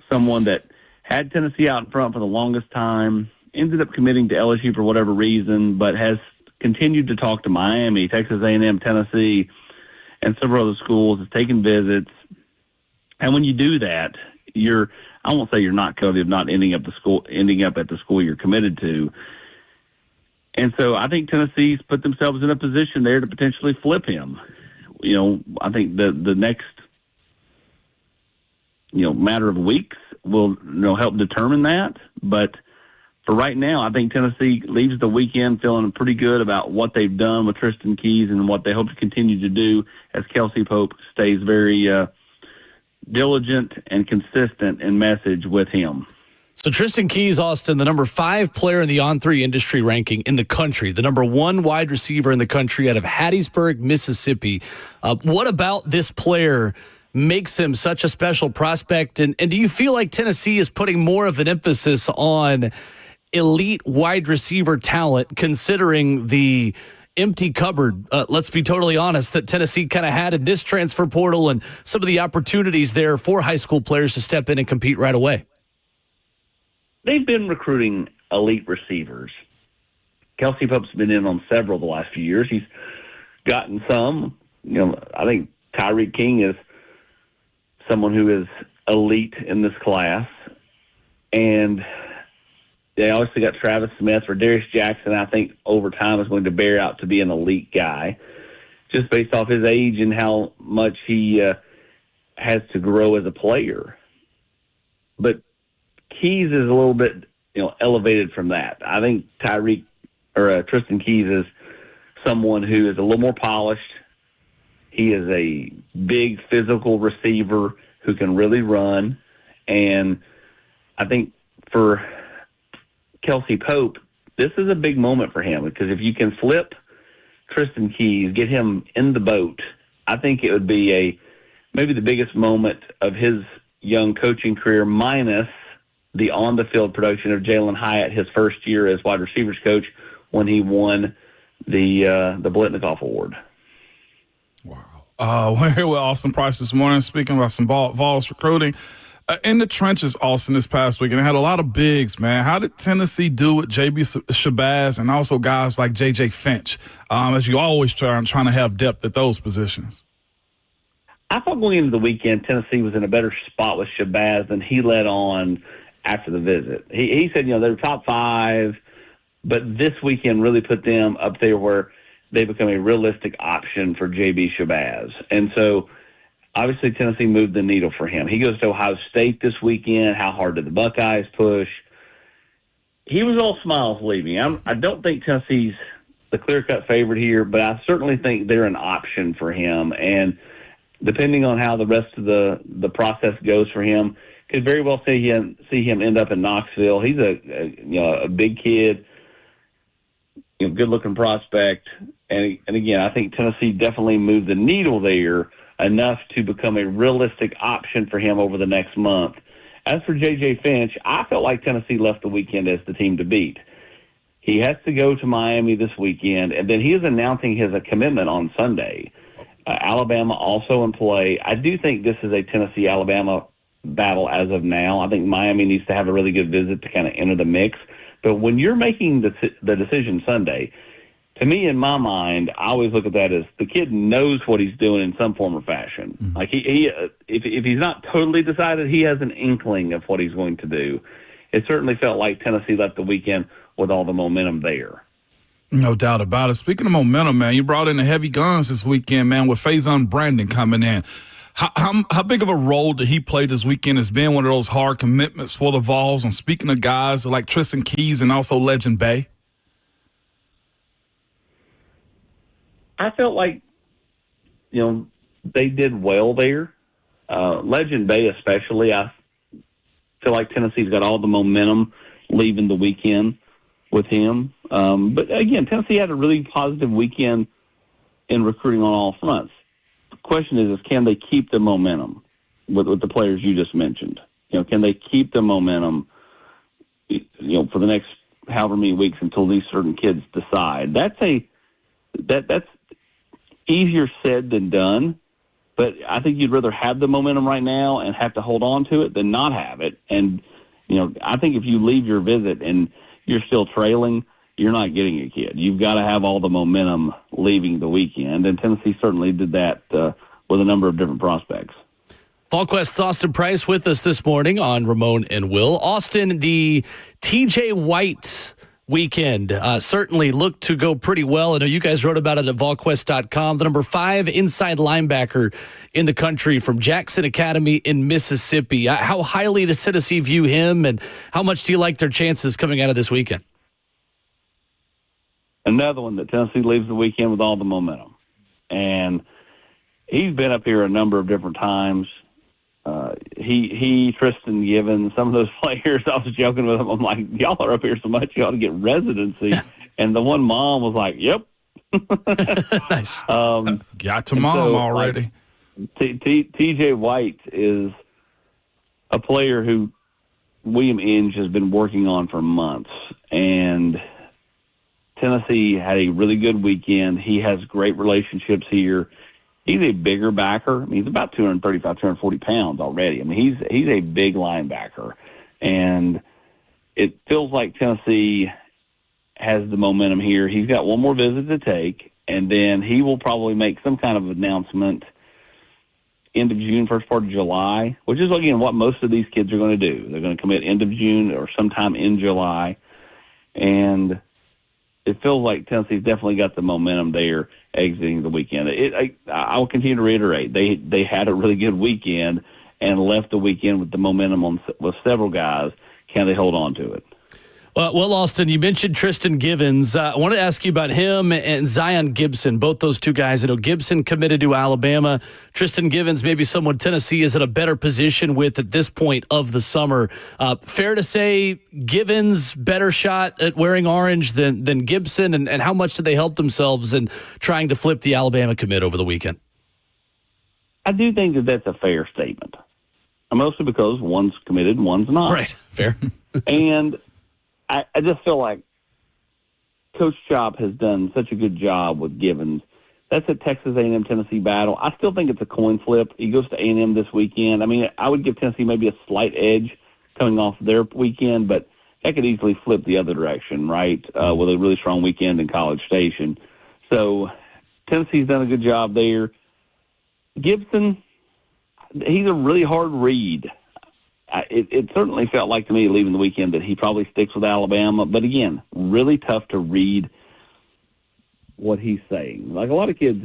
someone that had Tennessee out in front for the longest time, ended up committing to LSU for whatever reason, but has continued to talk to Miami, Texas A&M, Tennessee, and several other schools, has taken visits. And when you do that, I won't say you're not guilty of not ending up at the school you're committed to. And so I think Tennessee's put themselves in a position there to potentially flip him. You know, I think the next, matter of weeks will, help determine that. But for right now, I think Tennessee leaves the weekend feeling pretty good about what they've done with Tristan Keys and what they hope to continue to do as Kelsey Pope stays very diligent and consistent in message with him. So Tristan Keys, Austin, the number 5 player in the On3 industry ranking in the country, the number 1 wide receiver in the country out of Hattiesburg, Mississippi. What about this player makes him such a special prospect? And do you feel like Tennessee is putting more of an emphasis on elite wide receiver talent, considering the empty cupboard, let's be totally honest, that Tennessee kind of had in this transfer portal and some of the opportunities there for high school players to step in and compete right away? They've been recruiting elite receivers. Kelsey Pope's been in on several the last few years. He's gotten some. I think Tyreek King is someone who is elite in this class. And they obviously got Travis Smith. For Darius Jackson, I think over time is going to bear out to be an elite guy, just based off his age and how much he has to grow as a player. But Keys is a little bit, elevated from that. I think Tristan Keys is someone who is a little more polished. He is a big physical receiver who can really run. And I think for Kelsey Pope, this is a big moment for him, because if you can flip Tristan Keys, get him in the boat, I think it would be maybe the biggest moment of his young coaching career, minus the on-the-field production of Jalen Hyatt his first year as wide receivers coach when he won the Blitnikoff Award. Wow. We're here with Austin Price this morning, speaking about some Vols recruiting. In the trenches, Austin, this past week, and it had a lot of bigs, man. How did Tennessee do with J.B. Shabazz and also guys like J.J. Finch, as you always trying to have depth at those positions? I thought going into the weekend, Tennessee was in a better spot with Shabazz than he led on after the visit. He said, they were top 5, but this weekend really put them up there where they become a realistic option for J.B. Shabazz. And so, obviously, Tennessee moved the needle for him. He goes to Ohio State this weekend. How hard did the Buckeyes push? He was all smiles leaving. I don't think Tennessee's the clear-cut favorite here, but I certainly think they're an option for him. And depending on how the rest of the process goes for him, could very well see him end up in Knoxville. He's a big kid, good-looking prospect. And again, I think Tennessee definitely moved the needle there enough to become a realistic option for him over the next month. As for J.J. Finch, I felt like Tennessee left the weekend as the team to beat. He has to go to Miami this weekend, and then he is announcing his commitment on Sunday. Alabama also in play. I do think this is a Tennessee-Alabama battle as of now. I think Miami needs to have a really good visit to kind of enter the mix. But when you're making the decision Sunday, to me, in my mind, I always look at that as the kid knows what he's doing in some form or fashion. Mm-hmm. Like if he's not totally decided, he has an inkling of what he's going to do. It certainly felt like Tennessee left the weekend with all the momentum there. No doubt about it. Speaking of momentum, man, you brought in the heavy guns this weekend, man, with Faison Brandon coming in. How big of a role did he play this weekend as being one of those hard commitments for the Vols? And speaking of guys like Tristan Keys and also Legend Bay. I felt like, they did well there. Legend Bay especially, I feel like Tennessee's got all the momentum leaving the weekend with him. But, again, Tennessee had a really positive weekend in recruiting on all fronts. The question is can they keep the momentum with the players you just mentioned? Can they keep the momentum, for the next however many weeks until these certain kids decide? That's easier said than done, but I think you'd rather have the momentum right now and have to hold on to it than not have it. And, I think if you leave your visit and you're still trailing, you're not getting a kid. You've got to have all the momentum leaving the weekend, and Tennessee certainly did that with a number of different prospects. VolQuest's Austin Price with us this morning on Ramon and Will. Austin, the TJ White weekend certainly looked to go pretty well. I know you guys wrote about it at volquest.com. The number 5 inside linebacker in the country from Jackson Academy in Mississippi. How highly does Tennessee view him, and how much do you like their chances coming out of this weekend? Another one that Tennessee leaves the weekend with all the momentum. And he's been up here a number of different times. Tristan Givens, some of those players, I was joking with them. I'm like, y'all are up here so much, you ought to get residency. And the one mom was like, yep. Nice. Got to mom already. TJ White is a player who William Inge has been working on for months. And Tennessee had a really good weekend. He has great relationships here. He's a bigger backer. I mean, he's about 235, 240 pounds already. I mean, he's a big linebacker. And it feels like Tennessee has the momentum here. He's got one more visit to take, and then he will probably make some kind of announcement end of June, first part of July, which is, again, what most of these kids are going to do. They're going to commit end of June or sometime in July. And it feels like Tennessee's definitely got the momentum there exiting the weekend. I will continue to reiterate, they had a really good weekend and left the weekend with the momentum with several guys. Can they hold on to it? Well, Austin, you mentioned Tristan Givens. I want to ask you about him and Zion Gibson, both those two guys. I know Gibson committed to Alabama. Tristan Givens, maybe someone Tennessee is in a better position with at this point of the summer. Fair to say Givens better shot at wearing orange than Gibson, and how much did they help themselves in trying to flip the Alabama commit over the weekend? I do think that that's a fair statement, mostly because one's committed and one's not. Right, fair. And I just feel like Coach Chop has done such a good job with Givens. That's a Texas A&M Tennessee battle. I still think it's a coin flip. He goes to A&M this weekend. I mean, I would give Tennessee maybe a slight edge coming off their weekend, but that could easily flip the other direction, right, with a really strong weekend in College Station. So Tennessee's done a good job there. Gibson, he's a really hard read. It certainly felt like to me leaving the weekend that he probably sticks with Alabama. But, again, really tough to read what he's saying. Like a lot of kids,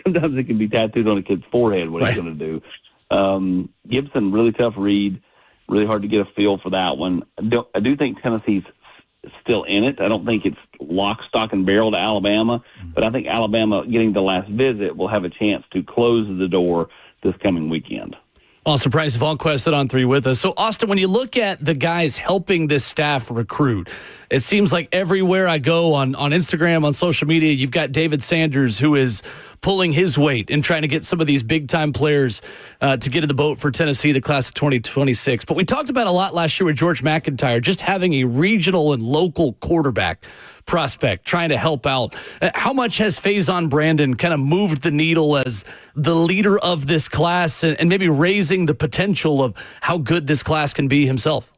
sometimes it can be tattooed on a kid's forehead what he's going to do. Gibson, really tough read, really hard to get a feel for that one. I do think Tennessee's still in it. I don't think it's lock, stock, and barrel to Alabama. But I think Alabama, getting the last visit, will have a chance to close the door this coming weekend. Austin Price of VolQuest on 3 with us. So, Austin, when you look at the guys helping this staff recruit, it seems like everywhere I go on Instagram, on social media, you've got David Sanders, who is pulling his weight and trying to get some of these big-time players to get in the boat for Tennessee, the class of 2026. But we talked about a lot last year with George McIntyre, just having a regional and local quarterback prospect trying to help out. How much has Faison Brandon kind of moved the needle as the leader of this class and maybe raising the potential of how good this class can be himself?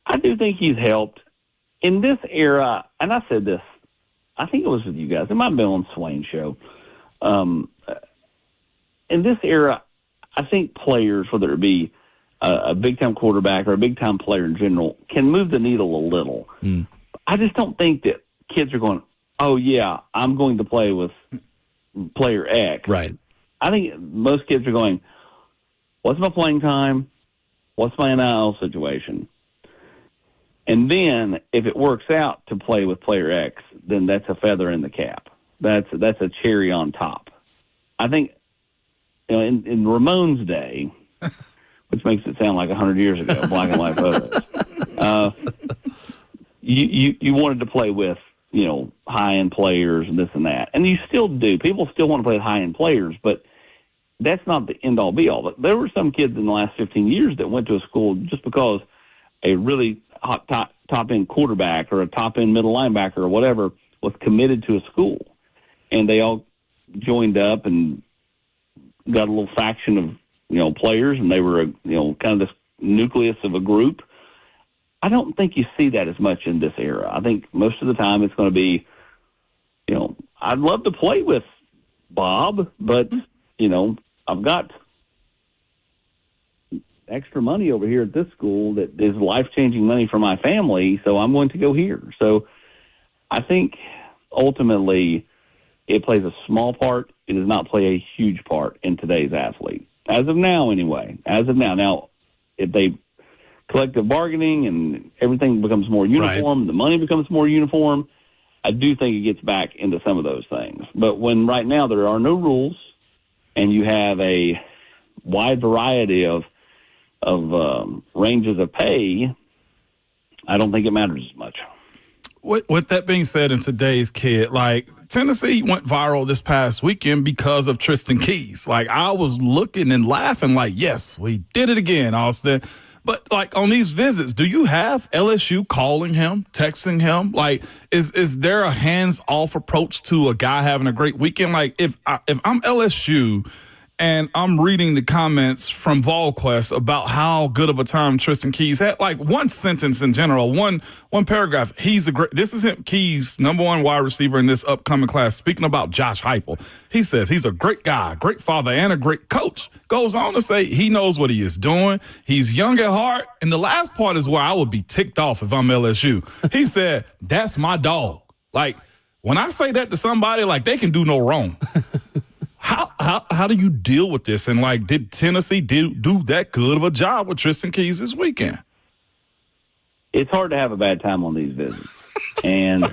I do think he's helped. In this era, and I said this I think it was with you guys. It might have been on Swain's show. In this era, I think players, whether it be a big-time quarterback or a big-time player in general, can move the needle a little. I just don't think that kids are going, oh, yeah, I'm going to play with player X. Right. I think most kids are going, what's my playing time? What's my NIL situation? And then if it works out to play with player X, then that's a feather in the cap. That's a cherry on top. I think, in Ramon's day, which makes it sound like 100 years ago, black and white photos, you wanted to play with, high-end players and this and that. And you still do. People still want to play with high-end players, but that's not the end-all, be-all. But there were some kids in the last 15 years that went to a school just because a really hot top-end quarterback or a top-end middle linebacker or whatever was committed to a school. And they all joined up and got a little faction of, players, and they were, kind of this nucleus of a group. I don't think you see that as much in this era. I think most of the time it's going to be, I'd love to play with Bob, but, I've got extra money over here at this school that is life-changing money for my family, so I'm going to go here. So I think ultimately it plays a small part. It does not play a huge part in today's athlete. As of now, anyway. As of now. Now, if they collective bargaining and everything becomes more uniform, right, the money becomes more uniform, I do think it gets back into some of those things. But when right now there are no rules and you have a wide variety of ranges of pay, I don't think it matters as much. With that being said, in today's kid, Tennessee went viral this past weekend because of Tristan Keys. I was looking and laughing yes, we did it again, Austin. But, on these visits, do you have LSU calling him, texting him? Is there a hands-off approach to a guy having a great weekend? If I'm LSU and I'm reading the comments from VolQuest about how good of a time Tristan Keys had, one sentence in general, one paragraph, this is him, Keys, number one wide receiver in this upcoming class, speaking about Josh Heupel. He says he's a great guy, great father, and a great coach. Goes on to say he knows what he is doing. He's young at heart. And the last part is where I would be ticked off if I'm LSU. He said, that's my dog. When I say that to somebody, they can do no wrong. How do you deal with this? And did Tennessee do that good of a job with Tristan Keys this weekend? It's hard to have a bad time on these visits, and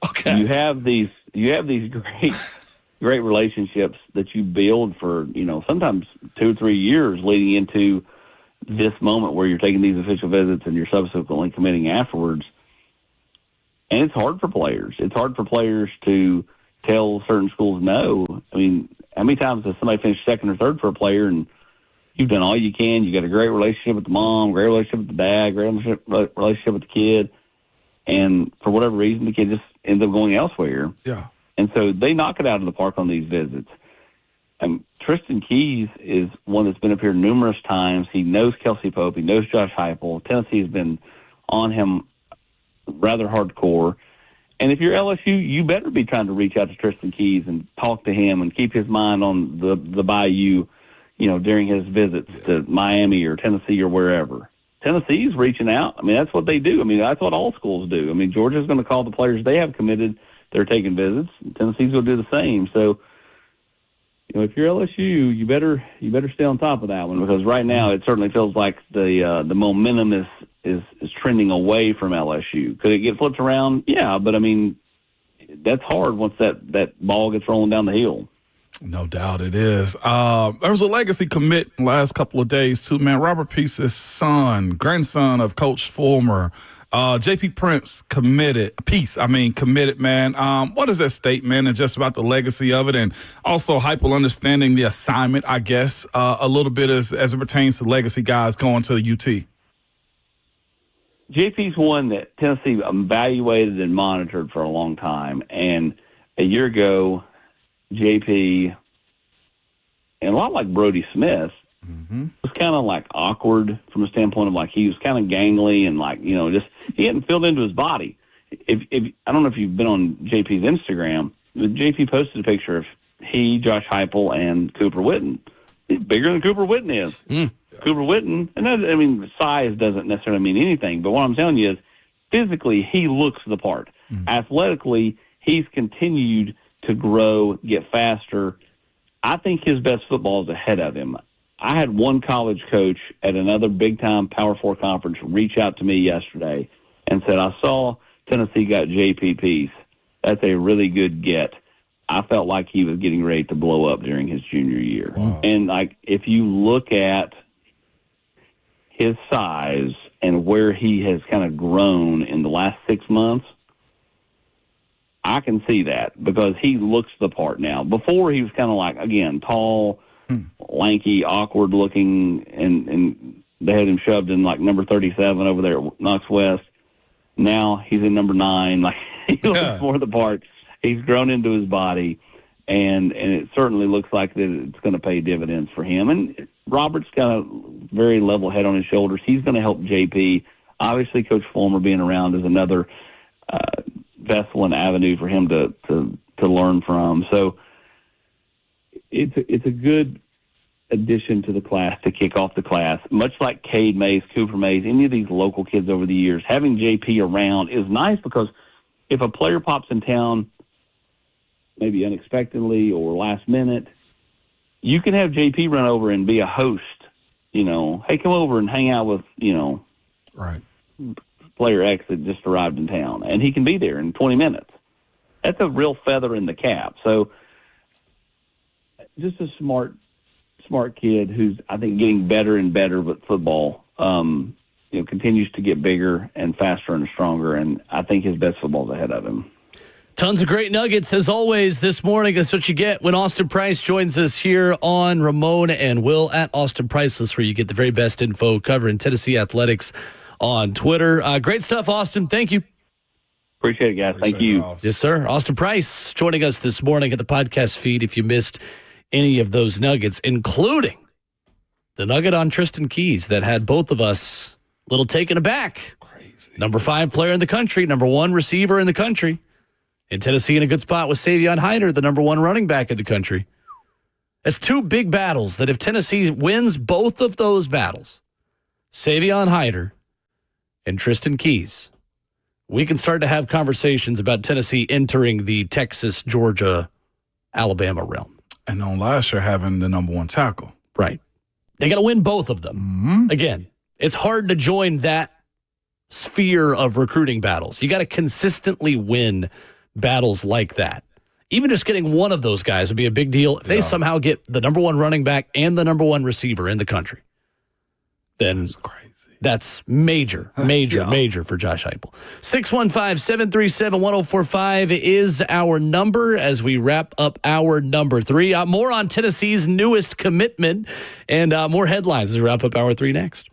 okay, you have these great relationships that you build for sometimes 2 or 3 years leading into this moment where you're taking these official visits and you're subsequently committing afterwards. And it's hard for players. It's hard for players to tell certain schools no. I mean, how many times has somebody finished second or third for a player and you've done all you can? You got a great relationship with the mom, great relationship with the dad, great relationship with the kid. And for whatever reason, the kid just ends up going elsewhere. Yeah. And so they knock it out of the park on these visits. And Tristan Keys is one that's been up here numerous times. He knows Kelsey Pope. He knows Josh Heupel. Tennessee has been on him rather hardcore. And if you're LSU, you better be trying to reach out to Tristan Keys and talk to him and keep his mind on the Bayou, during his visits to Miami or Tennessee or wherever. Tennessee's reaching out. I mean, that's what they do. I mean, that's what all schools do. I mean, Georgia's going to call the players they have committed. They're taking visits. Tennessee's going to do the same. So, if you're LSU, you better stay on top of that one, because right now it certainly feels like the momentum is trending away from LSU. Could it get flipped around? Yeah, but I mean, that's hard once that ball gets rolling down the hill. No doubt it is. There was a legacy commit in the last couple of days too, man. Robert Peace's grandson of Coach Fulmer, J.P. Prince committed, man. What is that statement and just about the legacy of it, and also Heupel understanding the assignment, I guess, a little bit as it pertains to legacy guys going to the UT? JP's one that Tennessee evaluated and monitored for a long time. And a year ago, JP, and a lot like Brody Smith, was kind of awkward from a standpoint of he was kind of gangly and he hadn't filled into his body. if I don't know if you've been on JP's Instagram, but JP posted a picture of he, Josh Heupel, and Cooper Witten. He's bigger than Cooper Witten is. Cooper Witten, and that, I mean, size doesn't necessarily mean anything, but what I'm telling you is physically he looks the part. Athletically, he's continued to grow, get faster. I think his best football is ahead of him. I had one college coach at another big-time Power 4 conference reach out to me yesterday and said, I saw Tennessee got JP Peace. That's a really good get. I felt like he was getting ready to blow up during his junior year. Wow. And, like, if you look at his size and where he has kind of grown in the last 6 months, I can see that because he looks the part now. Before, he was kind of like, again, tall, lanky, awkward looking, and they had him shoved in like number 37 over there at Knox West. Now he's in number 9. Like, he looks more the part. He's grown into his body, and it certainly looks like that it's going to pay dividends for him. And Robert's got a very level head on his shoulders. He's going to help JP. Obviously, Coach Fulmer being around is another vessel and avenue for him to learn from. So it's a good addition to the class to kick off the class. Much like Cade Mays, Cooper Mays, any of these local kids over the years, having JP around is nice because if a player pops in town, maybe unexpectedly or last minute, you can have JP run over and be a host. You know, hey, come over and hang out with, right, player X that just arrived in town, and he can be there in 20 minutes. That's a real feather in the cap. So just a smart kid who's, I think, getting better and better with football, continues to get bigger and faster and stronger, and I think his best football is ahead of him. Tons of great nuggets, as always, this morning. That's what you get when Austin Price joins us here on Ramon and Will at Austin Priceless, where you get the very best info covering Tennessee athletics on Twitter. Great stuff, Austin. Thank you. Appreciate it, guys. Thank you. Yes, sir. Austin Price joining us this morning at the podcast feed if you missed any of those nuggets, including the nugget on Tristan Keys that had both of us a little taken aback. Crazy. Number 5 player in the country, number 1 receiver in the country. In Tennessee, in a good spot with Savion Hyder, the number 1 running back in the country. That's 2 big battles that if Tennessee wins both of those battles, Savion Hyder and Tristan Keys, we can start to have conversations about Tennessee entering the Texas, Georgia, Alabama realm. And on last year, having the number 1 tackle. Right. They got to win both of them. Mm-hmm. Again, it's hard to join that sphere of recruiting battles. You got to consistently win battles like that. Even just getting one of those guys would be a big deal. If they somehow get the number 1 running back and the number 1 receiver in the country, then that's crazy. That's major for Josh Heupel. 615-737-1045 is our number as we wrap up hour number 3. More on Tennessee's newest commitment and more headlines as we wrap up hour 3 next.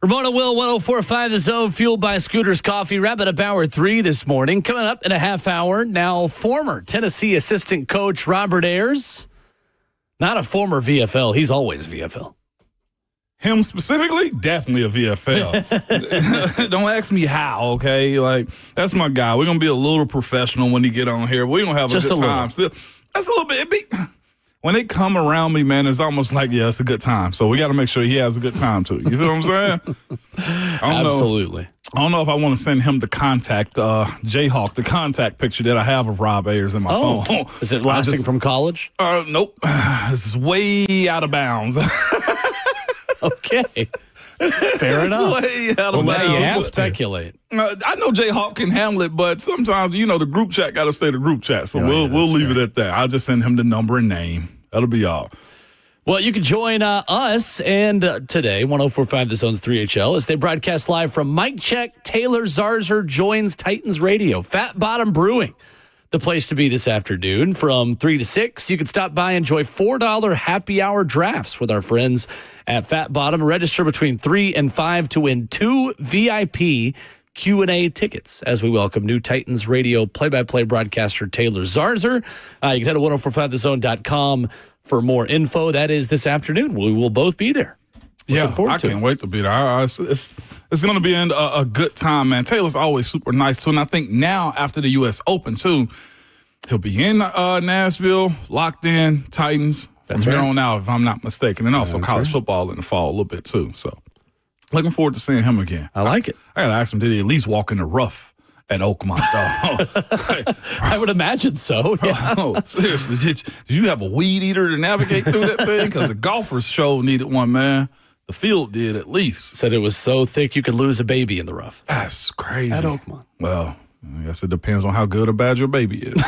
Ramona Will, 104.5 The Zone, fueled by Scooters Coffee. Wrapping up hour 3 this morning. Coming up in a half hour, now former Tennessee assistant coach Robert Ayers. Not a former VFL. He's always VFL. Him specifically, definitely a VFL. Don't ask me how, okay? Like, that's my guy. We're going to be a little professional when he get on here. We're going to have a good time. Still, that's a little bit. When they come around me, man, it's almost like, yeah, it's a good time. So we got to make sure he has a good time, too. You feel what I'm saying? Absolutely. I don't know if I want to send him the contact, Jayhawk, the contact picture that I have of Rob Ayers in my phone. Is it lasting from college? Nope. This is way out of bounds. Okay. Fair enough. Way out of bounds. We'll speculate. I know Jayhawk can handle it, but sometimes, the group chat got to stay the group chat. So we'll leave it at that. I'll just send him the number and name. That'll be all. Well, you can join us and today, 104.5 The Zone's 3HL, as they broadcast live from Mike Check. Taylor Zarzer joins Titans Radio. Fat Bottom Brewing, the place to be this afternoon from 3 to 6. You can stop by and enjoy $4 happy hour drafts with our friends at Fat Bottom. Register between 3 and 5 to win 2 VIP Q&A tickets as we welcome new Titans Radio play-by-play broadcaster Taylor Zarzer. You can head to 1045thezone.com for more info. That is this afternoon. We will both be there. I can't wait to be there. It's going to be a good time, man. Taylor's always super nice, too. And I think now, after the U.S. Open, too, he'll be in Nashville, locked in, Titans, from here on out, if I'm not mistaken. And also college football in the fall a little bit, too. So, looking forward to seeing him again. I like it. I got to ask him, did he at least walk in the rough at Oakmont, though? I would imagine so. Yeah. Oh, seriously, did you have a weed eater to navigate through that thing? Because the golfers show needed one, man. The field did at least. Said it was so thick you could lose a baby in the rough. That's crazy. At Oakmont. Well, I guess it depends on how good or bad your baby is.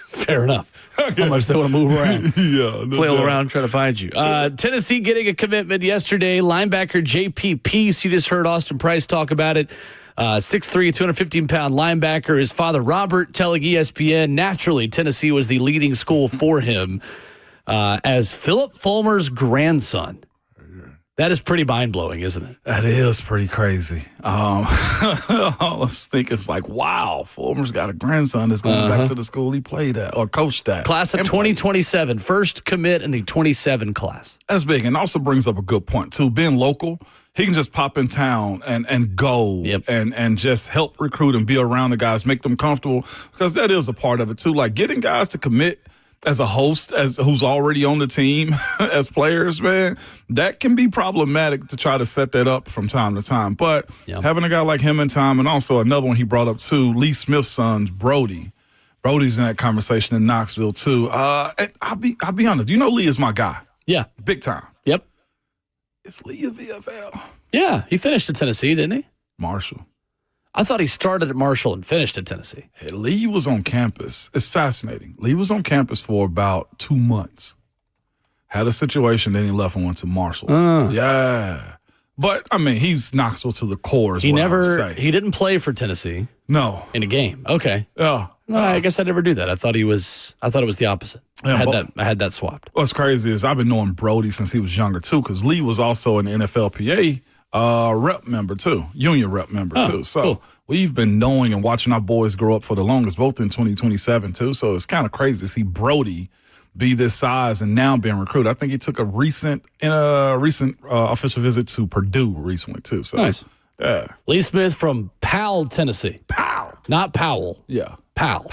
Fair enough. How much they want to move around. Flail doubt. around, try to find you. Tennessee getting a commitment yesterday. Linebacker J.P. Peace. You just heard Austin Price talk about it. 6'3", 215-pound linebacker. His father, Robert, telling ESPN, naturally, Tennessee was the leading school for him as Philip Fulmer's grandson. That is pretty mind-blowing, isn't it? That is pretty crazy. I was thinking, it's like, wow, Fulmer's got a grandson that's going back to the school he played at or coached at. Class of 2027, first commit in the 27 class. That's big, and also brings up a good point, too. Being local, he can just pop in town and go and just help recruit and be around the guys, make them comfortable, because that is a part of it, too. Like, getting guys to commit as a host, as who's already on the team as players, man, that can be problematic to try to set that up from time to time. But having a guy like him in time, and also another one he brought up too, Lee Smith's son, Brody. Brody's in that conversation in Knoxville too. And I'll be honest, Lee is my guy. Yeah. Big time. Yep. Is Lee a VFL? Yeah, he finished at Tennessee, didn't he? Marshall. I thought he started at Marshall and finished at Tennessee. Hey, Lee was on campus. It's fascinating. Lee was on campus for about 2 months. Had a situation, then he left and went to Marshall. Yeah. But, I mean, he's Knoxville to the core is he what I would say. He didn't play for Tennessee. No. In a game. Okay. Yeah. Well, I guess I never do that. I thought it was the opposite. Yeah, I had that swapped. What's crazy is I've been knowing Brody since he was younger, too, because Lee was also an NFLPA rep member, too. Union rep member, too. So cool. We've been knowing and watching our boys grow up for the longest, both in 2027, too. So it's kind of crazy to see Brody be this size and now being recruited. I think he took a recent official visit to Purdue recently, too. So, nice. Yeah. Lee Smith from Powell, Tennessee. Powell. Not Powell. Yeah. Powell.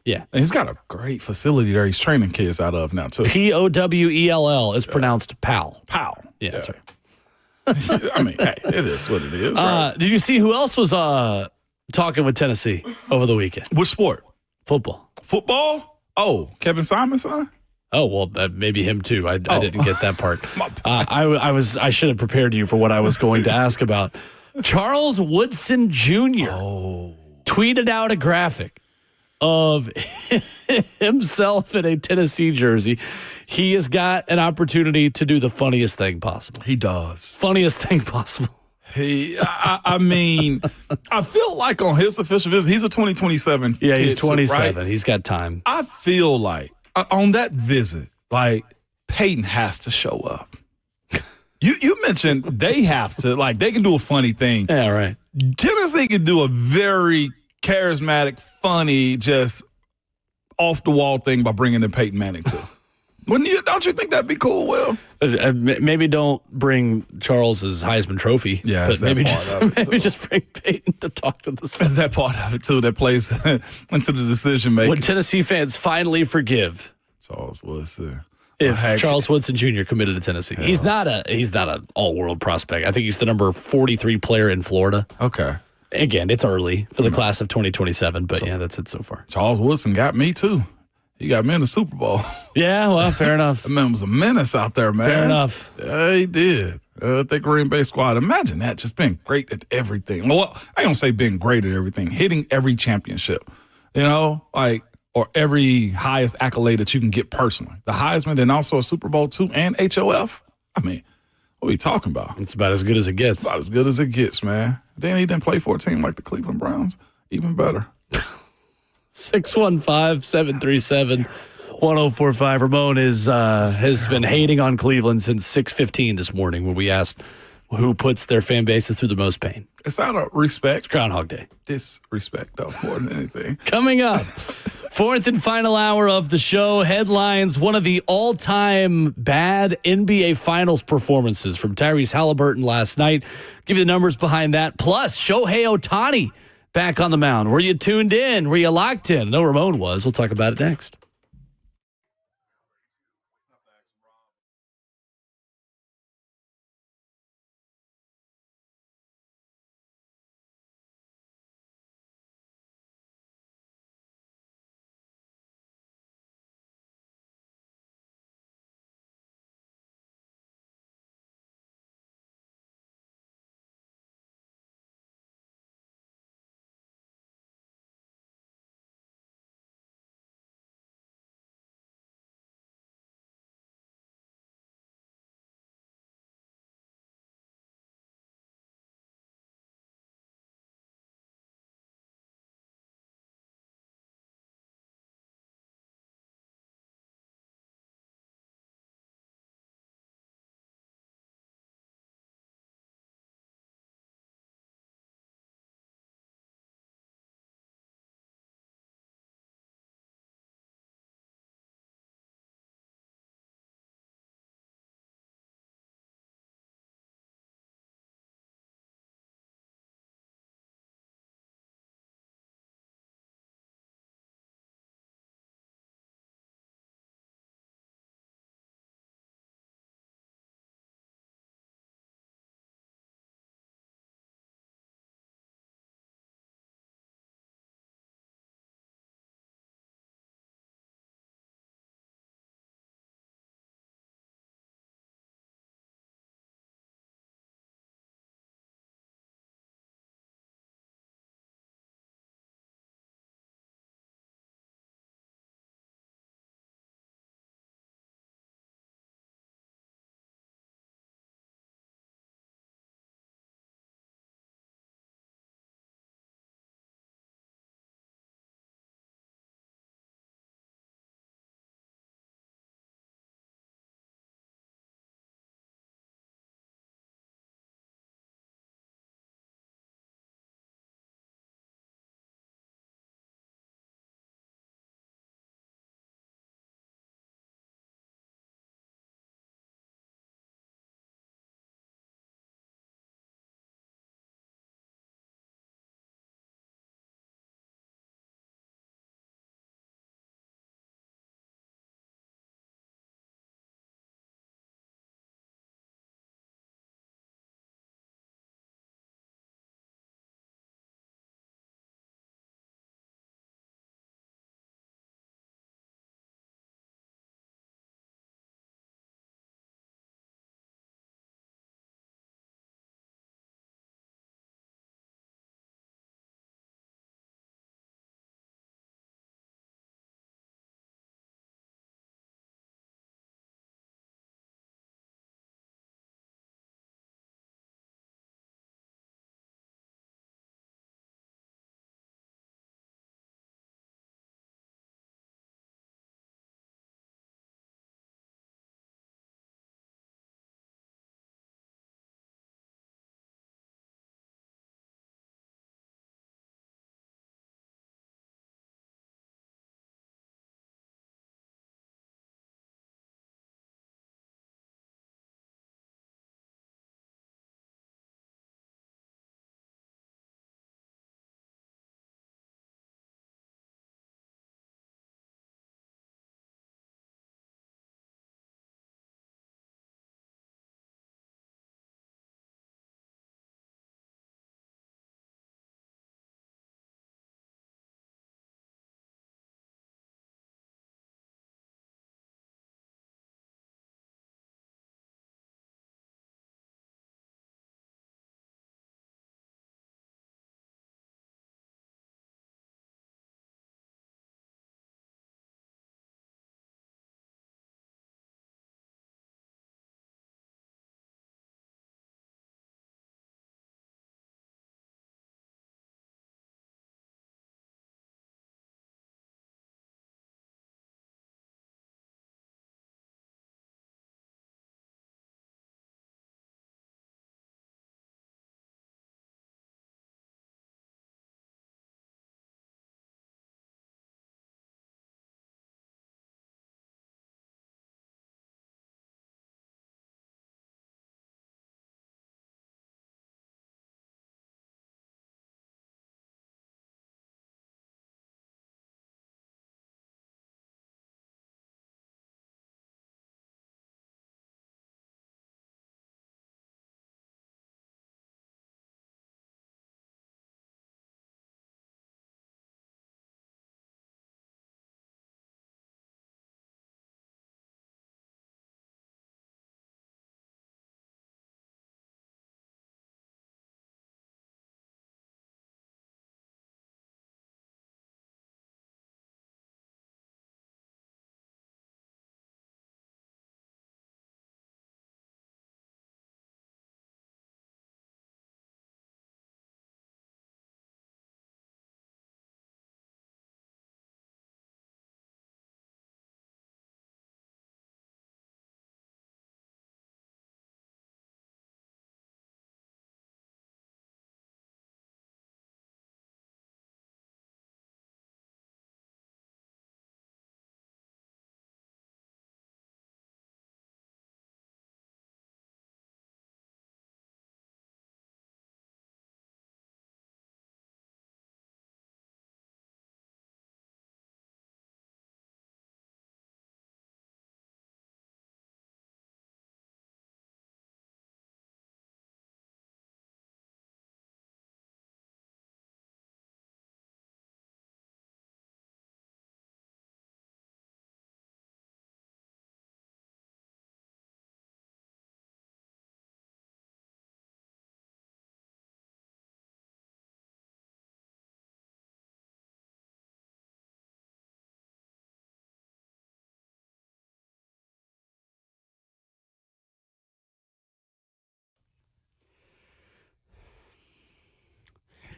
Yeah. And he's got a great facility there he's training kids out of now, too. Powell is pronounced Powell. Powell. Yeah, that's right. I mean, hey, it is what it is. Right? Did you see who else was talking with Tennessee over the weekend? Which sport? Football. Football? Oh, Kevin Simon's son? Oh, well, maybe him too. I didn't get that part. I should have prepared you for what I was going to ask about. Charles Woodson Jr. tweeted out a graphic of himself in a Tennessee jersey. He has got an opportunity to do the funniest thing possible. He does. Funniest thing possible. I mean, I feel like on his official visit, he's a 2027 Yeah, he's 27. Right? He's got time. I feel like on that visit, like Peyton has to show up. You mentioned they have to, like, they can do a funny thing. Yeah, right. Tennessee can do a very charismatic, funny, just off-the-wall thing by bringing in Peyton Manning, too. Don't you think that'd be cool, Will? Maybe don't bring Charles's Heisman Trophy. Yeah, but maybe just bring Peyton to talk to the son. Is that part of it, too, that plays into the decision-making? Would Tennessee fans finally forgive Charles Woodson. if Charles Woodson Jr. committed to Tennessee? Yeah. He's not an all-world prospect. I think he's the number 43 player in Florida. Okay. Again, it's early for the class of 2027, but yeah, that's it so far. Charles Woodson got me, too. He got me in the Super Bowl. Yeah, well, fair enough. That man was a menace out there, man. Fair enough. Yeah, he did. The Green Bay squad. Imagine that, just being great at everything. Well, I don't say being great at everything, hitting every championship, or every highest accolade that you can get personally. The Heisman, and also a Super Bowl too, and HOF. I mean, what are we talking about? It's about as good as it gets. About as good as it gets, man. Then he didn't play for a team like the Cleveland Browns. Even better. 615-737-1045. Ramon has been hating on Cleveland since 6:15 this morning when we asked who puts their fan bases through the most pain. It's out of respect. It's Groundhog Day. Disrespect, though, more than anything. Coming up, fourth and final hour of the show. Headlines, one of the all-time bad NBA Finals performances from Tyrese Halliburton last night. Give you the numbers behind that. Plus, Shohei Ohtani back on the mound. Were you tuned in? Were you locked in? No, Ramon was. We'll talk about it next.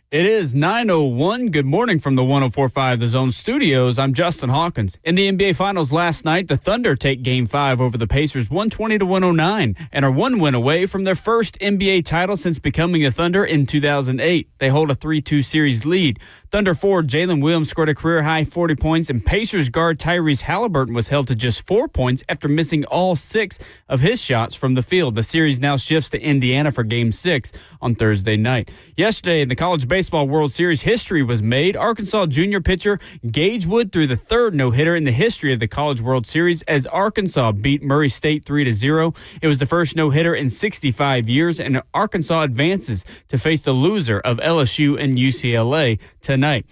It is 9:01. Good morning from the 104.5 The Zone studios. I'm Justin Hawkins. In the NBA Finals last night, the Thunder take Game 5 over the Pacers 120-109 and are one win away from their first NBA title since becoming the Thunder in 2008. They hold a 3-2 series lead. Thunder forward Jalen Williams scored a career-high 40 points, and Pacers guard Tyrese Halliburton was held to just 4 points after missing all 6 of his shots from the field. The series now shifts to Indiana for Game 6 on Thursday night. Yesterday in the College Baseball World Series, history was made. Arkansas junior pitcher Gage Wood threw the third no-hitter in the history of the College World Series as Arkansas beat Murray State 3-0. It was the first no-hitter in 65 years, and Arkansas advances to face the loser of LSU and UCLA tonight.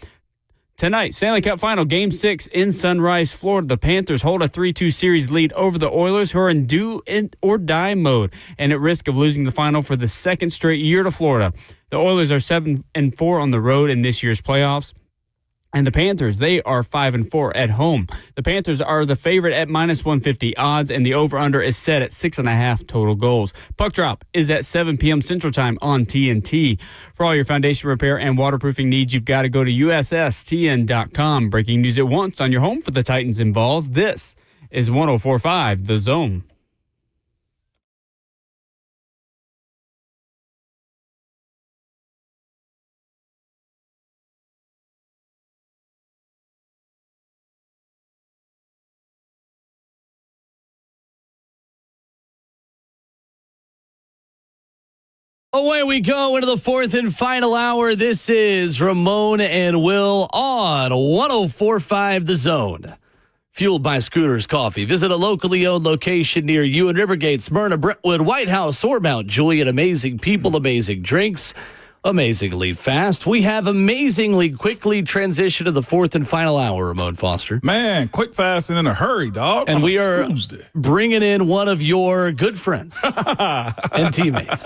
Tonight, Stanley Cup Final Game 6 in Sunrise, Florida. The Panthers hold a 3-2 series lead over the Oilers, who are in do-or-die mode and at risk of losing the final for the second straight year to Florida. The Oilers are 7-4 on the road in this year's playoffs. And the Panthers, they are 5-4 at home. The Panthers are the favorite at -150 odds, and the over-under is set at 6.5 total goals. Puck drop is at 7 p.m. Central Time on TNT. For all your foundation repair and waterproofing needs, you've got to go to USSTN.com. Breaking news at once on your home for the Titans and Vols. This is 104.5 The Zone. Away we go into the fourth and final hour. This is Ramon and Will on 104.5 The Zone. Fueled by Scooters Coffee. Visit a locally owned location near you in Rivergate, Smyrna, Brentwood, White House, or Mount Juliet. Amazing people, amazing drinks, amazingly fast. We have amazingly quickly transitioned to the fourth and final hour, Ramon Foster. Man, quick, fast, and in a hurry, dog. And we are bringing in one of your good friends and teammates.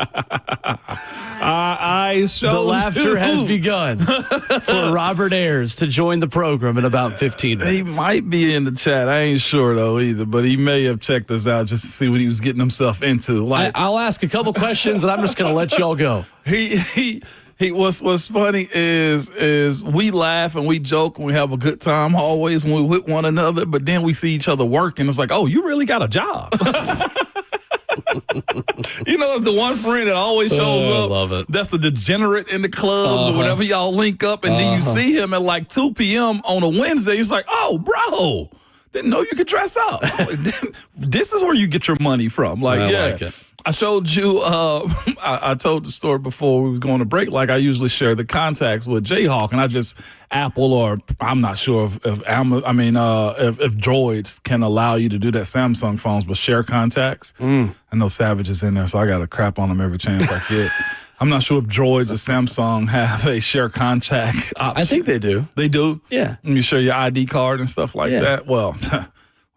The laughter has begun for Robert Ayers to join the program in about 15 minutes. He might be in the chat. I ain't sure, though, either. But he may have checked us out just to see what he was getting himself into. I'll ask a couple questions, and I'm just going to let y'all go. What's funny is we laugh and we joke and we have a good time always when we with one another, but then we see each other working. It's like, oh, you really got a job. You know, it's the one friend that always shows up. I love it. That's a degenerate in the clubs or whatever y'all link up, and then you see him at like 2 p.m. on a Wednesday. He's like, oh, bro, didn't know you could dress up. This is where you get your money from. Like, I yeah. like it. I showed you, I told the story before we was going to break, like I usually share the contacts with Jayhawk, and I just Apple or I'm not sure if Droids can allow you to do that, Samsung phones, but share contacts. I know Savage is in there, so I got to crap on him every chance I get. I'm not sure if Droids or Samsung have a share contact option. I think they do. They do? Yeah. And you share your ID card and stuff like that? Well,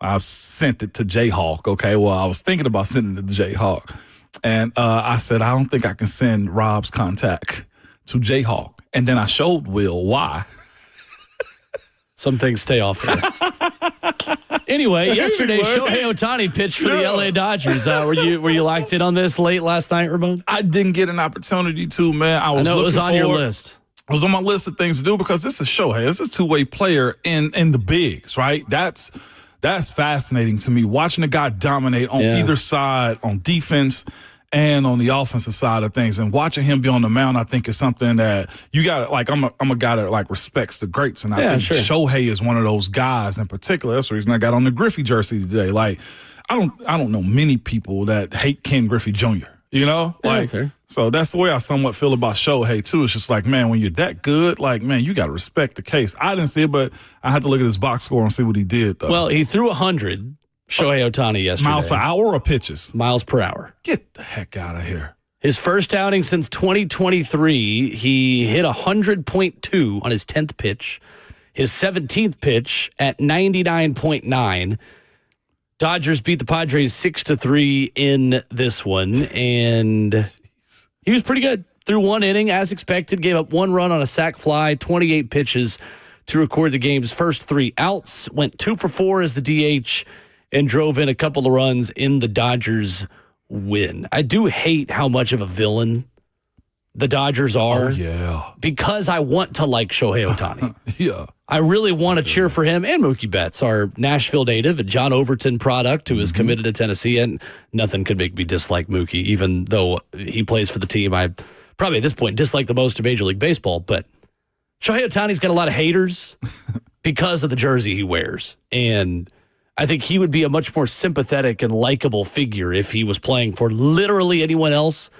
I sent it to Jayhawk, okay? Well, I was thinking about sending it to Jayhawk. And I said, I don't think I can send Rob's contact to Jayhawk. And then I showed Will why. Some things stay off here. Anyway, yesterday, Shohei Ohtani pitched for the LA Dodgers. Were you locked in on this late last night, Ramon? I didn't get an opportunity to, man. I know it was on your list. It was on my list of things to do because this is Shohei. This is a two-way player in the bigs, right? That's fascinating to me. Watching a guy dominate on either side, on defense and on the offensive side of things, and watching him be on the mound, I think is something that you got. Like I'm a guy that like respects the greats, and I think Shohei is one of those guys in particular. That's the reason I got on the Griffey jersey today. Like I don't know many people that hate Ken Griffey Jr. You know, so that's the way I somewhat feel about Shohei too. It's just like, man, when you're that good, like, man, you got to respect the case. I didn't see it, but I had to look at his box score and see what he did, though. Well, he threw 100, Shohei Ohtani, yesterday. Miles per hour or pitches? Miles per hour. Get the heck out of here. His first outing since 2023, he hit 100.2 on his 10th pitch. His 17th pitch at 99.9. Dodgers beat the Padres 6-3 in this one, and he was pretty good. Threw one inning, as expected, gave up one run on a sac fly, 28 pitches to record the game's first 3 outs, went 2 for 4 as the DH, and drove in a couple of runs in the Dodgers win. I do hate how much of a villain the Dodgers are. Oh, yeah. Because I want to like Shohei Ohtani. Yeah. I really want to cheer for him and Mookie Betts, our Nashville native, a John Overton product who is committed to Tennessee, and nothing could make me dislike Mookie, even though he plays for the team I probably at this point dislike the most in Major League Baseball. But Shohei Ohtani's got a lot of haters because of the jersey he wears, and I think he would be a much more sympathetic and likable figure if he was playing for literally anyone else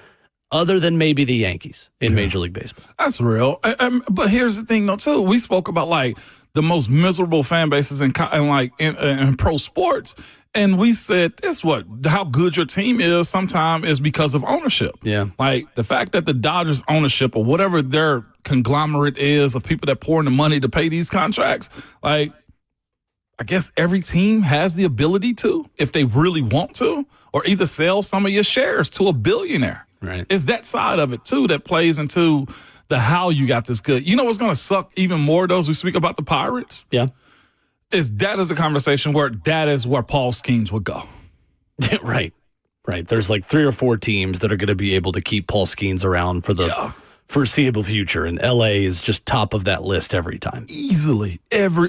other than maybe the Yankees in Major League Baseball. That's real. But here's the thing, though, too. We spoke about, like, the most miserable fan bases in pro sports, and we said, that's what, how good your team is sometimes is because of ownership. Yeah. Like, the fact that the Dodgers ownership or whatever their conglomerate is of people that pour in the money to pay these contracts, like, I guess every team has the ability to, if they really want to, or either sell some of your shares to a billionaire. Right. It's that side of it, too, that plays into the how you got this good. You know what's going to suck even more, though, as we speak about the Pirates? Yeah. That is a conversation where that is where Paul Skeens would go. Right. There's like 3 or 4 teams that are going to be able to keep Paul Skeens around for the foreseeable future, and L.A. is just top of that list every time. Easily.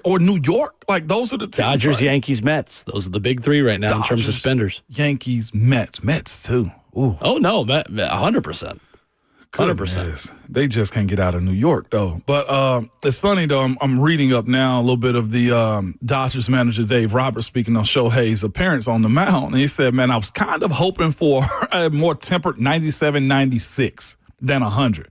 Or New York. Like, those are the teams. Dodgers, right? Yankees, Mets. Those are the big 3 right now in terms of spenders. Yankees, Mets, too. Ooh. Oh, no, 100%. 100%. They just can't get out of New York, though. But it's funny, though. I'm reading up now a little bit of the Dodgers manager, Dave Roberts, speaking on Shohei's appearance on the mound. And he said, man, I was kind of hoping for a more tempered 97-96 than 100.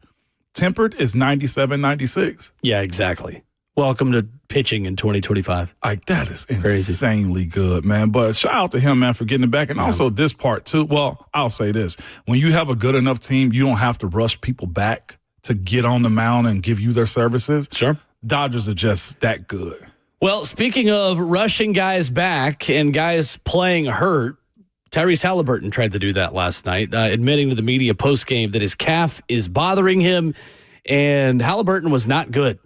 Tempered is 97-96. Yeah, exactly. Welcome to pitching in 2025. Like, that is insanely good, man. But shout out to him, man, for getting it back. And also this part, too. Well, I'll say this. When you have a good enough team, you don't have to rush people back to get on the mound and give you their services. Sure. Dodgers are just that good. Well, speaking of rushing guys back and guys playing hurt, Tyrese Halliburton tried to do that last night, admitting to the media postgame that his calf is bothering him, and Halliburton was not good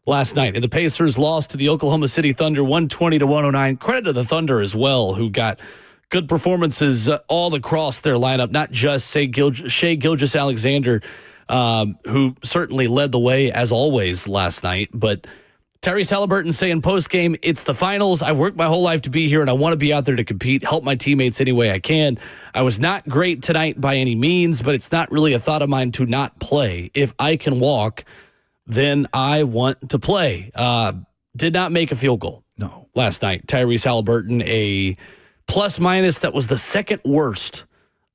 last night. And the Pacers lost to the Oklahoma City Thunder 120-109. Credit to the Thunder as well, who got good performances all across their lineup, not just Shai Gilgeous-Alexander, who certainly led the way as always last night, but Tyrese Halliburton saying post-game, it's the finals. I've worked my whole life to be here, and I want to be out there to compete, help my teammates any way I can. I was not great tonight by any means, but it's not really a thought of mine to not play. If I can walk, then I want to play. Did not make a field goal last night. Tyrese Halliburton, a plus-minus that was the second worst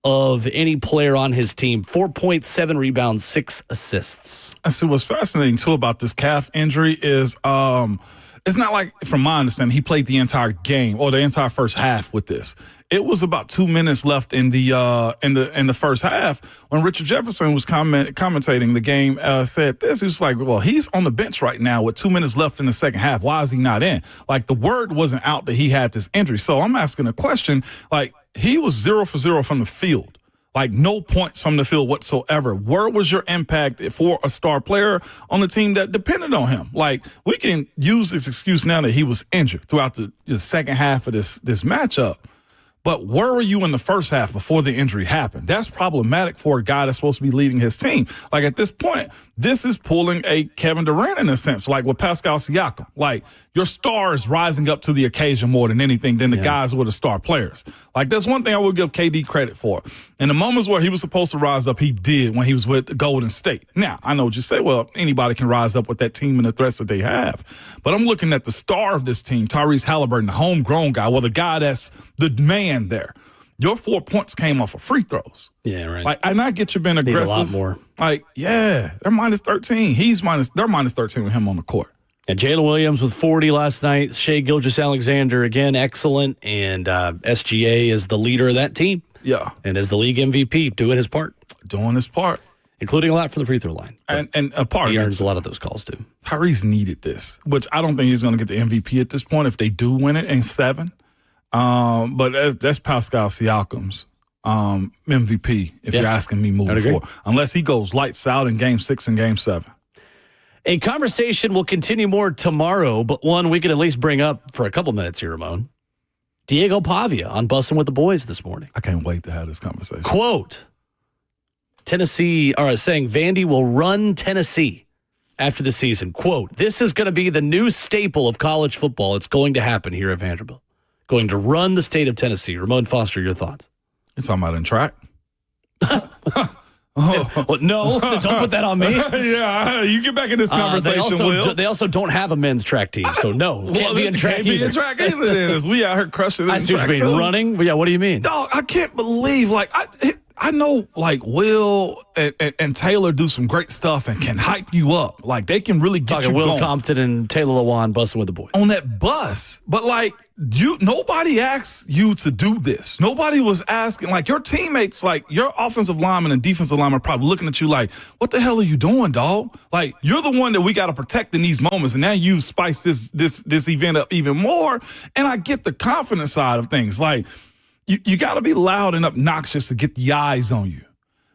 of any player on his team. 4.7 rebounds, 6 assists. I see what's fascinating, too, about this calf injury is it's not like, from my understanding, he played the entire game or the entire first half with this. It was about 2 minutes left in the first half when Richard Jefferson was commentating the game, said this. He was like, well, he's on the bench right now with 2 minutes left in the second half. Why is he not in? Like, the word wasn't out that he had this injury. So I'm asking a question, like, he was 0 for 0 from the field. Like, no points from the field whatsoever. Where was your impact for a star player on the team that depended on him? Like, we can use this excuse now that he was injured throughout the second half of this matchup. But where were you in the first half before the injury happened? That's problematic for a guy that's supposed to be leading his team. Like, at this point, this is pulling a Kevin Durant in a sense, like with Pascal Siakam. Like, your star is rising up to the occasion more than anything than the guys who are the star players. Like, that's one thing I will give KD credit for. In the moments where he was supposed to rise up, he did when he was with Golden State. Now, I know what you say, well, anybody can rise up with that team and the threats that they have. But I'm looking at the star of this team, Tyrese Halliburton, the homegrown guy, well, the guy that's the man there. Your 4 points came off of free throws. Yeah, right. Like, and I get you being aggressive. Need a lot more. Like, yeah, they're minus 13. They're minus 13 with him on the court. And Jalen Williams with 40 last night. Shai Gilgeous-Alexander, again, excellent. And SGA is the leader of that team. Yeah. And as the league MVP, doing his part. Doing his part. Including a lot from the free throw line. And a part he of earns a lot of those calls, too. Tyrese needed this, which I don't think he's going to get the MVP at this point if they do win it in 7. But that's Pascal Siakam's MVP, if you're asking me moving forward. Unless he goes lights out in Game 6 and Game 7. A conversation will continue more tomorrow, but one we can at least bring up for a couple minutes here, Ramon. Diego Pavia on Bussin' with the Boys this morning. I can't wait to have this conversation. Quote, Tennessee are saying Vandy will run Tennessee after the season. Quote, this is going to be the new staple of college football. It's going to happen here at Vanderbilt. Going to run the state of Tennessee. Ramon Foster, your thoughts? You're talking about in track? Well, no, don't put that on me. Yeah, you get back in this conversation, Will. They also don't have a men's track team, so no, can't be in track either. Can't be in track either. Then we out here crushing it. I see what you mean. Running? But yeah, what do you mean? Dog, I can't believe, I know, Will and Taylor do some great stuff and can hype you up. Like, they can really get you Will going. Compton and Taylor Lewan busting with the boys. On that bus. But, nobody asked you to do this. Nobody was asking. Your teammates, your offensive lineman and defensive lineman are probably looking at you like, what the hell are you doing, dog? You're the one that we got to protect in these moments, and now you've spiced this event up even more. And I get the confidence side of things. You got to be loud and obnoxious to get the eyes on you.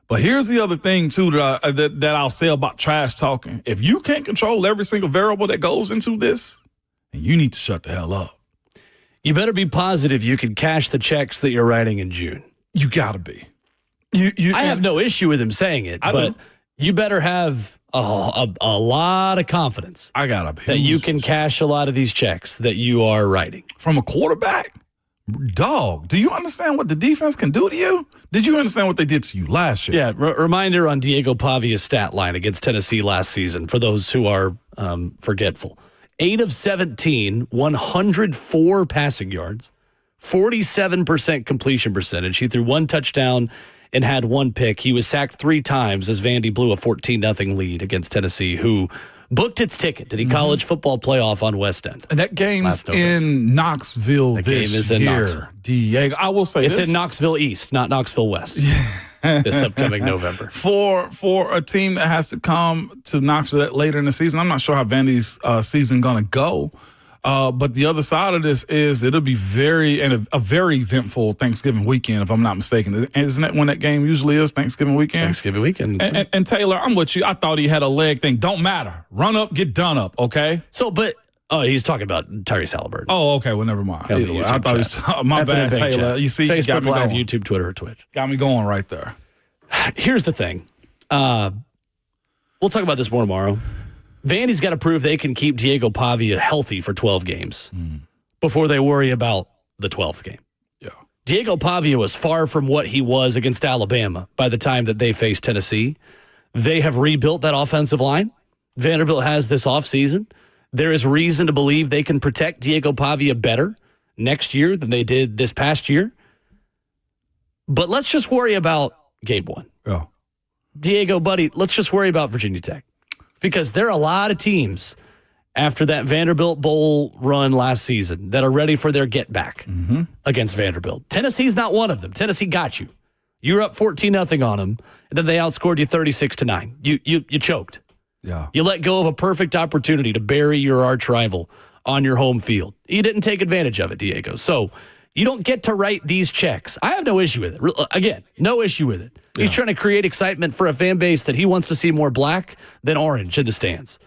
But here's the other thing, too, that I'll say about trash talking. If you can't control every single variable that goes into this, then you need to shut the hell up. You better be positive you can cash the checks that you're writing in June. You got to be. I have no issue with him saying it, but you better have a lot of confidence. I got to be. That you can cash a lot of these checks that you are writing. From a quarterback? Dog, do you understand what the defense can do to you? Did you understand what they did to you last year? Yeah, reminder on Diego Pavia's stat line against Tennessee last season, for those who are forgetful. 8 of 17, 104 passing yards, 47% completion percentage. He threw 1 touchdown and had 1 pick. He was sacked 3 times as Vandy blew a 14-0 lead against Tennessee, who booked its ticket to the college football playoff on West End. And that game's in Knoxville this year. The game is in Knoxville. Diego, I will say it's in Knoxville East, not Knoxville West. This upcoming November. For a team that has to come to Knoxville later in the season, I'm not sure how Vandy's season going to go. But the other side of this is it'll be a very eventful Thanksgiving weekend, if I'm not mistaken. Isn't that when that game usually is, Thanksgiving weekend? Thanksgiving weekend. And Taylor, I'm with you. I thought he had a leg thing. Don't matter. Run up, get done up, okay? He's talking about Tyrese Halliburton. Oh, okay. Well, never mind. I thought he was my bad, Taylor. You see, Facebook got me Live, going. YouTube, Twitter, or Twitch. Got me going right there. Here's the thing. We'll talk about this more tomorrow. Vandy's got to prove they can keep Diego Pavia healthy for 12 games before they worry about the 12th game. Yeah. Diego Pavia was far from what he was against Alabama by the time that they faced Tennessee. They have rebuilt that offensive line. Vanderbilt has this offseason. There is reason to believe they can protect Diego Pavia better next year than they did this past year. But let's just worry about game 1. Yeah. Diego, buddy, let's just worry about Virginia Tech. Because there are a lot of teams after that Vanderbilt Bowl run last season that are ready for their get back against Vanderbilt. Tennessee's not one of them. Tennessee got you. You were up 14-0 on them, and then they outscored you 36-9. You choked. Yeah. You let go of a perfect opportunity to bury your arch rival on your home field. You didn't take advantage of it, Diego. So you don't get to write these checks. I have no issue with it. Again, no issue with it. He's trying to create excitement for a fan base that he wants to see more black than orange in the stands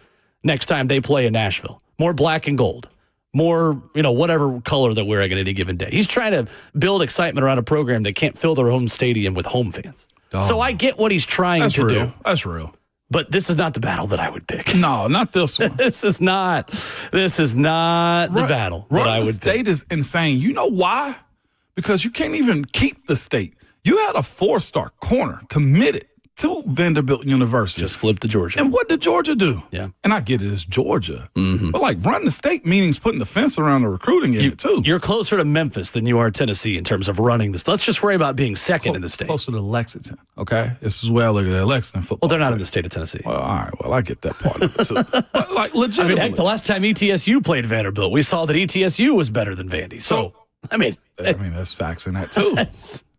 next time they play in Nashville. More black and gold. More, whatever color they're wearing on any given day. He's trying to build excitement around a program that can't fill their own stadium with home fans. Oh. So I get what he's trying to do. That's real. But this is not the battle that I would pick. No, not this one. This is not the battle that I would pick. The state is insane. You know why? Because you can't even keep the state. You had a 4-star corner committed to Vanderbilt University. Just flipped to Georgia. And what did Georgia do? Yeah. And I get it, it's Georgia. But run the state means putting the fence around the recruiting in it too. You're closer to Memphis than you are Tennessee in terms of running this. Let's just worry about being second in the state. Closer to Lexington, okay? This is where I look at Lexington football. Well, they're not in the state of Tennessee. Well, all right. Well, I get that part of it too. But legitimately. Heck, the last time ETSU played Vanderbilt, we saw that ETSU was better than Vandy. So, that's facts in that too.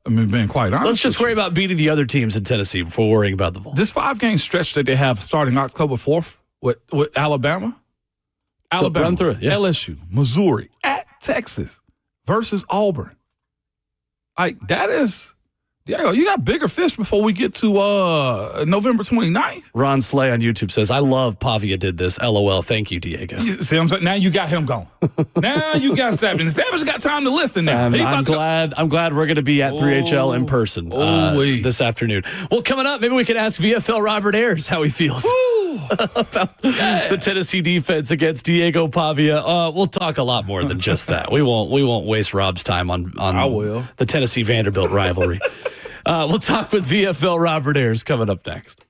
Being quite honest. Let's just worry about beating the other teams in Tennessee before worrying about the Vols. This 5-game stretch that they have starting October 4th with Alabama. Run through it, yeah. LSU, Missouri, at Texas versus Auburn. That is Yeah, you got bigger fish before we get to November 29th. Ron Slay on YouTube says, I love Pavia did this. LOL. Thank you, Diego. You see what I'm saying? Now you got him going. Now you got Savage. And Savage got time to listen now. I'm glad we're going to be at 3HL in person this afternoon. Well, coming up, maybe we can ask VFL Robert Ayers how he feels about the Tennessee defense against Diego Pavia. We'll talk a lot more than just that. We won't waste Rob's time on the Tennessee Vanderbilt rivalry. We'll talk with VFL Robert Ayers coming up next.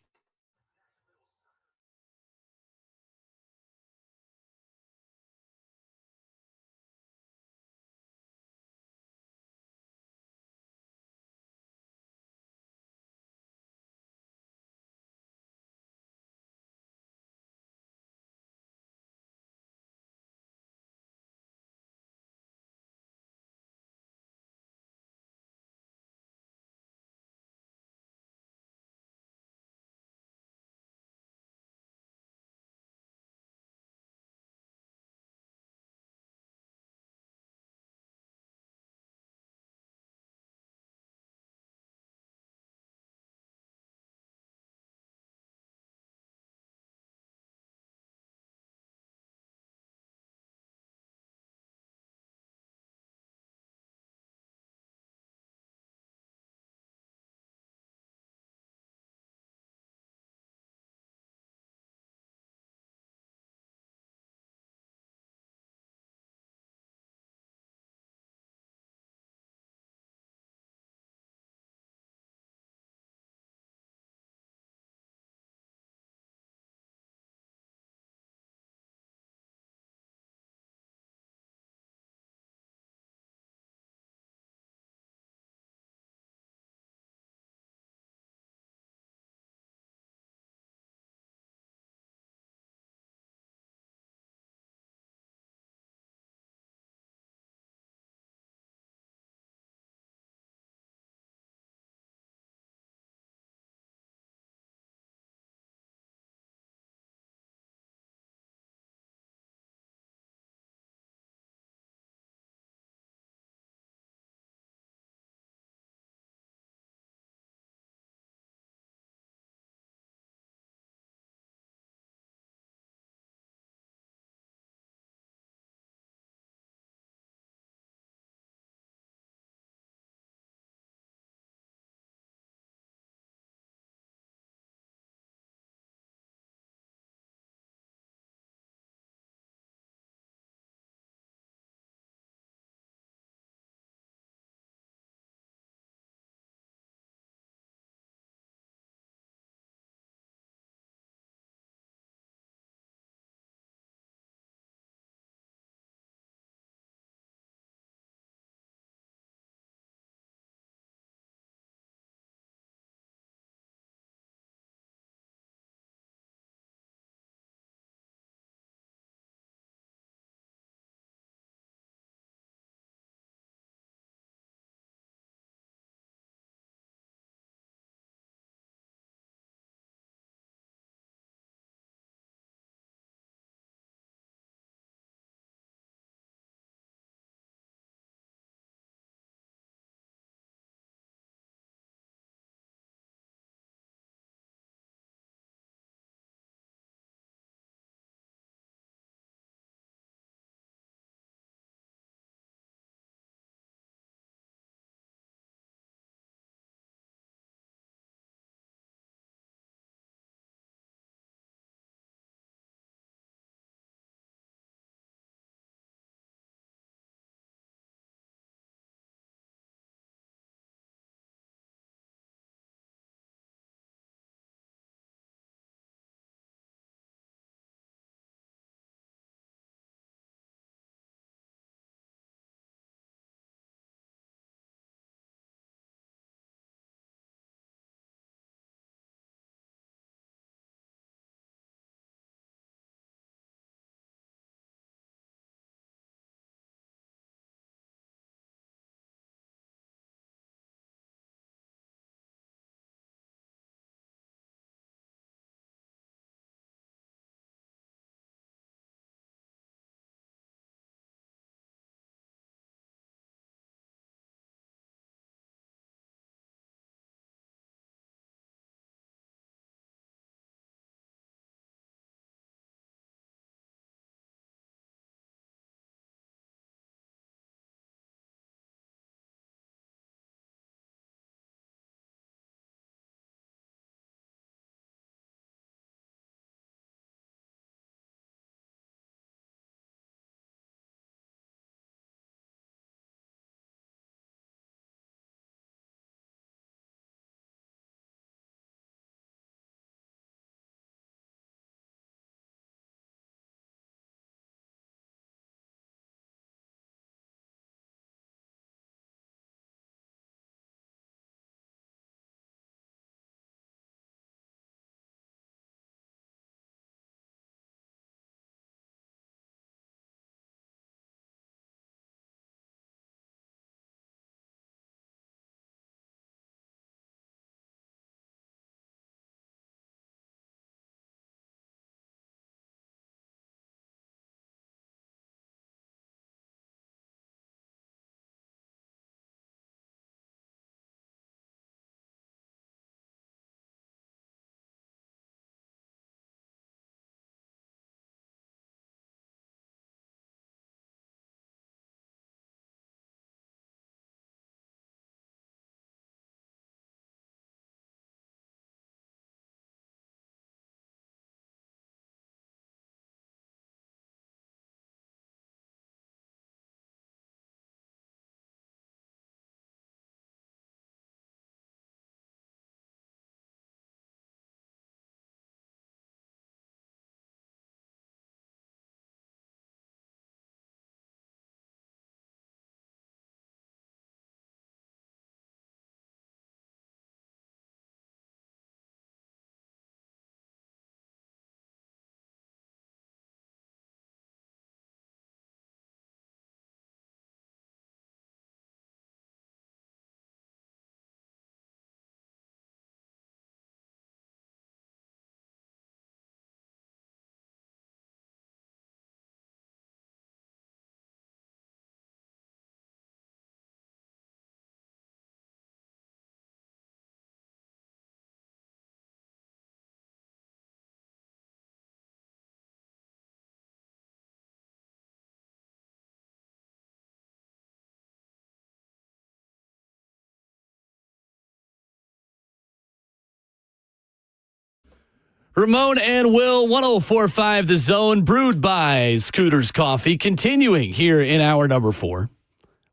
Ramon and Will, 104.5 The Zone, brewed by Scooters Coffee, continuing here in hour number 4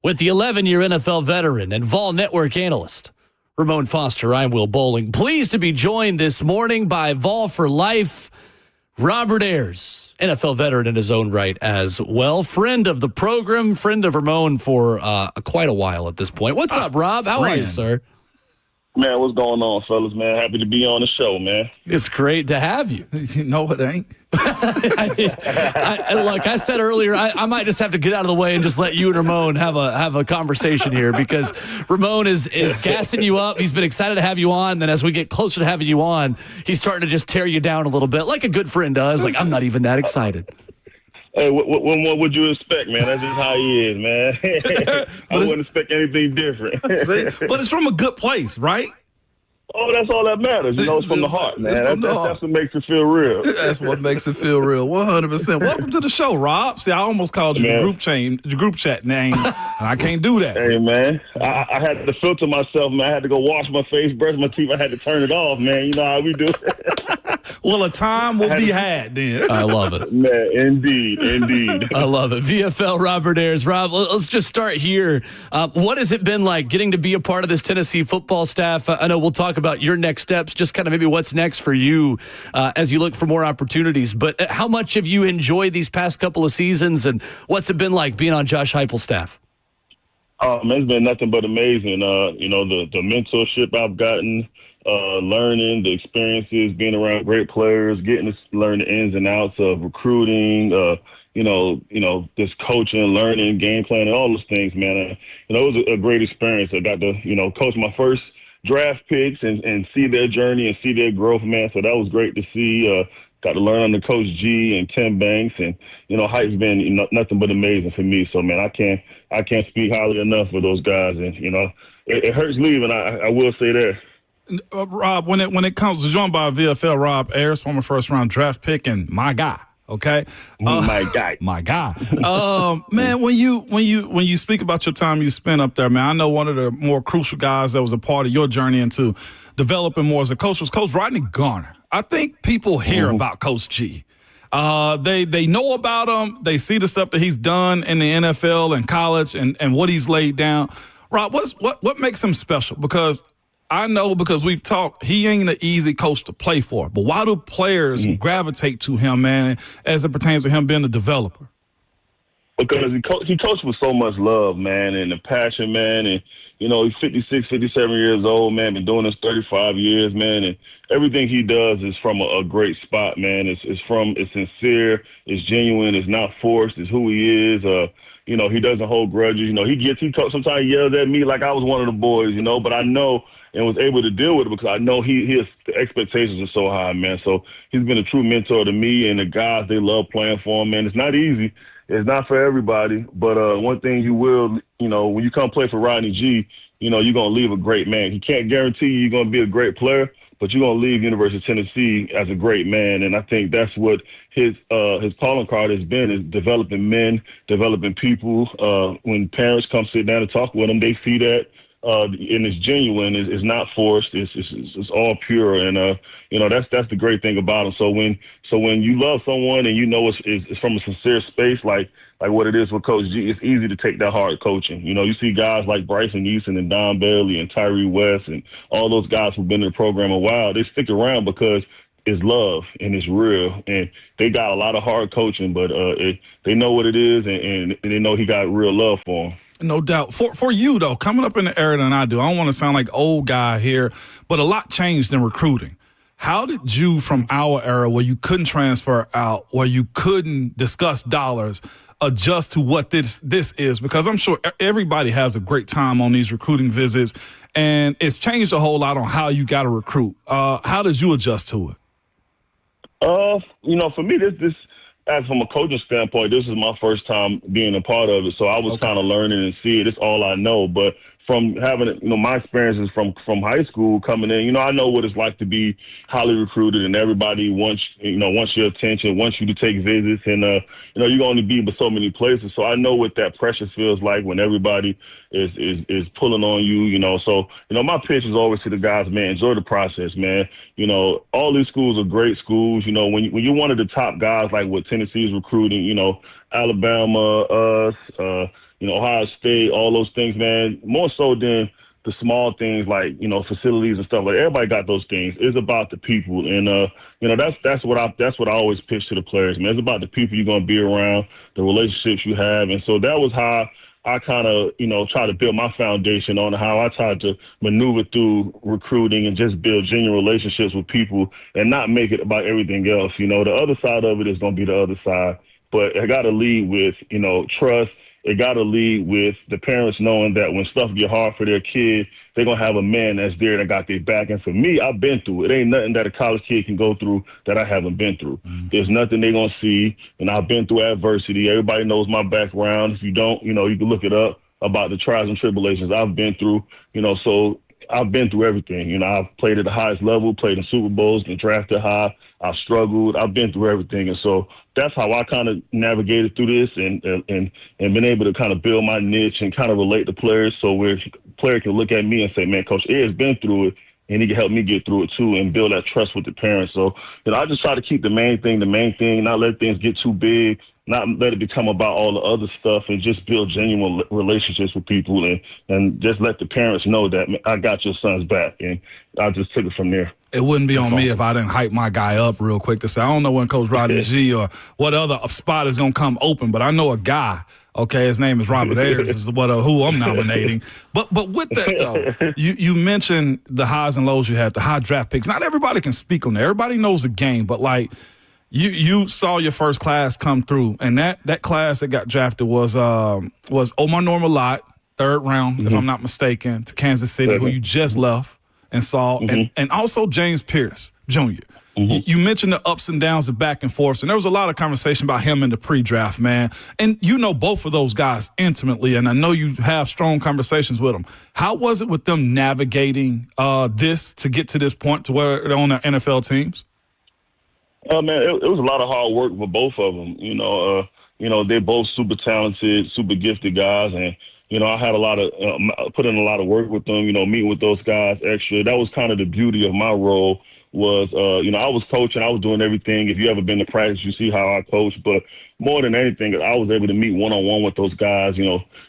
with the 11-year NFL veteran and Vol Network analyst, Ramon Foster. I'm Will Bowling. Pleased to be joined this morning by Vol for Life, Robert Ayers, NFL veteran in his own right as well. Friend of the program, friend of Ramon for quite a while at this point. What's up, Rob? How are you, sir? Man, what's going on, fellas, man? Happy to be on the show, man. It's great to have you. No, it ain't. Look, I said earlier, I might just have to get out of the way and just let you and Ramon have a conversation here, because Ramon is gassing you up. He's been excited to have you on. Then as we get closer to having you on, he's starting to just tear you down a little bit, like a good friend does. Like, I'm not even that excited. Hey, what would you expect, man? That's just how he is, man. I wouldn't expect anything different. But it's from a good place, right? Oh, that's all that matters. You know, it's from the heart, man. That's what makes it feel real. That's what makes it feel real, 100%. Welcome to the show, Rob. See, I almost called you the group chat name, and I can't do that. Hey, man, I had to filter myself, man. I had to go wash my face, brush my teeth. I had to turn it off, man. You know how we do. Well, a time will be had then. I love it. Man, indeed. I love it. VFL Robert Ayers. Rob, let's just start here. What has it been like getting to be a part of this Tennessee football staff? I know we'll talk about your next steps, just kind of maybe what's next for you as you look for more opportunities. But how much have you enjoyed these past couple of seasons, and what's it been like being on Josh Heupel's staff? Man, it's been nothing but amazing. You know, the mentorship I've gotten, learning, the experiences, being around great players, getting to learn the ins and outs of recruiting, you know, just coaching, learning, game planning, all those things, man. It was a great experience. I got to, coach my first draft picks and see their journey and see their growth, man. So that was great to see. Got to learn under Coach G and Tim Banks, and Hype's been nothing but amazing for me. So man, I can't speak highly enough of those guys, and it hurts leaving. I will say that. Rob, when it comes to joined by VFL, Rob Ayers, former first-round draft pick, and my guy. Okay, my guy. Man, when you speak about your time you spent up there, man, I know one of the more crucial guys that was a part of your journey into developing more as a coach was Coach Rodney Garner. I think people hear about Coach G. They know about him. They see the stuff that he's done in the NFL and college and what he's laid down. Rob, what makes him special? Because I know, because we've talked, he ain't an easy coach to play for. But why do players gravitate to him, man, as it pertains to him being a developer? Because he coached with so much love, man, and the passion, man. And, he's 56, 57 years old, man, been doing this 35 years, man. And everything he does is from a great spot, man. It's sincere, it's genuine, it's not forced, it's who he is. He doesn't hold grudges. Sometimes he yells at me like I was one of the boys, but I know and was able to deal with it because I know the expectations are so high, man. So he's been a true mentor to me, and the guys, they love playing for him, man. It's not easy. It's not for everybody. But one thing you will, when you come play for Rodney G, you're going to leave a great man. He can't guarantee you're going to be a great player, but you're going to leave University of Tennessee as a great man. And I think that's what his calling card has been, is developing men, developing people. When parents come sit down and talk with them, they see that. And it's genuine. It's not forced. It's all pure, and that's the great thing about him. So when you love someone and it's from a sincere space, like what it is with Coach G, it's easy to take that hard coaching. You see guys like Bryson Easton and Don Bailey and Tyree West and all those guys who've been in the program a while. They stick around because it's love and it's real, and they got a lot of hard coaching, but they know what it is, and they know he got real love for them. No doubt. For you, though, coming up in the era than I do, I don't want to sound like old guy here, but a lot changed in recruiting. How did you, from our era where you couldn't transfer out, where you couldn't discuss dollars, adjust to what this is? Because I'm sure everybody has a great time on these recruiting visits, and it's changed a whole lot on how you got to recruit. How did you adjust to it? For me, this as from a coaching standpoint, this is my first time being a part of it. So I was kind of learning and seeing. It's all I know. But from having, my experiences from high school coming in, I know what it's like to be highly recruited and everybody wants your attention, wants you to take visits, and, you're going to be with so many places. So I know what that pressure feels like when everybody is pulling on you, So, my pitch is always to the guys, man, enjoy the process, man. All these schools are great schools. When you're one of the top guys, like what Tennessee's recruiting, Alabama, us, Ohio State, all those things, man, more so than the small things like, facilities and stuff. Like, everybody got those things. It's about the people. And, that's what I always pitch to the players, man. It's about the people you're going to be around, the relationships you have. And so that was how I kind of, try to build my foundation on how I tried to maneuver through recruiting and just build genuine relationships with people and not make it about everything else. The other side of it is going to be the other side. But I got to lead with, trust. It got to lead with the parents knowing that when stuff get hard for their kid, they're going to have a man that's there that got their back. And for me, I've been through it. Ain't nothing that a college kid can go through that I haven't been through. Mm-hmm. There's nothing they're going to see. And I've been through adversity. Everybody knows my background. If you don't, you can look it up about the trials and tribulations I've been through, so I've been through everything. I've played at the highest level, played in Super Bowls, been drafted high. I've struggled. I've been through everything. And so that's how I kind of navigated through this and been able to kind of build my niche and kind of relate to players so where a player can look at me and say, man, Coach Ayers been through it, and he can help me get through it too and build that trust with the parents. So, I just try to keep the main thing, not let things get too big, not let it become about all the other stuff, and just build genuine relationships with people and just let the parents know that I got your son's back. And I just took it from there. It wouldn't be on me if I didn't hype my guy up real quick to say, I don't know when Coach Rodney G or what other spot is going to come open, but I know a guy, okay, his name is Robert Ayers, is who I'm nominating. But with that, though, you mentioned the highs and lows you had, the high draft picks. Not everybody can speak on that. Everybody knows the game, but like you saw your first class come through, and that class that got drafted was Omar Normal, third round, if I'm not mistaken, to Kansas City, who you just left and saw, and also James Pierce Jr. You mentioned the ups and downs, the back and forth, and there was a lot of conversation about him in the pre-draft, man. And you know both of those guys intimately, and I know you have strong conversations with them. How was it with them navigating this to get to this point to where they're on their NFL teams? Man, it was a lot of hard work for both of them. They're both super talented, super gifted guys, and I had put in a lot of work with them. Meeting with those guys extra. That was kind of the beauty of my role. Was I was coaching, I was doing everything. If you ever been to practice, you see how I coach. But more than anything, I was able to meet one-on-one with those guys.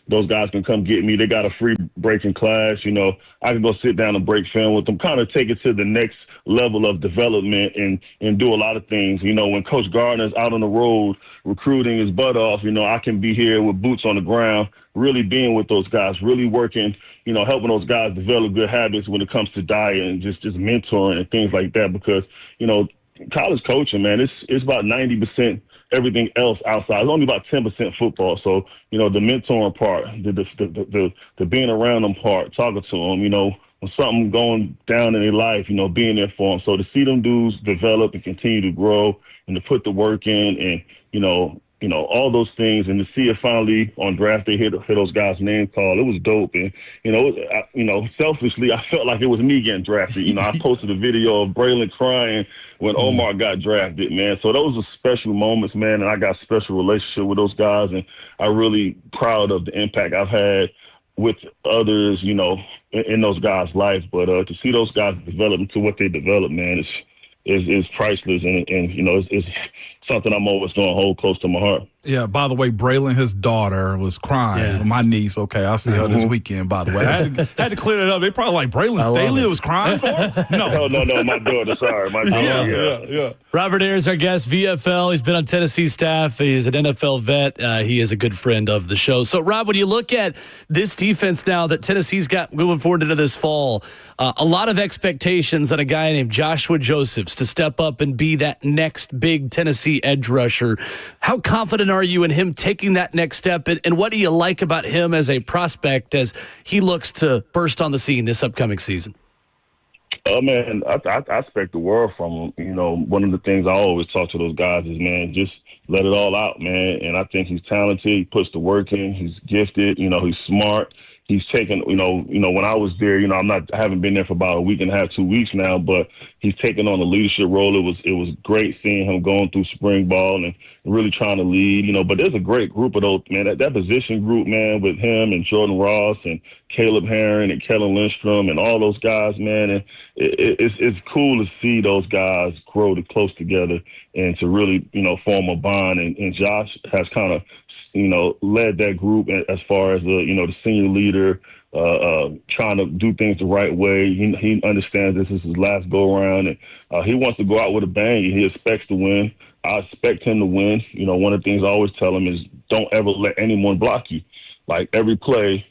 Those guys can come get me. They got a free break in class. I can go sit down and break film with them, kind of take it to the next level of development and do a lot of things. When Coach Gardner's out on the road recruiting his butt off, I can be here with boots on the ground, really being with those guys, really working, helping those guys develop good habits when it comes to diet and just mentoring and things like that. Because, college coaching, man, it's about 90% everything else outside. It's only about 10% football. So, the mentoring part, the being around them part, talking to them, when something going down in their life, being there for them. So to see them dudes develop and continue to grow and to put the work in and, all those things, and to see it finally on draft day hit those guys' name call, it was dope. And, selfishly, I felt like it was me getting drafted. I posted a video of Braylon crying when Omar got drafted, man. So those are special moments, man, and I got a special relationship with those guys, and I'm really proud of the impact I've had with others, in those guys' lives. But to see those guys develop into what they develop, man, is priceless, and it's something I'm always going to hold close to my heart. Yeah, by the way, Braylon, his daughter, was crying. Yeah. My niece, okay, I'll see her this weekend, by the way. I had to clear that up. They probably like, Braylon Staley was crying for her? No, my daughter, sorry. My daughter, yeah. Robert Ayers, our guest, VFL. He's been on Tennessee staff. He's an NFL vet. He is a good friend of the show. So, Rob, when you look at this defense now that Tennessee's got moving forward into this fall, a lot of expectations on a guy named Joshua Josephs to step up and be that next big Tennessee edge rusher. How confident are you in him taking that next step, and what do you like about him as a prospect as he looks to burst on the scene this upcoming season? Man, I expect the world from him. One of the things I always talk to those guys is, man, just let it all out, man. And I think he's talented. He puts the work in. He's gifted. He's smart. He's taken, when I was there, I haven't been there for about a week and a half, 2 weeks now, but he's taken on a leadership role. It was great seeing him going through spring ball and really trying to lead, but there's a great group of those, man, that position group, man, with him and Jordan Ross and Caleb Herring and Kellen Lindstrom and all those guys, man. And it's cool to see those guys grow close together and to really, form a bond. And Josh has kind of, led that group as far as the senior leader, trying to do things the right way. He understands this is his last go around, and he wants to go out with a bang. He expects to win. I expect him to win. One of the things I always tell him is don't ever let anyone block you. Like every play,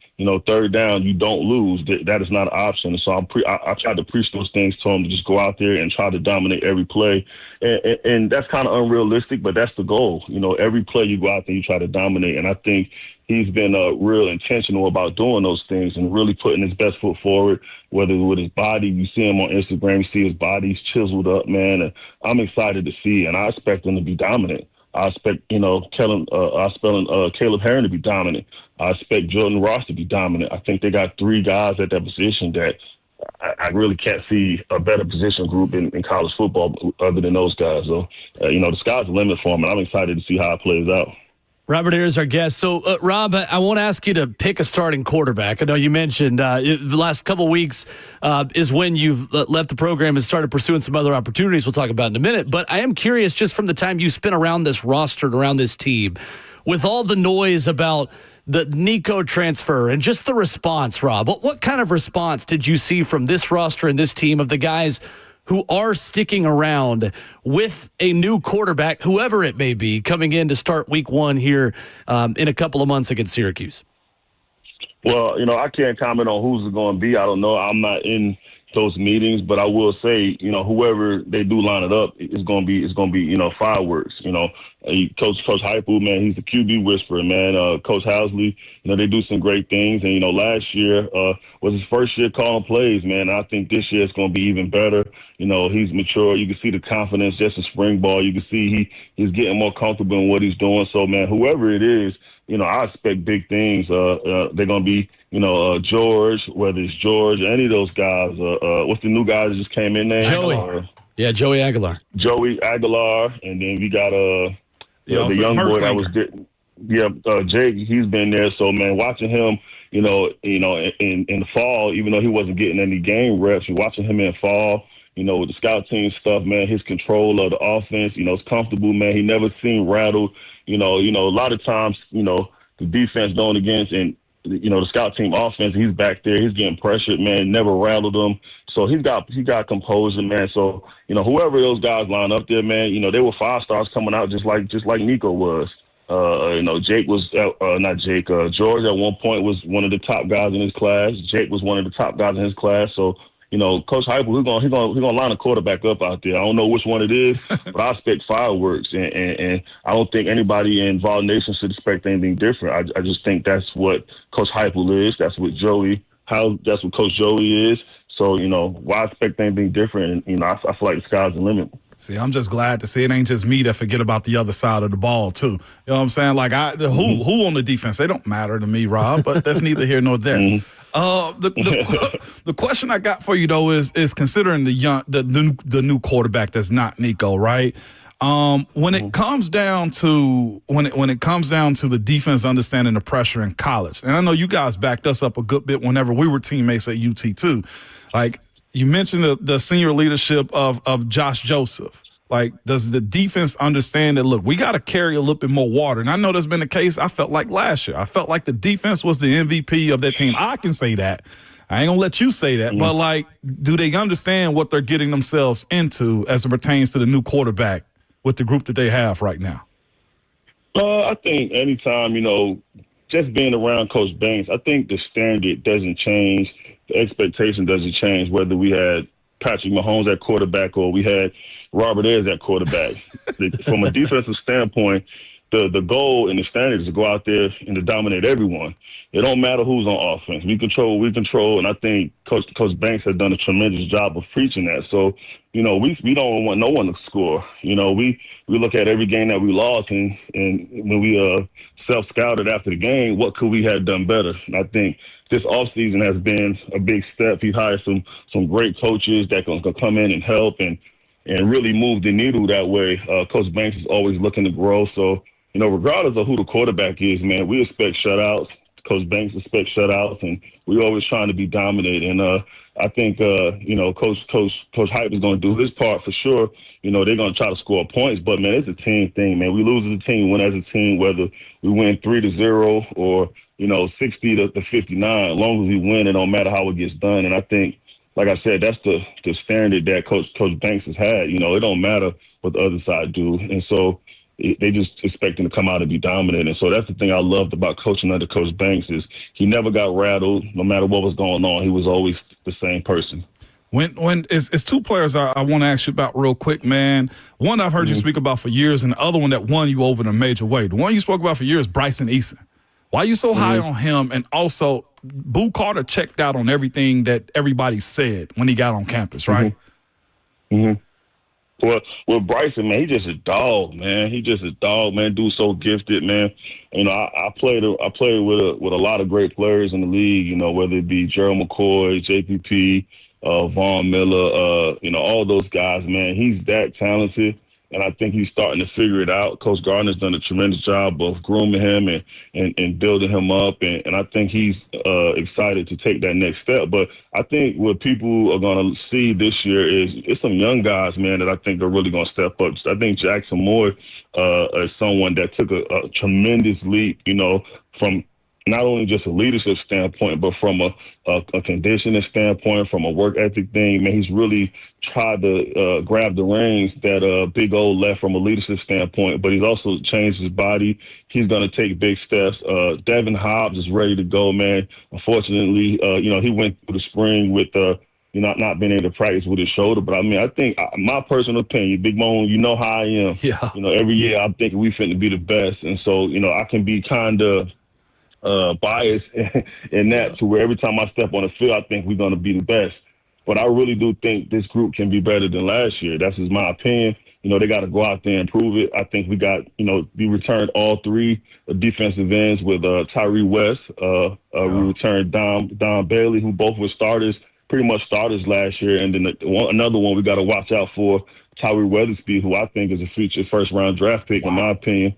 third down, you don't lose. That is not an option. And so I try to preach those things to him to just go out there and try to dominate every play. And that's kind of unrealistic, but that's the goal. Every play you go out there, you try to dominate. And I think he's been real intentional about doing those things and really putting his best foot forward, whether with his body. You see him on Instagram, you see his body's chiseled up, man. And I'm excited to see, and I expect him to be dominant. I expect, Caleb Herring to be dominant. I expect Jordan Ross to be dominant. I think they got three guys at that position that I really can't see a better position group in college football other than those guys. So, the sky's the limit for them, and I'm excited to see how it plays out. Robert Ayers, our guest. So, Rob, I won't ask you to pick a starting quarterback. I know you mentioned the last couple of weeks is when you've left the program and started pursuing some other opportunities we'll talk about in a minute. But I am curious, just from the time you spent around this roster and around this team, with all the noise about the Nico transfer and just the response, Rob, what kind of response did you see from this roster and this team of the guys who are sticking around with a new quarterback, whoever it may be, coming in to start week one here in a couple of months against Syracuse? Well, I can't comment on who's it going to be. I don't know. I'm not in those meetings, but I will say, whoever they do line it up, it's going to be, fireworks. Coach Heupel, man, he's the QB whisperer, man. Coach Housley, they do some great things. And, last year was his first year calling plays, man. I think this year it's going to be even better. He's mature. You can see the confidence just in spring ball. You can see he's getting more comfortable in what he's doing. So, man, whoever it is, I expect big things. They're going to be, George, whether it's George or any of those guys. What's the new guy that just came in there? Joey. Yeah, Joey Aguilar. Joey Aguilar. And then we got the young boy that was Jake. He's been there. So, man, watching him, in the fall, even though he wasn't getting any game reps, you're watching him in fall, with the scout team stuff, man, his control of the offense, it's comfortable, man. He never seemed rattled. A lot of times, the defense going against and, the scout team offense, he's back there. He's getting pressured, man, never rattled them. So he got composure, man. So, whoever those guys line up there, man, they were 5-stars coming out just like Nico was. Jake was not Jake. George at one point was one of the top guys in his class. Jake was one of the top guys in his class. So, Coach Heupel, he's gonna line a quarterback up out there. I don't know which one it is, but I expect fireworks, and I don't think anybody in Vol Nation should expect anything different. I just think that's what Coach Heupel is. That's what that's what Coach Joey is. So, why expect anything different? And, I feel like the sky's the limit. See, I'm just glad to see it ain't just me that forget about the other side of the ball, too. You know what I'm saying? Like, who on the defense, they don't matter to me, Rob, but that's neither here nor there. The question I got for you, though, is considering the new quarterback that's not Nico, right? When it comes down to the defense understanding the pressure in college, and I know you guys backed us up a good bit whenever we were teammates at UT too. Like you mentioned the senior leadership of Josh Joseph. Like, does the defense understand that, look, we got to carry a little bit more water? And I know that's been the case, I felt like last year. I felt like the defense was the MVP of that team. I can say that. I ain't going to let you say that. But, like, do they understand what they're getting themselves into as it pertains to the new quarterback with the group that they have right now? I think anytime, just being around Coach Banks, I think the standard doesn't change. The expectation doesn't change, whether we had Patrick Mahomes at quarterback or we had Robert Ayers at quarterback. From a defensive standpoint, the goal and the standard is to go out there and to dominate everyone. It don't matter who's on offense. We control, and I think Coach Banks has done a tremendous job of preaching that. So, we don't want no one to score. We look at every game that we lost, and when we self-scouted after the game, what could we have done better? And I think this offseason has been a big step. He's hired some great coaches that can come in and help and really move the needle that way. Coach Banks is always looking to grow. So, regardless of who the quarterback is, man, we expect shutouts. Coach Banks expects shutouts, and we're always trying to be dominant. And I think, Coach Hype is going to do his part for sure. They're going to try to score points, but, man, it's a team thing, man. We lose as a team, win as a team, whether we win 3-0 or, 60-59. As long as we win, it don't matter how it gets done. And I think, like I said, that's the standard that Coach Banks has had. It don't matter what the other side do. And so they just expect him to come out and be dominant. And so that's the thing I loved about coaching under Coach Banks is he never got rattled. No matter what was going on, he was always the same person. When it's two players I want to ask you about real quick, man. One I've heard you speak about for years, and the other one that won you over in a major way. The one you spoke about for years, Bryson Eason. Why are you so high on him? And also, Boo Carter checked out on everything that everybody said when he got on campus, right? Well, Bryson, man, he's just a dog, man. He's just a dog, man. Dude's so gifted, man. I played with a lot of great players in the league. Whether it be Gerald McCoy, JPP, Vaughn Miller, all those guys, man. He's that talented, and I think he's starting to figure it out. Coach Gardner's done a tremendous job of grooming him and building him up, and I think he's excited to take that next step. But I think what people are going to see this year is it's some young guys, man, that I think are really going to step up. I think Jackson Moore is someone that took a tremendous leap, from not only just a leadership standpoint, but from a conditioning standpoint, from a work ethic thing. Man, he's really tried to grab the reins that Big O left from a leadership standpoint, but he's also changed his body. He's going to take big steps. Devin Hobbs is ready to go, man. Unfortunately, he went through the spring with not being able to practice with his shoulder. But, I think my personal opinion, Big Moan, you know how I am. Yeah. Every year I'm thinking we finna be the best. And so, I can be kind of bias in that to where every time I step on the field, I think we're going to be the best. But I really do think this group can be better than last year. That's just my opinion. They got to go out there and prove it. I think we got, we returned all three defensive ends with Tyree West. We returned Don Bailey, who both were pretty much starters last year. And then another one we got to watch out for, Tyree Weathersby, who I think is a future first-round draft pick, in my opinion.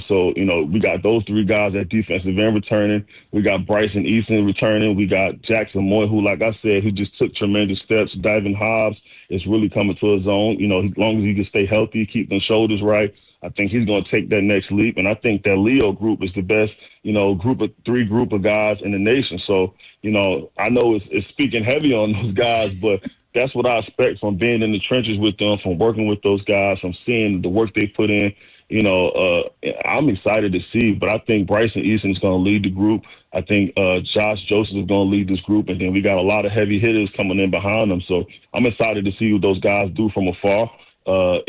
So, we got those three guys at defensive end returning. We got Bryson Eason returning. We got Jackson Moore, who, like I said, who just took tremendous steps. Devin Hobbs is really coming to his own. As long as he can stay healthy, keep them shoulders right, I think he's going to take that next leap. And I think that Leo group is the best, group of guys in the nation. So, I know it's speaking heavy on those guys, but that's what I expect from being in the trenches with them, from working with those guys, from seeing the work they put in. I'm excited to see, but I think Bryson Eason is going to lead the group. I think Josh Joseph is going to lead this group, and then we got a lot of heavy hitters coming in behind them. So I'm excited to see what those guys do from afar. I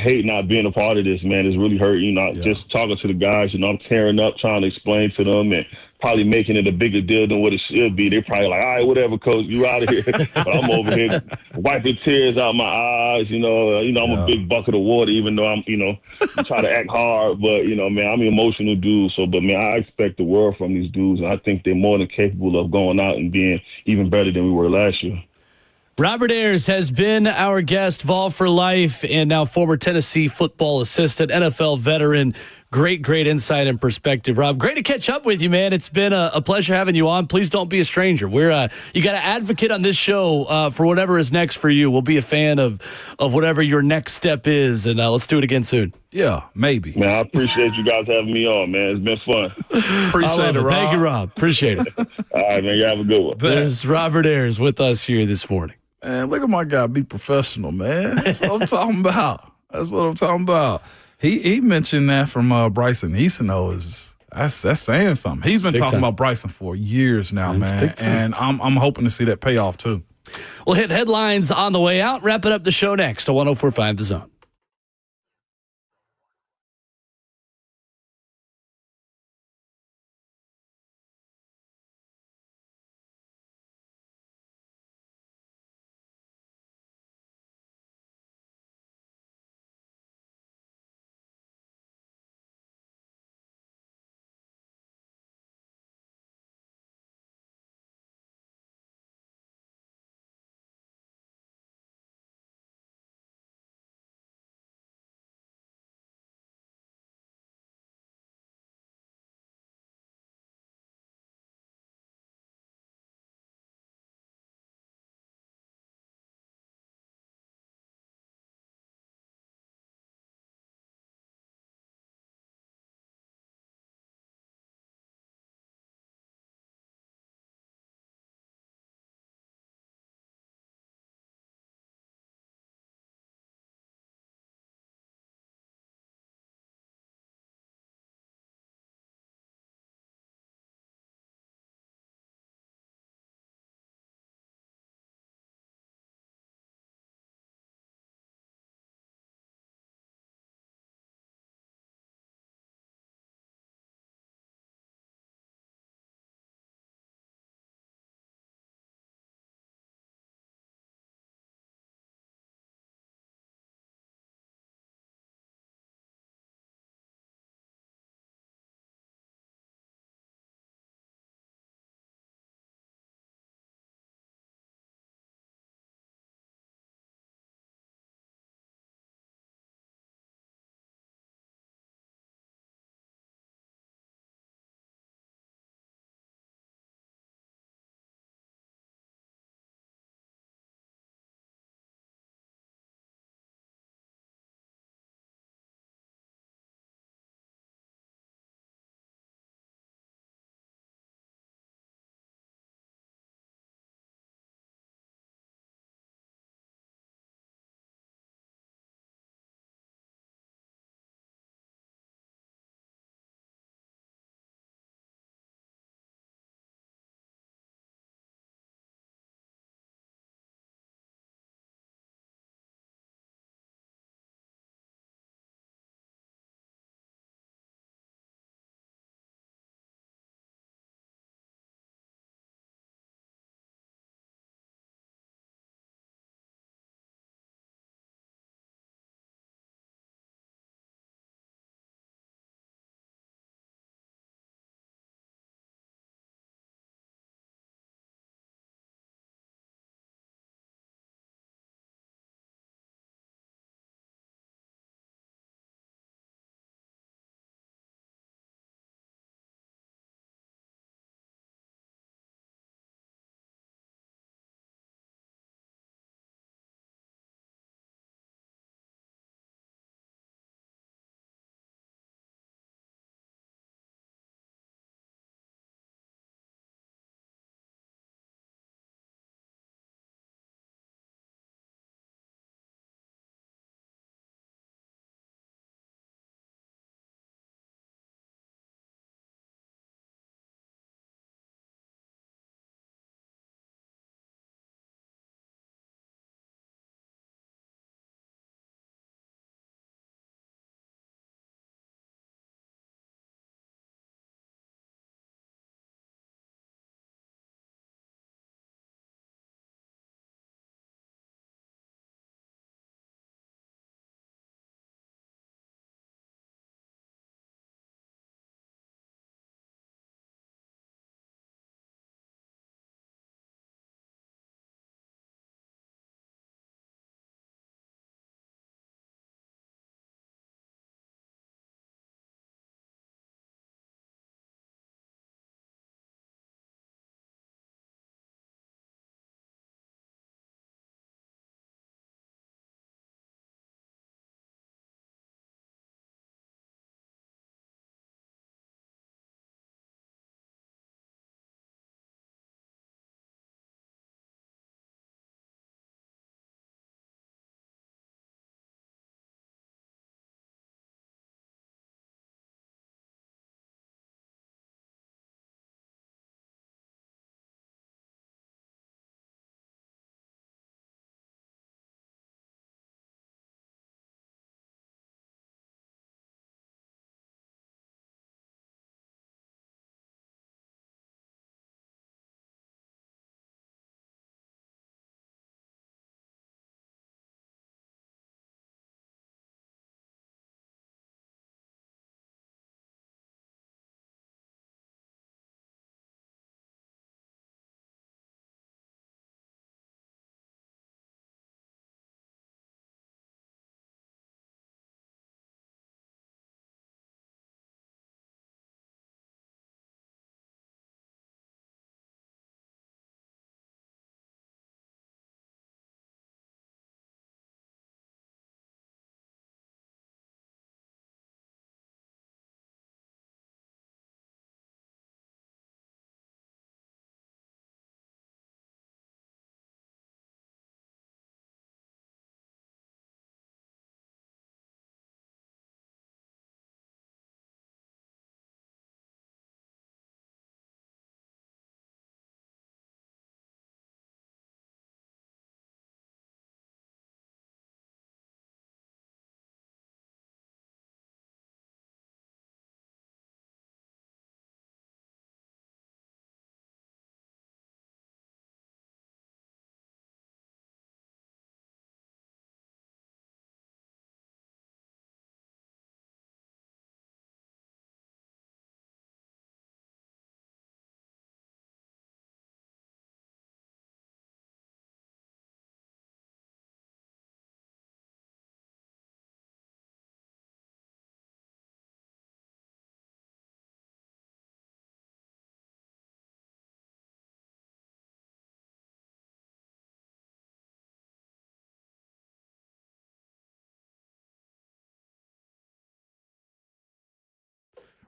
hate not being a part of this, man. It's really hurting. Just talking to the guys, I'm tearing up, trying to explain to them and probably making it a bigger deal than what it should be. They're probably like, all right, whatever, coach, you out of here. But I'm over here wiping tears out my eyes. I'm a big bucket of water, even though I'm try to act hard. But, man, I'm an emotional dude. So, but, man, I expect the world from these dudes. And I think they're more than capable of going out and being even better than we were last year. Robert Ayers has been our guest, Vol for life, and now former Tennessee football assistant, NFL veteran. Great insight and perspective, Rob. Great to catch up with you, man. It's been a pleasure having you on. Please don't be a stranger. You got to advocate on this show for whatever is next for you. We'll be a fan of whatever your next step is, and let's do it again soon. Yeah, maybe. Man, I appreciate you guys having me on, man. It's been fun. Appreciate it, Rob. Thank you, Rob. Appreciate it. All right, man. You have a good one. There's Robert Ayers with us here this morning. Man, look at my guy be professional, man. That's what I'm talking about. He mentioned that from Bryson Eason, though, that's saying something. He's been talking about Bryson for years now, man. And I'm hoping to see that payoff, too. We'll hit headlines on the way out. Wrapping up the show next to 104.5 The Zone.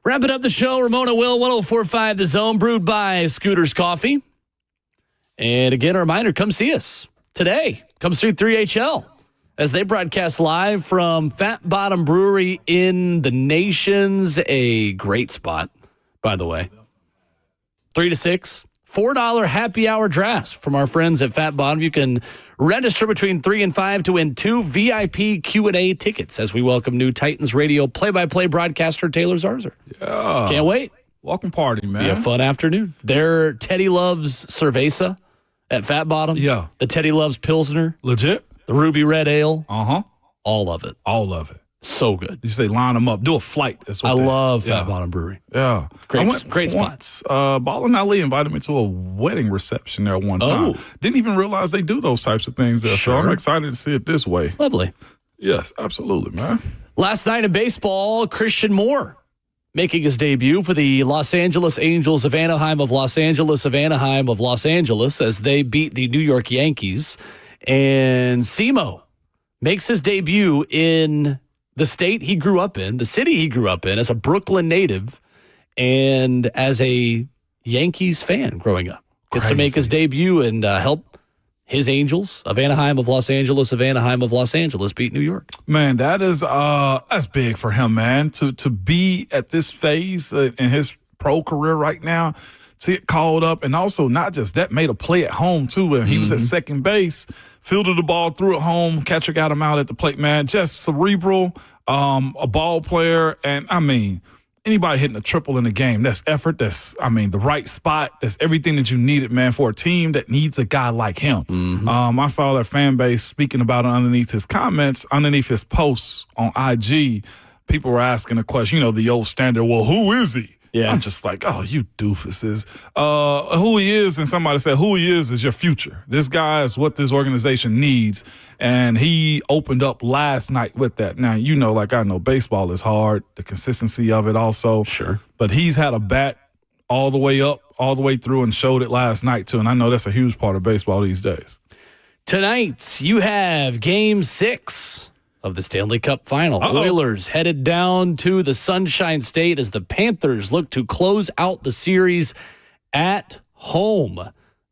Wrapping up the show, Ramona Will, 104.5 The Zone, brewed by Scooters Coffee. And again, a reminder, come see us today. Come see 3HL as they broadcast live from Fat Bottom Brewery in the Nations. A great spot, by the way. 3 to 6. $4 happy hour drafts from our friends at Fat Bottom. You can register between 3 and 5 to win 2 VIP Q&A tickets as we welcome new Titans radio play-by-play broadcaster Taylor Zarzer. Yeah. Can't wait. Welcome party, man. Be a fun afternoon. Their Teddy Loves Cerveza at Fat Bottom. Yeah. The Teddy Loves Pilsner. Legit? The Ruby Red Ale. Uh-huh. All of it. All of it. So good. You say line them up. Do a flight. That's what I love Fat Bottom Brewery. Yeah. Great spots. Ballin' Ali invited me to a wedding reception there one time. Didn't even realize they do those types of things there. Sure. So I'm excited to see it this way. Lovely. Yes, absolutely, man. Last night in baseball, Christian Moore making his debut for the Los Angeles Angels of Anaheim of Los Angeles as they beat the New York Yankees. And Simo makes his debut in the state he grew up in, the city he grew up in, as a Brooklyn native and as a Yankees fan growing up. Gets to make his debut and help his Angels of Anaheim of Los Angeles beat New York. Man, that's big for him, man. To be at this phase in his pro career right now, to get called up, and also not just that, made a play at home too. When he was at second base, fielded the ball, threw it home, catcher got him out at the plate, man. Just cerebral, a ball player, and I mean, anybody hitting a triple in the game, that's effort, the right spot, that's everything that you needed, man, for a team that needs a guy like him. I saw their fan base speaking about it underneath his comments, underneath his posts on IG. People were asking the question, the old standard, well, who is he? Yeah. I'm just like, oh, you doofuses. Who he is, and somebody said, who he is your future. This guy is what this organization needs, and he opened up last night with that. Now, like I know, baseball is hard, the consistency of it also. Sure. But he's had a bat all the way up, all the way through, and showed it last night, too, and I know that's a huge part of baseball these days. Tonight, you have Game 6 of the Stanley Cup Final. Oilers headed down to the Sunshine State as the Panthers look to close out the series at home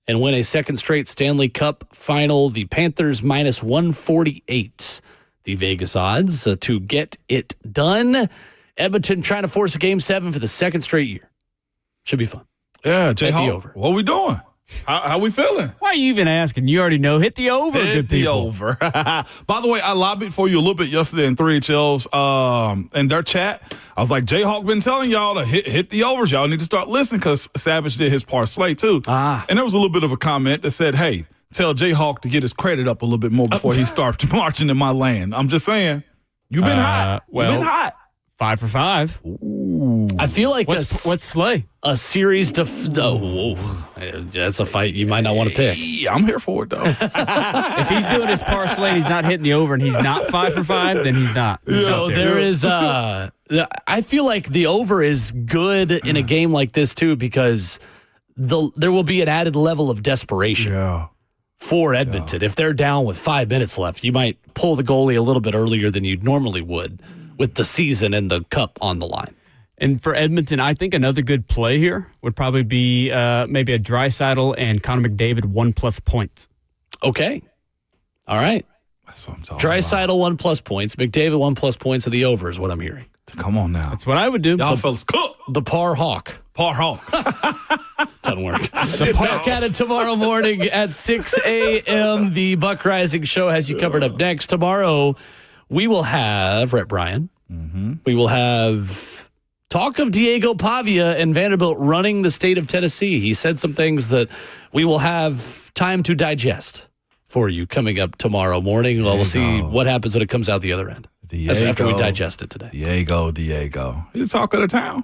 and win a second straight Stanley Cup Final. The Panthers minus 148, the Vegas odds to get it done. Edmonton trying to force a Game 7 for the second straight year. Should be fun. Yeah, Hit the over. What we doing? How we feeling? Why are you even asking? You already know. Hit the over, Hit good the people. over. By the way, I lobbied for you a little bit yesterday in 3HL's in their chat. I was like, Jayhawk been telling y'all to hit the overs. Y'all need to start listening because Savage did his parlay too. And there was a little bit of a comment that said, hey, tell Jayhawk to get his credit up a little bit more before he starts marching in my land. I'm just saying, you've been hot. You've been hot. 5 for 5. Ooh. I feel like what's Slay? A series to that's a fight you might not want to pick. Yeah, I'm here for it though. If he's doing his parlay and he's not hitting the over and he's not 5 for 5, then he's not. So there is I feel like the over is good in a game like this too because there will be an added level of desperation for Edmonton. If they're down with 5 minutes left, you might pull the goalie a little bit earlier than you normally would with the season and the cup on the line. And for Edmonton, I think another good play here would probably be maybe a Draisaitl and Connor McDavid 1+ points. Okay. All right. That's what I'm talking Draisaitl 1+ points. McDavid 1+ points of the over is what I'm hearing. Come on now. That's what I would do. Y'all fellas cook. The par hawk. Par hawk. Doesn't work. Back at it tomorrow morning at 6 a.m. The Buck Rising Show has you covered up next. Tomorrow, we will have Rhett Bryan. We will have talk of Diego Pavia and Vanderbilt running the state of Tennessee. He said some things that we will have time to digest for you coming up tomorrow morning. We'll see what happens when it comes out the other end. That's after we digest it today. Diego. He's the talk of the town.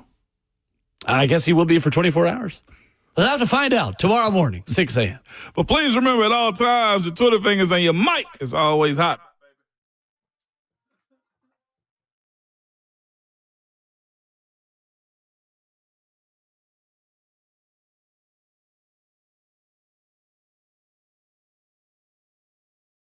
I guess he will be for 24 hours. We'll have to find out tomorrow morning, 6 a.m. But please remember at all times, your Twitter fingers and your mic is always hot.